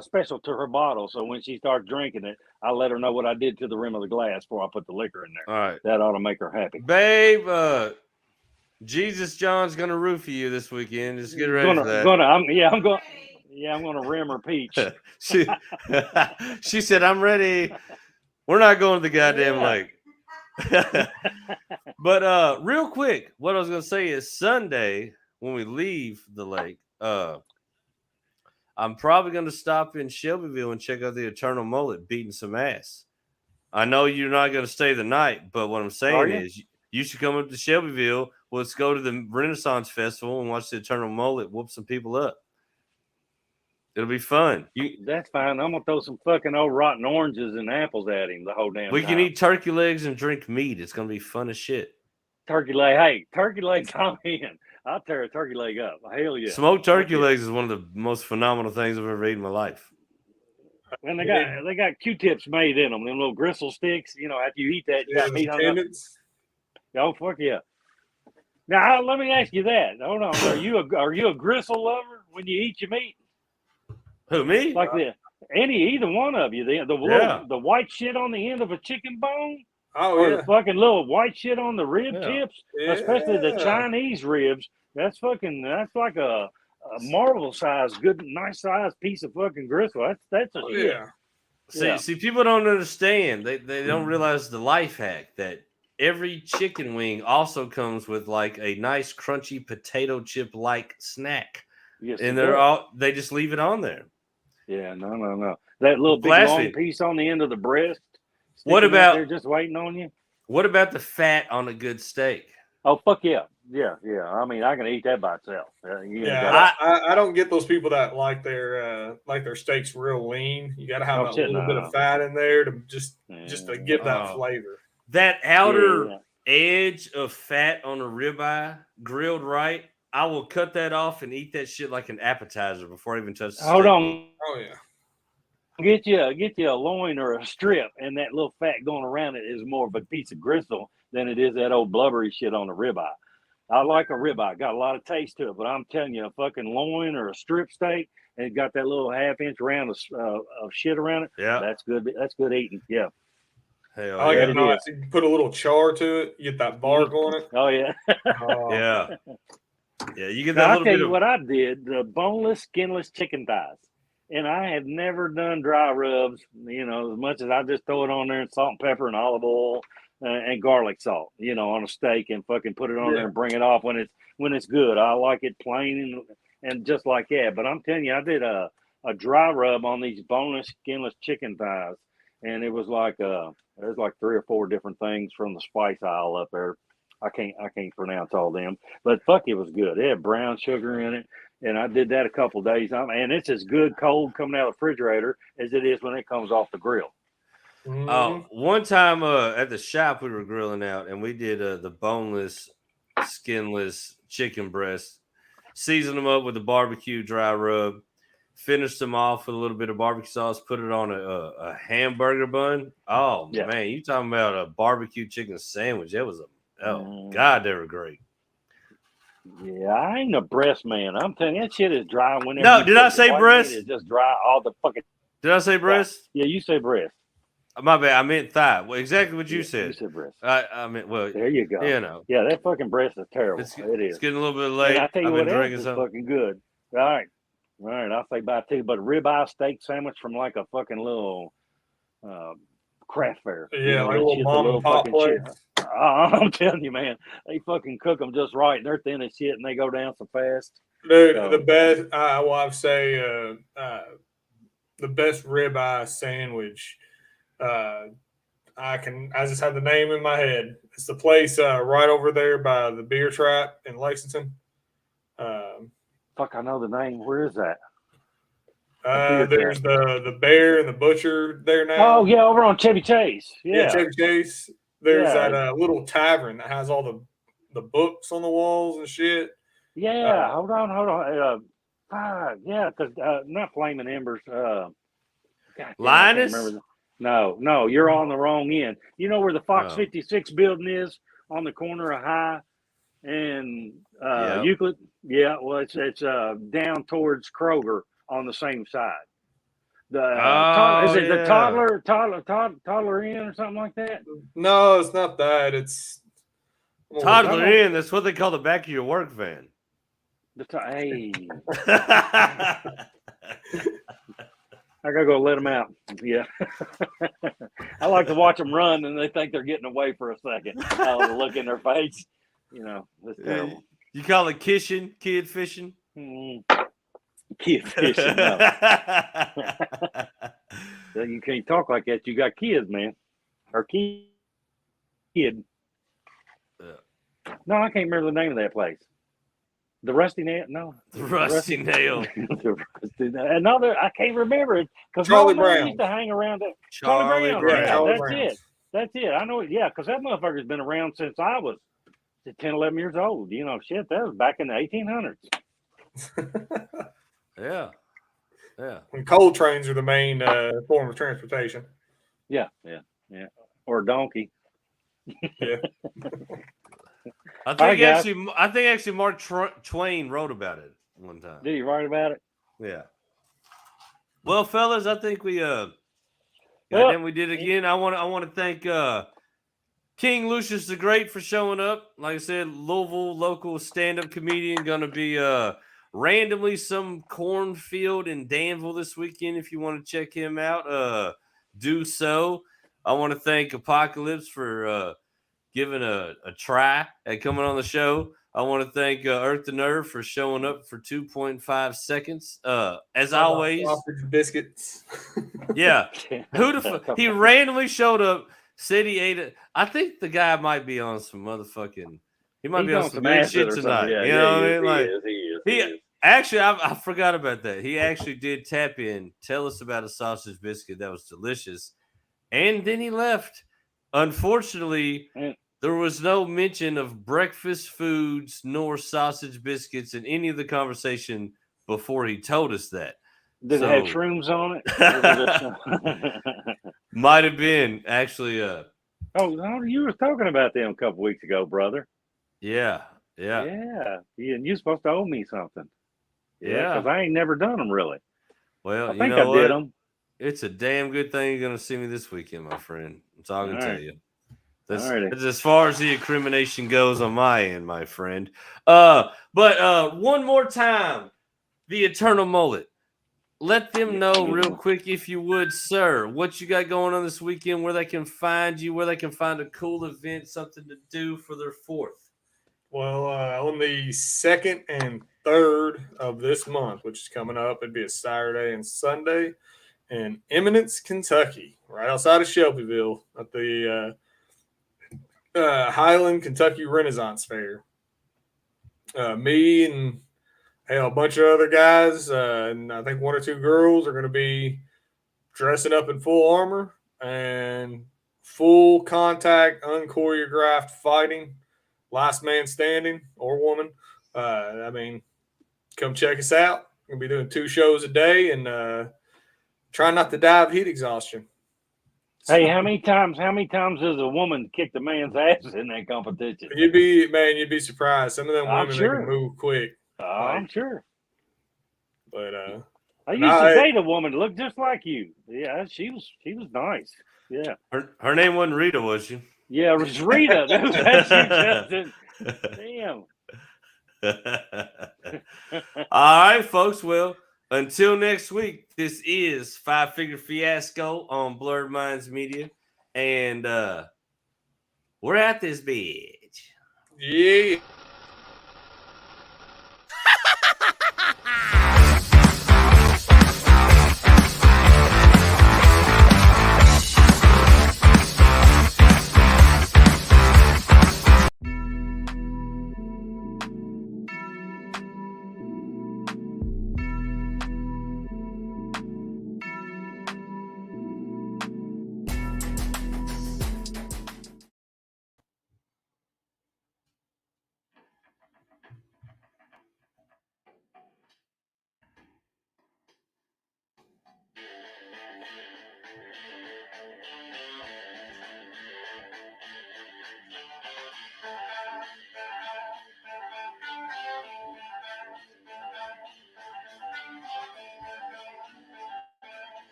special to her bottle, so when she starts drinking it, I'll let her know what I did to the rim of the glass before I put the liquor in there. All right, that ought to make her happy. Babe, Jesus John's gonna roofie you this weekend. Just get ready for that. I'm gonna rim her peach. she said, "I'm ready." We're not going to the goddamn lake. But real quick, what I was gonna say is Sunday when we leave the lake, I'm probably gonna stop in Shelbyville and check out the Eternal Mullet beating some ass. I know you're not gonna stay the night, but what I'm saying is you should come up to Shelbyville. Let's go to the Renaissance Festival and watch the Eternal Mullet whoop some people up. It'll be fun. That's fine. I'm gonna throw some fucking old rotten oranges and apples at him the whole damn We time. can eat turkey legs and drink meat. It's gonna be fun as shit. Turkey leg. Hey, turkey leg, come in. I'll tear a turkey leg up. Hell yeah. Smoked turkey legs is one of the most phenomenal things I've ever eaten in my life. And they got Q-tips made in them, them little gristle sticks. You know, after you eat that, you got meat on them. Oh fuck yeah! Now let me ask you that. Hold on, are you a gristle lover when you eat your meat? Who, me? Like either one of you. The white shit on the end of a chicken bone. Or the fucking little white shit on the rib tips, Yeah. especially the Chinese ribs. That's like a marble size, good, nice size piece of fucking gristle. That's a shit. Yeah. See, people don't understand. They don't realize the life hack that every chicken wing also comes with like a nice crunchy potato chip like snack. Yes, and they just leave it on there. Yeah, no. That little big long piece on the end of the breast. What about they're just waiting on you? What about the fat on a good steak? Oh fuck yeah. I mean, I can eat that by itself. I don't get those people that like their steaks real lean. You got to have a little bit of fat in there to just to give that flavor. That outer edge of fat on a ribeye grilled right, I will cut that off and eat that shit like an appetizer before I even touch the steak. Hold on. Oh yeah. Get you a loin or a strip, and that little fat going around it is more of a piece of gristle than it is that old blubbery shit on a ribeye. I like a ribeye, got a lot of taste to it, but I'm telling you, a fucking loin or a strip steak, and it got that little half-inch round of shit around it. Yeah, that's good. That's good eating. Yeah. Hell, I like it nice. You put a little char to it. You get that bark on it. Oh yeah. Yeah. You get that. I'll tell you what I did: the boneless, skinless chicken thighs. And I have never done dry rubs, as much as I just throw it on there and salt and pepper and olive oil and garlic salt, on a steak and fucking put it on there and bring it off when it's good. I like it plain and just like that. But I'm telling you, I did a dry rub on these boneless, skinless chicken thighs, and it was like there's like 3 or 4 different things from the spice aisle up there. I can't pronounce all them, but fuck, it was good. It had brown sugar in it. And I did that a couple of days. And it's as good cold coming out of the refrigerator as it is when it comes off the grill. One time at the shop, we were grilling out, and we did the boneless, skinless chicken breast. Seasoned them up with the barbecue dry rub. Finished them off with a little bit of barbecue sauce. Put it on a hamburger bun. Oh, man, you talking about a barbecue chicken sandwich. That was God, they were great. Yeah, I ain't a breast man. I'm telling you, that shit is dry whenever. No, did I say breast? It's just dry all the fucking. Did I say breast? Yeah, you say breast. My bad. I meant thigh. Well, exactly what you said. You said breast. I meant, well, there you go. Yeah, that fucking breast is terrible. It is. It's getting a little bit late. And I tell you what else is fucking good. All right, I'll say bye too. But a ribeye steak sandwich from like a fucking little craft fair. Yeah, like a that little shit, the mom and pop fucking shit. place. I'm telling you, man, they fucking cook them just right. They're thin as shit, and they go down so fast. Dude, So- the best. I will have to say, the best ribeye sandwich. I just have the name in my head. It's the place right over there by the Beer Trap in Lexington. Fuck, I know the name. Where is that? Beer There's the Bear and the Butcher there now. Oh yeah, over on Chevy Chase. Yeah, Chevy Chase. There's Yeah. that little tavern that has all the books on the walls and shit. yeah. Hold on. Fuck, yeah, because not Flaming Embers. God damn, I can't Linus? remember No, you're on the wrong end. You know where the Fox 56 building is on the corner of High and Yep. Euclid? Yeah, well, it's down towards Kroger on the same side. The is it the toddler inn or something like that? No, it's not that. It's Toddler in. That's what they call the back of your work van. Hey, I gotta go let them out. Yeah, I like to watch them run, and they think they're getting away for a second. The look in their face, that's terrible. You call it kid fishing? Kid fishing. No. You can't talk like that. You got kids, man. Or kid. No, I can't remember the name of that place. The Rusty Nail? No. The Rusty Nail. Another, I can't remember it because Charlie my mom Brown. used to hang around that. Charlie Brown. Brown. Yeah, Charlie that's Brown. it. That's it. I know it. Yeah, because that motherfucker's been around since I was 10, 11 years old. Shit, that was back in the 1800s. Yeah. when coal trains are the main form of transportation. Yeah. Or a donkey. Yeah. I right, guys. think actually Mark Twain wrote about it one time. Did you write about it? Yeah. Well, fellas, I think we Well- goddamn we did it again. I want to thank King Lucius the Great for showing up. Like I said, Louisville local stand-up comedian, gonna be randomly some cornfield in Danville this weekend. If you want to check him out, do so. I want to thank Apocalypse for giving a try at coming on the show. I want to thank Earth to Nerve for showing up for 2.5 seconds. As always, Sausage biscuits. yeah. Who the fuck? He randomly showed up, said he ate it. I think the guy might be on some motherfucking. He might be on some good shit tonight. You know what I mean? Like he is. actually, I forgot about that. He actually did tap in, tell us about a sausage biscuit that was delicious, and then he left. Unfortunately, there was no mention of breakfast foods nor sausage biscuits in any of the conversation before he told us that. Did it have shrooms on it? Might have been actually. Oh, you were talking about them a couple weeks ago, brother. Yeah. And you're supposed to owe me something. Yeah. Because I ain't never done them really. Well, I think I did them. It's a damn good thing you're going to see me this weekend, my friend. That's all I can tell you. That's as far as the incrimination goes on my end, my friend. But one more time, the Eternal Mullet. Let them know real quick, if you would, sir, what you got going on this weekend, where they can find you, where they can find a cool event, something to do for their 4th. Well, on the 2nd and 3rd of this month, which is coming up, it'd be a Saturday and Sunday in Eminence, Kentucky, right outside of Shelbyville at the Highland Kentucky Renaissance Fair. Me and a bunch of other guys, and I think 1 or 2 girls are going to be dressing up in full armor and full contact, unchoreographed fighting, last man standing or woman. Come check us out. We'll be doing 2 shows a day and try not to die of heat exhaustion. Hey, how many times does a woman kick the man's ass in that competition? You'd be surprised. Some of them women, they can move quick. I'm sure. But I used to date a woman that looked just like you. Yeah, she was nice. Yeah. Her name wasn't Rita, was she? Yeah, it was Rita. That's you, Justin. Damn. All right, folks. Well, until next week, this is 5 Figure Fiasco on Blurred Minds Media. and we're at this bitch. Yeah.